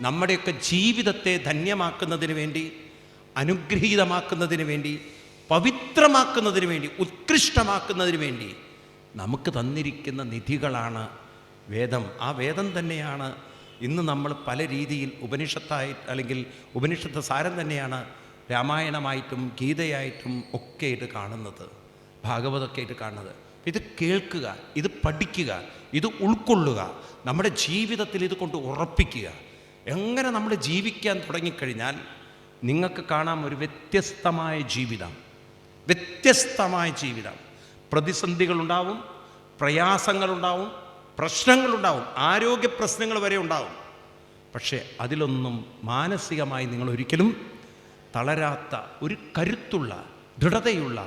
നമ്മുടെയൊക്കെ ജീവിതത്തെ ധന്യമാക്കുന്നതിന് വേണ്ടി, അനുഗ്രഹീതമാക്കുന്നതിന് വേണ്ടി, പവിത്രമാക്കുന്നതിന് വേണ്ടി, ഉത്കൃഷ്ടമാക്കുന്നതിന് വേണ്ടി നമുക്ക് തന്നിരിക്കുന്ന നിധികളാണ് വേദം. ആ വേദം തന്നെയാണ് ഇന്ന് നമ്മൾ പല രീതിയിൽ ഉപനിഷത്തായി, അല്ലെങ്കിൽ ഉപനിഷത്ത് സാരം തന്നെയാണ് രാമായണമായിട്ടും ഗീതയായിട്ടും ഒക്കെ ആയിട്ട് കാണുന്നത്, ഭാഗവതമൊക്കെ ആയിട്ട് കാണുന്നത്. ഇത് കേൾക്കുക, ഇത് പഠിക്കുക, ഇത് ഉൾക്കൊള്ളുക, നമ്മുടെ ജീവിതത്തിൽ ഇത് കൊണ്ട് ഉറപ്പിക്കുക. എങ്ങനെ നമ്മൾ ജീവിക്കാൻ തുടങ്ങിക്കഴിഞ്ഞാൽ നിങ്ങൾക്ക് കാണാം ഒരു വ്യത്യസ്തമായ ജീവിതം. പ്രതിസന്ധികളുണ്ടാവും, പ്രയാസങ്ങളുണ്ടാവും, പ്രശ്നങ്ങളുണ്ടാവും, ആരോഗ്യ പ്രശ്നങ്ങൾ വരെ ഉണ്ടാവും. പക്ഷേ അതിലൊന്നും മാനസികമായി നിങ്ങൾ ഒരിക്കലും തളരാത്ത ഒരു കരുത്തുള്ള, ദൃഢതയുള്ള,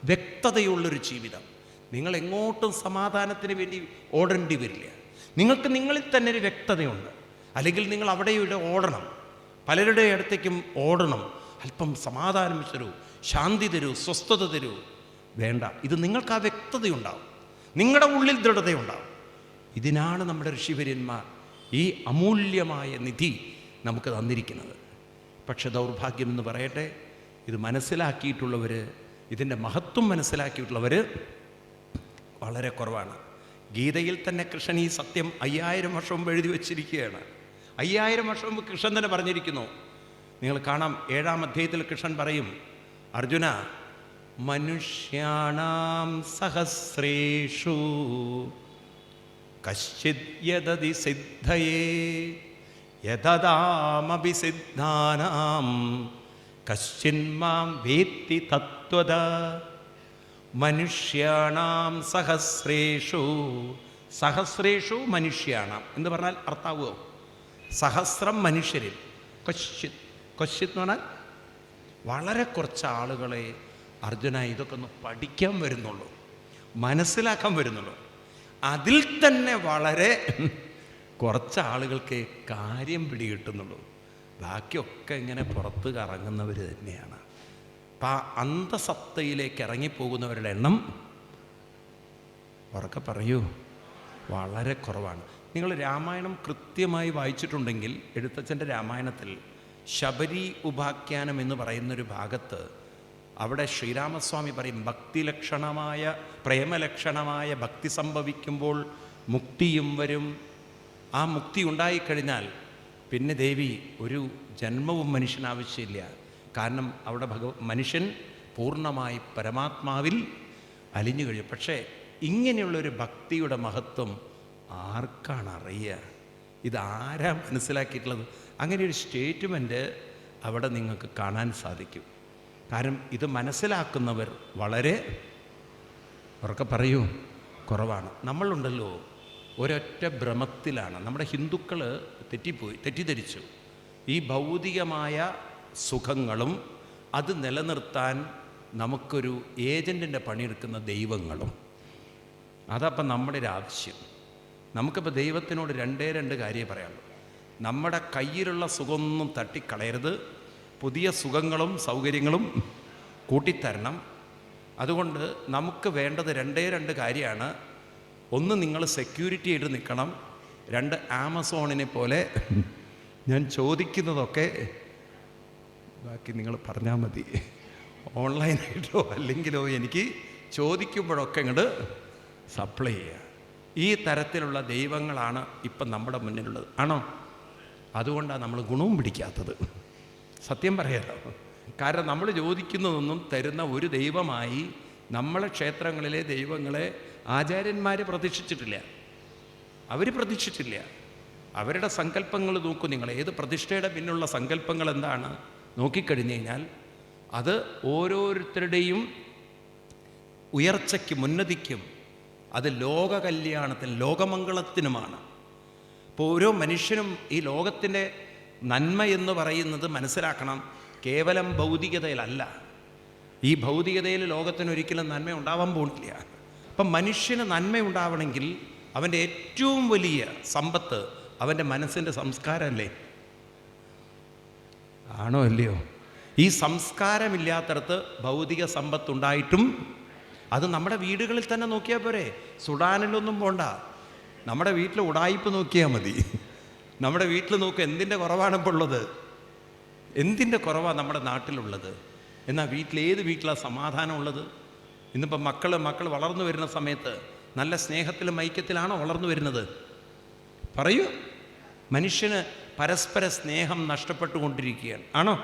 വ്യക്തതയുള്ളൊരു ജീവിതം. നിങ്ങൾ എങ്ങോട്ടും സമാധാനത്തിന് വേണ്ടി ഓടേണ്ടി വരില്ല. നിങ്ങൾക്ക് നിങ്ങളിൽ തന്നെ ഒരു വ്യക്തതയുണ്ട്. അല്ലെങ്കിൽ നിങ്ങൾ അവിടെ ഇവിടെ ഓടണം, പലരുടെ അടുത്തേക്കും ഓടണം, അല്പം സമാധാനം തരൂ, ശാന്തി തരൂ, സ്വസ്ഥത തരൂ. വേണ്ട, ഇത് നിങ്ങൾക്ക് ആ വ്യക്തതയുണ്ടാവും, നിങ്ങളുടെ ഉള്ളിൽ ദൃഢതയുണ്ടാവും. ഇതിനാണ് നമ്മുടെ ഋഷിവര്യന്മാർ ഈ അമൂല്യമായ നിധി നമുക്ക് തന്നിരിക്കുന്നത്. പക്ഷെ ദൗർഭാഗ്യം എന്ന് പറയട്ടെ, ഇത് മനസ്സിലാക്കിയിട്ടുള്ളവർ, ഇതിൻ്റെ മഹത്വം മനസ്സിലാക്കിയിട്ടുള്ളവർ വളരെ കുറവാണ്. ഗീതയിൽ തന്നെ കൃഷ്ണൻ ഈ സത്യം 5000 വർഷം മുമ്പ് എഴുതി വച്ചിരിക്കുകയാണ്. 5000 വർഷം മുമ്പ് കൃഷ്ണൻ തന്നെ പറഞ്ഞിരിക്കുന്നു. നിങ്ങൾ കാണാം, 7-ാം അധ്യായത്തിൽ കൃഷ്ണൻ പറയും, അർജുന, മനുഷ്യാണാം സഹസ്രേഷു കശ്ചിത് യദതി സിദ്ധയേ യതദാമപി സിദ്ധാനാം കശ്ചിന്മാം വേത്തി തത്വദ. മനുഷ്യാണാം സഹസ്രേഷു മനുഷ്യാണാം എന്ന് പറഞ്ഞാൽ അർത്ഥാവോ? സഹസ്രം മനുഷ്യരിൽ, ക്വശ്ചിത് എന്ന് പറഞ്ഞാൽ വളരെ കുറച്ച് ആളുകളെ അർജുന ഇതൊക്കെ ഒന്ന് പഠിക്കാൻ വരുന്നുള്ളൂ, മനസ്സിലാക്കാൻ വരുന്നുള്ളൂ. അതിൽ തന്നെ വളരെ കുറച്ച് ആളുകൾക്ക് കാര്യം പിടികിട്ടുന്നുള്ളൂ. ബാക്കിയൊക്കെ ഇങ്ങനെ പുറത്ത് കറങ്ങുന്നവർ തന്നെയാണ്. അപ്പം ആ അന്തസത്തയിലേക്ക് ഇറങ്ങിപ്പോകുന്നവരുടെ എണ്ണം, ഉറക്കെ പറയൂ, വളരെ കുറവാണ്. നിങ്ങൾ രാമായണം കൃത്യമായി വായിച്ചിട്ടുണ്ടെങ്കിൽ, എഴുത്തച്ഛൻ്റെ രാമായണത്തിൽ ശബരി ഉപാഖ്യാനം എന്ന് പറയുന്നൊരു ഭാഗത്ത് അവിടെ ശ്രീരാമസ്വാമി പറയും, ഭക്തിലക്ഷണമായ, പ്രേമലക്ഷണമായ ഭക്തി സംഭവിക്കുമ്പോൾ മുക്തിയും വരും. ആ മുക്തി ഉണ്ടായിക്കഴിഞ്ഞാൽ പിന്നെ ദേവി ഒരു ജന്മവും മനുഷ്യന് ആവശ്യമില്ല. കാരണം അവിടെ മനുഷ്യൻ പൂർണ്ണമായി പരമാത്മാവിൽ അലിഞ്ഞു കഴിയും. പക്ഷേ ഇങ്ങനെയുള്ളൊരു ഭക്തിയുടെ മഹത്വം ആർക്കാണ് അറിയുക? ഇതാരാ മനസ്സിലാക്കിയിട്ടുള്ളത്? അങ്ങനെ ഒരു സ്റ്റേറ്റ്മെൻറ്റ് അവിടെ നിങ്ങൾക്ക് കാണാൻ സാധിക്കും. കാരണം ഇത് മനസ്സിലാക്കുന്നവർ വളരെ, ഉറക്കെ പറയൂ, കുറവാണ്. നമ്മളുണ്ടല്ലോ ഒരൊറ്റ ഭ്രമത്തിലാണ്. നമ്മുടെ ഹിന്ദുക്കൾ തെറ്റിദ്ധരിച്ചു. ഈ ഭൗതികമായ സുഖങ്ങളും അത് നിലനിർത്താൻ നമുക്കൊരു ഏജൻറ്റിൻ്റെ പണിയെടുക്കുന്ന ദൈവങ്ങളും, അതപ്പം നമ്മുടെ ഒരു ആവശ്യം. നമുക്കിപ്പോൾ ദൈവത്തിനോട് രണ്ട് കാര്യമേ പറയാനുള്ളൂ. നമ്മുടെ കയ്യിലുള്ള സുഖമൊന്നും തട്ടിക്കളയരുത്, പുതിയ സുഖങ്ങളും സൗകര്യങ്ങളും കൂട്ടിത്തരണം. അതുകൊണ്ട് നമുക്ക് വേണ്ടത് രണ്ട് കാര്യമാണ്. ഒന്ന്, നിങ്ങൾ സെക്യൂരിറ്റി ആയിട്ട് നിൽക്കണം. 2, ആമസോണിനെ പോലെ ഞാൻ ചോദിക്കുന്നതൊക്കെ ബാക്കി നിങ്ങൾ പറഞ്ഞാൽ മതി, ഓൺലൈനായിട്ടോ അല്ലെങ്കിലോ എനിക്ക് ചോദിക്കുമ്പോഴൊക്കെ ഇങ്ങോട്ട് സപ്ലൈ ചെയ്യുക. ഈ തരത്തിലുള്ള ദൈവങ്ങളാണ് ഇപ്പം നമ്മുടെ മുന്നിലുള്ളത്. ആണോ? അതുകൊണ്ടാണ് നമ്മൾ ഗുണവും പിടിക്കാത്തത്, സത്യം പറയാലോ. കാരണം നമ്മൾ ചോദിക്കുന്നതൊന്നും തരുന്ന ഒരു ദൈവമായി നമ്മളെ ക്ഷേത്രങ്ങളിലെ ദൈവങ്ങളെ ആചാര്യന്മാർ പ്രതിഷ്ഠിച്ചിട്ടില്ല. അവർ പ്രതിഷ്ഠിച്ചില്ല. അവരുടെ സങ്കല്പങ്ങൾ നോക്കൂ നിങ്ങൾ. ഏത് പ്രതിഷ്ഠയുടെ പിന്നുള്ള സങ്കല്പങ്ങൾ എന്താണ് നോക്കിക്കഴിഞ്ഞ് കഴിഞ്ഞാൽ അത് ഓരോരുത്തരുടെയും ഉയർച്ചയ്ക്കും ഉന്നതിക്കും, അത് ലോക കല്യാണത്തിന്, ലോകമംഗളത്തിനുമാണ്. ഇപ്പോൾ ഓരോ മനുഷ്യനും ഈ ലോകത്തിൻ്റെ നന്മ എന്ന് പറയുന്നത് മനസ്സിലാക്കണം, കേവലം ഭൗതികതയിലല്ല. ഈ ഭൗതികതയിൽ ലോകത്തിന് ഒരിക്കലും നന്മ ഉണ്ടാവാൻ പോകുന്നില്ല. അപ്പം മനുഷ്യന് നന്മ ഉണ്ടാവണമെങ്കിൽ അവൻ്റെ ഏറ്റവും വലിയ സമ്പത്ത് അവൻ്റെ മനസ്സിൻ്റെ സംസ്കാരമല്ലേ? ആണോ അല്ലയോ? ഈ സംസ്കാരമില്ലാത്തടത്ത് ഭൗതിക സമ്പത്തുണ്ടായിട്ടും അത് നമ്മുടെ വീടുകളിൽ തന്നെ നോക്കിയാൽ പോരെ, സുഡാനിലൊന്നും പോണ്ട. നമ്മുടെ വീട്ടിൽ ഉടായിപ്പ് നോക്കിയാൽ മതി. നമ്മുടെ വീട്ടിൽ നോക്കുക, എന്തിൻ്റെ കുറവാണ് ഇപ്പോൾ ഉള്ളത്? എന്തിൻ്റെ കുറവാണ് നമ്മുടെ നാട്ടിലുള്ളത്? എന്നാൽ ഏത് വീട്ടിലാണ് സമാധാനം ഉള്ളത്? ഇന്നിപ്പോൾ മക്കൾ വളർന്നു വരുന്ന സമയത്ത് നല്ല സ്നേഹത്തിലും ഐക്യത്തിലാണോ വളർന്നു വരുന്നത്? പറയൂ. മനുഷ്യന് പരസ്പര സ്നേഹം നഷ്ടപ്പെട്ടുകൊണ്ടിരിക്കുകയാണ്. ആണോ?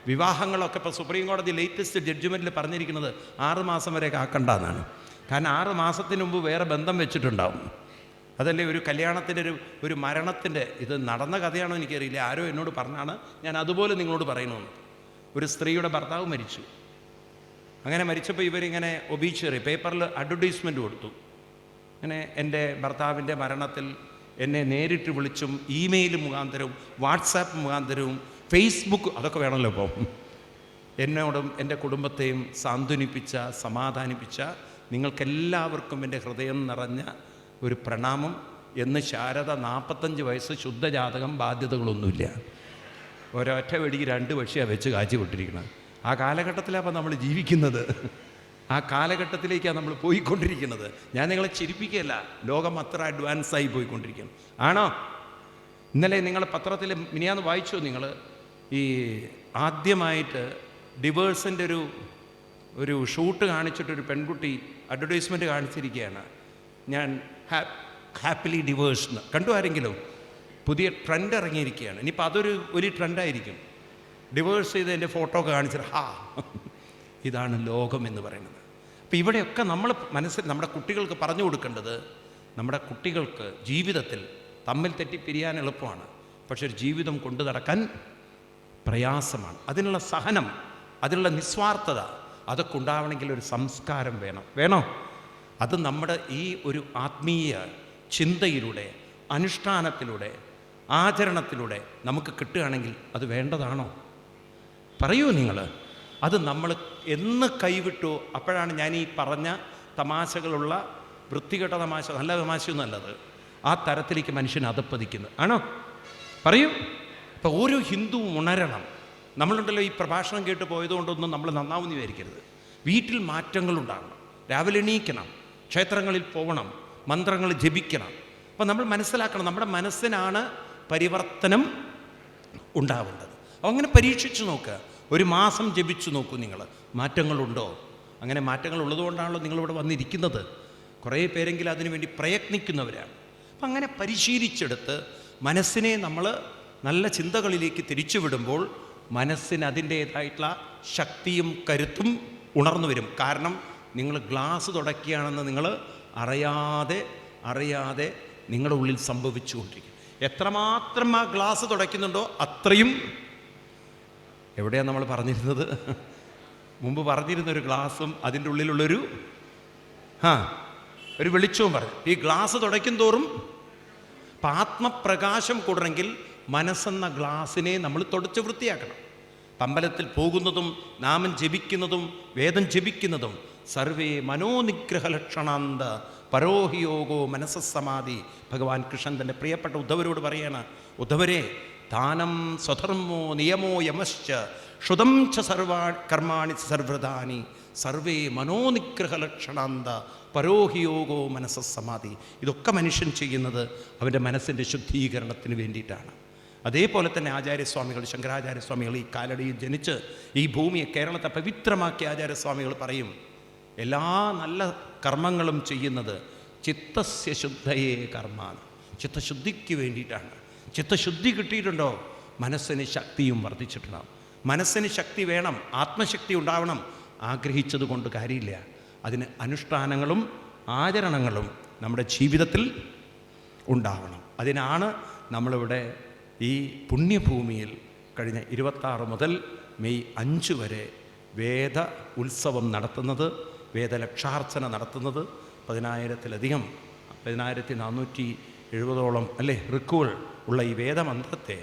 വിവാഹങ്ങളൊക്കെ ഇപ്പോൾ സുപ്രീം കോടതി ലേറ്റസ്റ്റ് ജഡ്ജ്മെൻറ്റിൽ പറഞ്ഞിരിക്കുന്നത് 6 മാസം വരെ കാക്കണ്ടെന്നാണ്. കാരണം 6 മാസത്തിന് മുമ്പ് വേറെ ബന്ധം വെച്ചിട്ടുണ്ടാവും. അതല്ലേ ഒരു കല്യാണത്തിൻ്റെ ഒരു മരണത്തിൻ്റെ, ഇത് നടന്ന കഥയാണോ എനിക്കറിയില്ല, ആരോ എന്നോട് പറഞ്ഞാണ്, ഞാൻ അതുപോലെ നിങ്ങളോട് പറയണമെന്ന്. ഒരു സ്ത്രീയുടെ ഭർത്താവ് മരിച്ചു. അങ്ങനെ മരിച്ചപ്പോൾ ഇവരിങ്ങനെ ഒബീച്വറി പേപ്പറിൽ അഡ്വർടൈസ്മെൻറ്റ് കൊടുത്തു. അങ്ങനെ എൻ്റെ ഭർത്താവിൻ്റെ മരണത്തിൽ എന്നെ നേരിട്ട് വിളിച്ചും ഇമെയിൽ മുഖാന്തരവും വാട്സാപ്പ് മുഖാന്തരവും ഫേസ്ബുക്ക്, അതൊക്കെ വേണമല്ലോ ഇപ്പോൾ, എന്നോടും എൻ്റെ കുടുംബത്തെയും സാന്ത്വനിപ്പിച്ച സമാധാനിപ്പിച്ച നിങ്ങൾക്കെല്ലാവർക്കും എൻ്റെ ഹൃദയം നിറഞ്ഞ ഒരു പ്രണാമം എന്ന് ശാരദ. 45 വയസ്സ്, ശുദ്ധജാതകം, ബാധ്യതകളൊന്നുമില്ല, ഒരൊറ്റ വെടിക്ക് 2 പക്ഷിയാണ് വെച്ച് കാച്ചി വിട്ടിരിക്കുന്നത്. ആ കാലഘട്ടത്തിലാണ് അപ്പോൾ നമ്മൾ ജീവിക്കുന്നത്. ആ കാലഘട്ടത്തിലേക്കാണ് നമ്മൾ പോയിക്കൊണ്ടിരിക്കുന്നത്. ഞാൻ നിങ്ങളെ ചിരിപ്പിക്കുകയല്ല, ലോകം അത്ര അഡ്വാൻസായി പോയിക്കൊണ്ടിരിക്കുന്നു. ആണോ? ഇന്നലെ നിങ്ങൾ പത്രത്തിൽ മിനിയാന്ന് വായിച്ചോ നിങ്ങൾ? ഈ ആദ്യമായിട്ട് ഡിവേഴ്സിൻ്റെ ഒരു ഷൂട്ട് കാണിച്ചിട്ടൊരു പെൺകുട്ടി അഡ്വർടൈസ്മെൻറ്റ് കാണിച്ചിരിക്കുകയാണ്. ഞാൻ ഹാപ്പിലി ഡിവേഴ്സ് എന്ന് കണ്ടു ആരെങ്കിലും? പുതിയ ട്രെൻഡ് ഇറങ്ങിയിരിക്കുകയാണ്. ഇനിയിപ്പോൾ ഒരു ട്രെൻഡായിരിക്കും. ഡിവേഴ്സ് ചെയ്ത് എൻ്റെ ഫോട്ടോ ഒക്കെ കാണിച്ചിട്ട് ഇതാണ് ലോകം എന്ന് പറയുന്നത്. അപ്പോൾ ഇവിടെയൊക്കെ നമ്മൾ നമ്മുടെ കുട്ടികൾക്ക് പറഞ്ഞു കൊടുക്കേണ്ടത്, നമ്മുടെ കുട്ടികൾക്ക് ജീവിതത്തിൽ തമ്മിൽ തെറ്റിപ്പിരിയാൻ എളുപ്പമാണ്, പക്ഷെ ഒരു ജീവിതം കൊണ്ടു നടക്കാൻ പ്രയാസമാണ്. അതിനുള്ള സഹനം, അതിനുള്ള നിസ്വാർത്ഥത, അതൊക്കെ ഉണ്ടാവണമെങ്കിൽ ഒരു സംസ്കാരം വേണോ? അത് നമ്മുടെ ഈ ഒരു ആത്മീയ ചിന്തയിലൂടെ, അനുഷ്ഠാനത്തിലൂടെ, ആചരണത്തിലൂടെ നമുക്ക് കിട്ടുകയാണെങ്കിൽ അത് വേണ്ടതാണോ? പറയൂ നിങ്ങൾ. അത് നമ്മൾ എന്ന് കൈവിട്ടു, അപ്പോഴാണ് ഞാൻ ഈ പറഞ്ഞ തമാശകളുള്ള വൃത്തികെട്ട തമാശ, നല്ല തമാശയൊന്നും അല്ലത്, ആ തരത്തിലേക്ക് മനുഷ്യൻ അധപ്പതിക്കുന്നത്. ആണോ? പറയൂ. ഇപ്പോൾ ഓരോ ഹിന്ദുവും ഉണരണം. നമ്മളുണ്ടല്ലോ, ഈ പ്രഭാഷണം കേട്ട് പോയതുകൊണ്ടൊന്നും നമ്മൾ നന്നാവുമെന്ന് വിചാരിക്കരുത്. വീട്ടിൽ മാറ്റങ്ങളുണ്ടാകണം. രാവിലെ എണീക്കണം, ക്ഷേത്രങ്ങളിൽ പോകണം, മന്ത്രങ്ങൾ ജപിക്കണം. അപ്പോൾ നമ്മൾ മനസ്സിലാക്കണം, നമ്മുടെ മനസ്സിനാണ് പരിവർത്തനം ഉണ്ടാവേണ്ടത്. അങ്ങനെ പരീക്ഷിച്ച് നോക്കുക. 1 മാസം ജപിച്ചു നോക്കൂ നിങ്ങൾ, മാറ്റങ്ങളുണ്ടോ? അങ്ങനെ മാറ്റങ്ങൾ ഉള്ളതുകൊണ്ടാണല്ലോ നിങ്ങളിവിടെ വന്നിരിക്കുന്നത്. കുറേ പേരെങ്കിലും അതിനുവേണ്ടി പ്രയത്നിക്കുന്നവരാണ്. അപ്പം അങ്ങനെ പരിശീലിച്ചെടുത്ത് മനസ്സിനെ നമ്മൾ നല്ല ചിന്തകളിലേക്ക് തിരിച്ചുവിടുമ്പോൾ മനസ്സിന് അതിൻ്റേതായിട്ടുള്ള ശക്തിയും കരുത്തും ഉണർന്നു വരും. കാരണം നിങ്ങൾ ഗ്ലാസ് തുടക്കുകയാണെന്ന് നിങ്ങൾ അറിയാതെ നിങ്ങളുടെ ഉള്ളിൽ സംഭവിച്ചുകൊണ്ടിരിക്കും. എത്രമാത്രം ആ ഗ്ലാസ് തുടയ്ക്കുന്നുണ്ടോ അത്രയും, എവിടെയാണ് നമ്മൾ പറഞ്ഞിരുന്നത്? മുമ്പ് പറഞ്ഞിരുന്നൊരു ഗ്ലാസും അതിൻ്റെ ഉള്ളിലുള്ളൊരു ഒരു വെളിച്ചവും പറഞ്ഞു. ഈ ഗ്ലാസ് തുടയ്ക്കും തോറും ആത്മപ്രകാശം കൂടണമെങ്കിൽ മനസ്സെന്ന ഗ്ലാസിനെ നമ്മൾ തുടച്ച് വൃത്തിയാക്കണം. അമ്പലത്തിൽ പോകുന്നതും നാമം ജപിക്കുന്നതും വേദം ജപിക്കുന്നതും സർവേ മനോനിഗ്രഹലക്ഷണാന്ത പരോഹിയോഗോ മനസ്സമാധി. ഭഗവാൻ കൃഷ്ണൻ തൻ്റെ പ്രിയപ്പെട്ട ഉദ്ധവരോട് പറയാണ്, ഉദ്ധവരെ, ദാനം സ്വധർമ്മോ നിയമോ യമശ്ച ശ്രുതം ച കർമാണി സർവ്രതാനി സർവേ മനോനിഗ്രഹലക്ഷണാന്ത പരോഹിയോഗോ മനസ്സമാധി. ഇതൊക്കെ മനുഷ്യൻ ചെയ്യുന്നത് അവൻ്റെ മനസ്സിൻ്റെ ശുദ്ധീകരണത്തിന് വേണ്ടിയിട്ടാണ്. അതേപോലെ തന്നെ ആചാര്യസ്വാമികൾ, ശങ്കരാചാര്യസ്വാമികൾ ഈ കാലടിയിൽ ജനിച്ച് ഈ ഭൂമിയെ, കേരളത്തെ പവിത്രമാക്കിയ ആചാര്യസ്വാമികൾ പറയും, എല്ലാ നല്ല കർമ്മങ്ങളും ചെയ്യുന്നത് ചിത്തസ്യ ശുദ്ധയേ കർമാണ്, ചിത്തശുദ്ധിക്ക് വേണ്ടിയിട്ടാണ്. ചിത്തശുദ്ധി കിട്ടിയിട്ടുണ്ടോ, മനസ്സിന് ശക്തിയും വർദ്ധിച്ചിട്ടുണ്ടാവും. മനസ്സിന് ശക്തി വേണം, ആത്മശക്തി ഉണ്ടാവണം. ആഗ്രഹിച്ചത് കൊണ്ട് കാര്യമില്ല. അതിന് അനുഷ്ഠാനങ്ങളും ആചരണങ്ങളും നമ്മുടെ ജീവിതത്തിൽ ഉണ്ടാവണം. അതിനാണ് നമ്മളിവിടെ ഈ പുണ്യഭൂമിയിൽ കഴിഞ്ഞ 26 മുതൽ മെയ് 5 വരെ വേദ ഉത്സവം നടത്തുന്നത്, വേദലക്ഷാർച്ചന നടത്തുന്നത്. 10,000-ലധികം 10,470 അല്ലേ ഋക്കുകൾ ഉള്ള ഈ വേദമന്ത്രത്തെ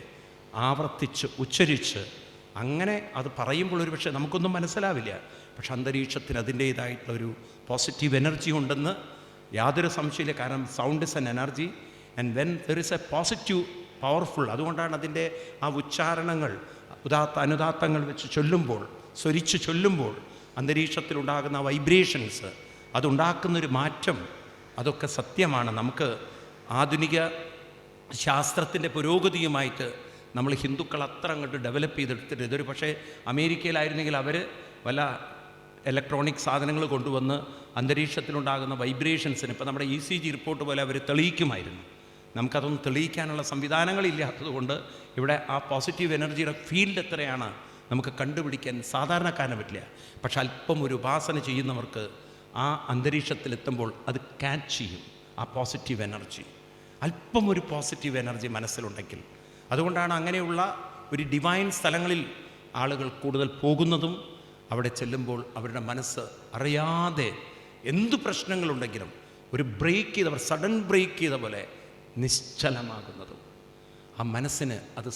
ആവർത്തിച്ച് ഉച്ചരിച്ച്, അങ്ങനെ അത് പറയുമ്പോൾ ഒരു പക്ഷേ നമുക്കൊന്നും മനസ്സിലാവില്ല, പക്ഷെ അന്തരീക്ഷത്തിന് അതിൻ്റേതായിട്ടുള്ളൊരു പോസിറ്റീവ് എനർജി ഉണ്ടെന്ന് യാതൊരു സംശയമില്ല. കാരണം sound is an energy and when there is A positive powerful, അതുകൊണ്ടാണ് അതിൻ്റെ ആ ഉച്ചാരണങ്ങൾ അനുദാത്തങ്ങൾ വെച്ച് ചൊല്ലുമ്പോൾ, സ്വരിച്ച് ചൊല്ലുമ്പോൾ അന്തരീക്ഷത്തിലുണ്ടാകുന്ന വൈബ്രേഷൻസ്, അതുണ്ടാക്കുന്നൊരു മാറ്റം അതൊക്കെ സത്യമാണ്. നമുക്ക് ആധുനിക ശാസ്ത്രത്തിൻ്റെ പുരോഗതിയുമായിട്ട് നമ്മൾ ഹിന്ദുക്കൾ അത്ര അങ്ങോട്ട് ഡെവലപ്പ് ചെയ്തെടുത്തിട്ട് ഇതൊരു പക്ഷേ അമേരിക്കയിലായിരുന്നെങ്കിൽ അവർ വല്ല ഇലക്ട്രോണിക് സാധനങ്ങൾ കൊണ്ടുവന്ന് അന്തരീക്ഷത്തിലുണ്ടാകുന്ന വൈബ്രേഷൻസിന് ഇപ്പോൾ നമ്മുടെ ECG റിപ്പോർട്ട് പോലെ അവർ തെളിയിക്കുമായിരുന്നു. നമുക്കതൊന്നും തെളിയിക്കാനുള്ള സംവിധാനങ്ങളില്ലാത്തതുകൊണ്ട് ഇവിടെ ആ പോസിറ്റീവ് എനർജിയുടെ ഫീൽഡ് എത്രയാണ് നമുക്ക് കണ്ടുപിടിക്കാൻ സാധാരണക്കാരന് പറ്റില്ല. പക്ഷെ അല്പം ഒരു ഉപാസന ചെയ്യുന്നവർക്ക് ആ അന്തരീക്ഷത്തിലെത്തുമ്പോൾ അത് ക്യാച്ച് ചെയ്യും ആ പോസിറ്റീവ് എനർജി. അല്പം ഒരു പോസിറ്റീവ് എനർജി മനസ്സിലുണ്ടെങ്കിൽ, അതുകൊണ്ടാണ് അങ്ങനെയുള്ള ഒരു ഡിവൈൻ സ്ഥലങ്ങളിൽ ആളുകൾ കൂടുതൽ പോകുന്നതും അവിടെ ചെല്ലുമ്പോൾ അവരുടെ മനസ്സ് അറിയാതെ എന്തു പ്രശ്നങ്ങളുണ്ടെങ്കിലും ഒരു ബ്രേക്ക് ചെയ്തവർ സഡൻ ബ്രേക്ക് ചെയ്ത പോലെ നിശ്ചലമാകുന്നതും ആ മനസ്സിന് അത്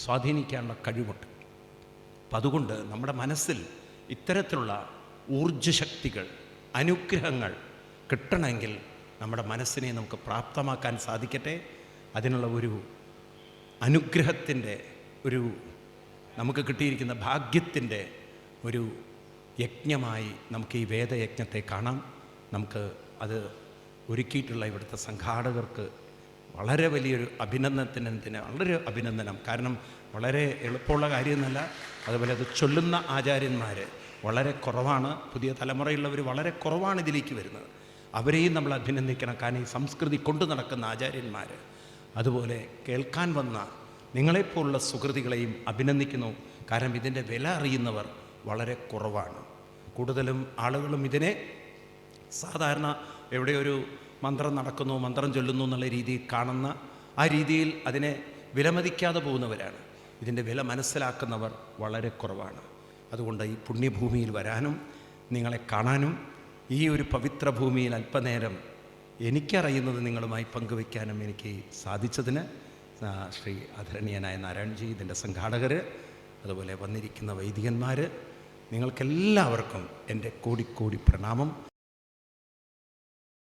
സ്വാധീനിക്കാനുള്ള കഴിവുണ്ട്. അപ്പം അതുകൊണ്ട് നമ്മുടെ മനസ്സിൽ ഇത്തരത്തിലുള്ള ഊർജ്ജശക്തികൾ, അനുഗ്രഹങ്ങൾ കിട്ടണമെങ്കിൽ നമ്മുടെ മനസ്സിനെ നമുക്ക് പ്രാപ്തമാക്കാൻ സാധിക്കട്ടെ. അതിനുള്ള ഒരു അനുഗ്രഹത്തിൻ്റെ നമുക്ക് കിട്ടിയിരിക്കുന്ന ഭാഗ്യത്തിൻ്റെ ഒരു യജ്ഞമായി നമുക്ക് ഈ വേദയജ്ഞത്തെ കാണാം. നമുക്ക് അത് ഒരുക്കിയിട്ടുള്ള ഇവിടുത്തെ സംഘാടകർക്ക് വളരെ വലിയൊരു വളരെ അഭിനന്ദനം. കാരണം വളരെ എളുപ്പമുള്ള കാര്യമൊന്നുമല്ല. അതുപോലെ അത് ചൊല്ലുന്ന ആചാര്യന്മാർ വളരെ കുറവാണ്. പുതിയ തലമുറയുള്ളവർ വളരെ കുറവാണ് ഇതിലേക്ക് വരുന്നത്. അവരെയും നമ്മൾ അഭിനന്ദിക്കണം. കാരണം ഈ സംസ്കൃതി കൊണ്ടു നടക്കുന്ന ആചാര്യന്മാർ, അതുപോലെ കേൾക്കാൻ വന്ന നിങ്ങളെപ്പോലുള്ള സുഹൃതികളെയും അഭിനന്ദിക്കുന്നു. കാരണം ഇതിൻ്റെ വില അറിയുന്നവർ വളരെ കുറവാണ്. കൂടുതലും ആളുകളും ഇതിനെ സാധാരണ എവിടെയൊരു മന്ത്രം നടക്കുന്നു, മന്ത്രം ചൊല്ലുന്നു എന്നുള്ള രീതിയിൽ കാണുന്ന ആ രീതിയിൽ അതിനെ വിലമതിക്കാതെ പോകുന്നവരാണ്. ഇതിൻ്റെ വില മനസ്സിലാക്കുന്നവർ വളരെ കുറവാണ്. അതുകൊണ്ട് ഈ പുണ്യഭൂമിയിൽ വരാനും നിങ്ങളെ കാണാനും ഈ ഒരു പവിത്ര ഭൂമിയിൽ അല്പനേരം എനിക്കറിയുന്നത് നിങ്ങളുമായി പങ്കുവയ്ക്കാനും എനിക്ക് സാധിച്ചതിന് ശ്രീ ആദരണീയനായ നാരായൺജി, ഇതിൻ്റെ സംഘാടകർ, അതുപോലെ വന്നിരിക്കുന്ന വൈദികന്മാർ, നിങ്ങൾക്കെല്ലാവർക്കും എൻ്റെ കോടിക്കോടി പ്രണാമം.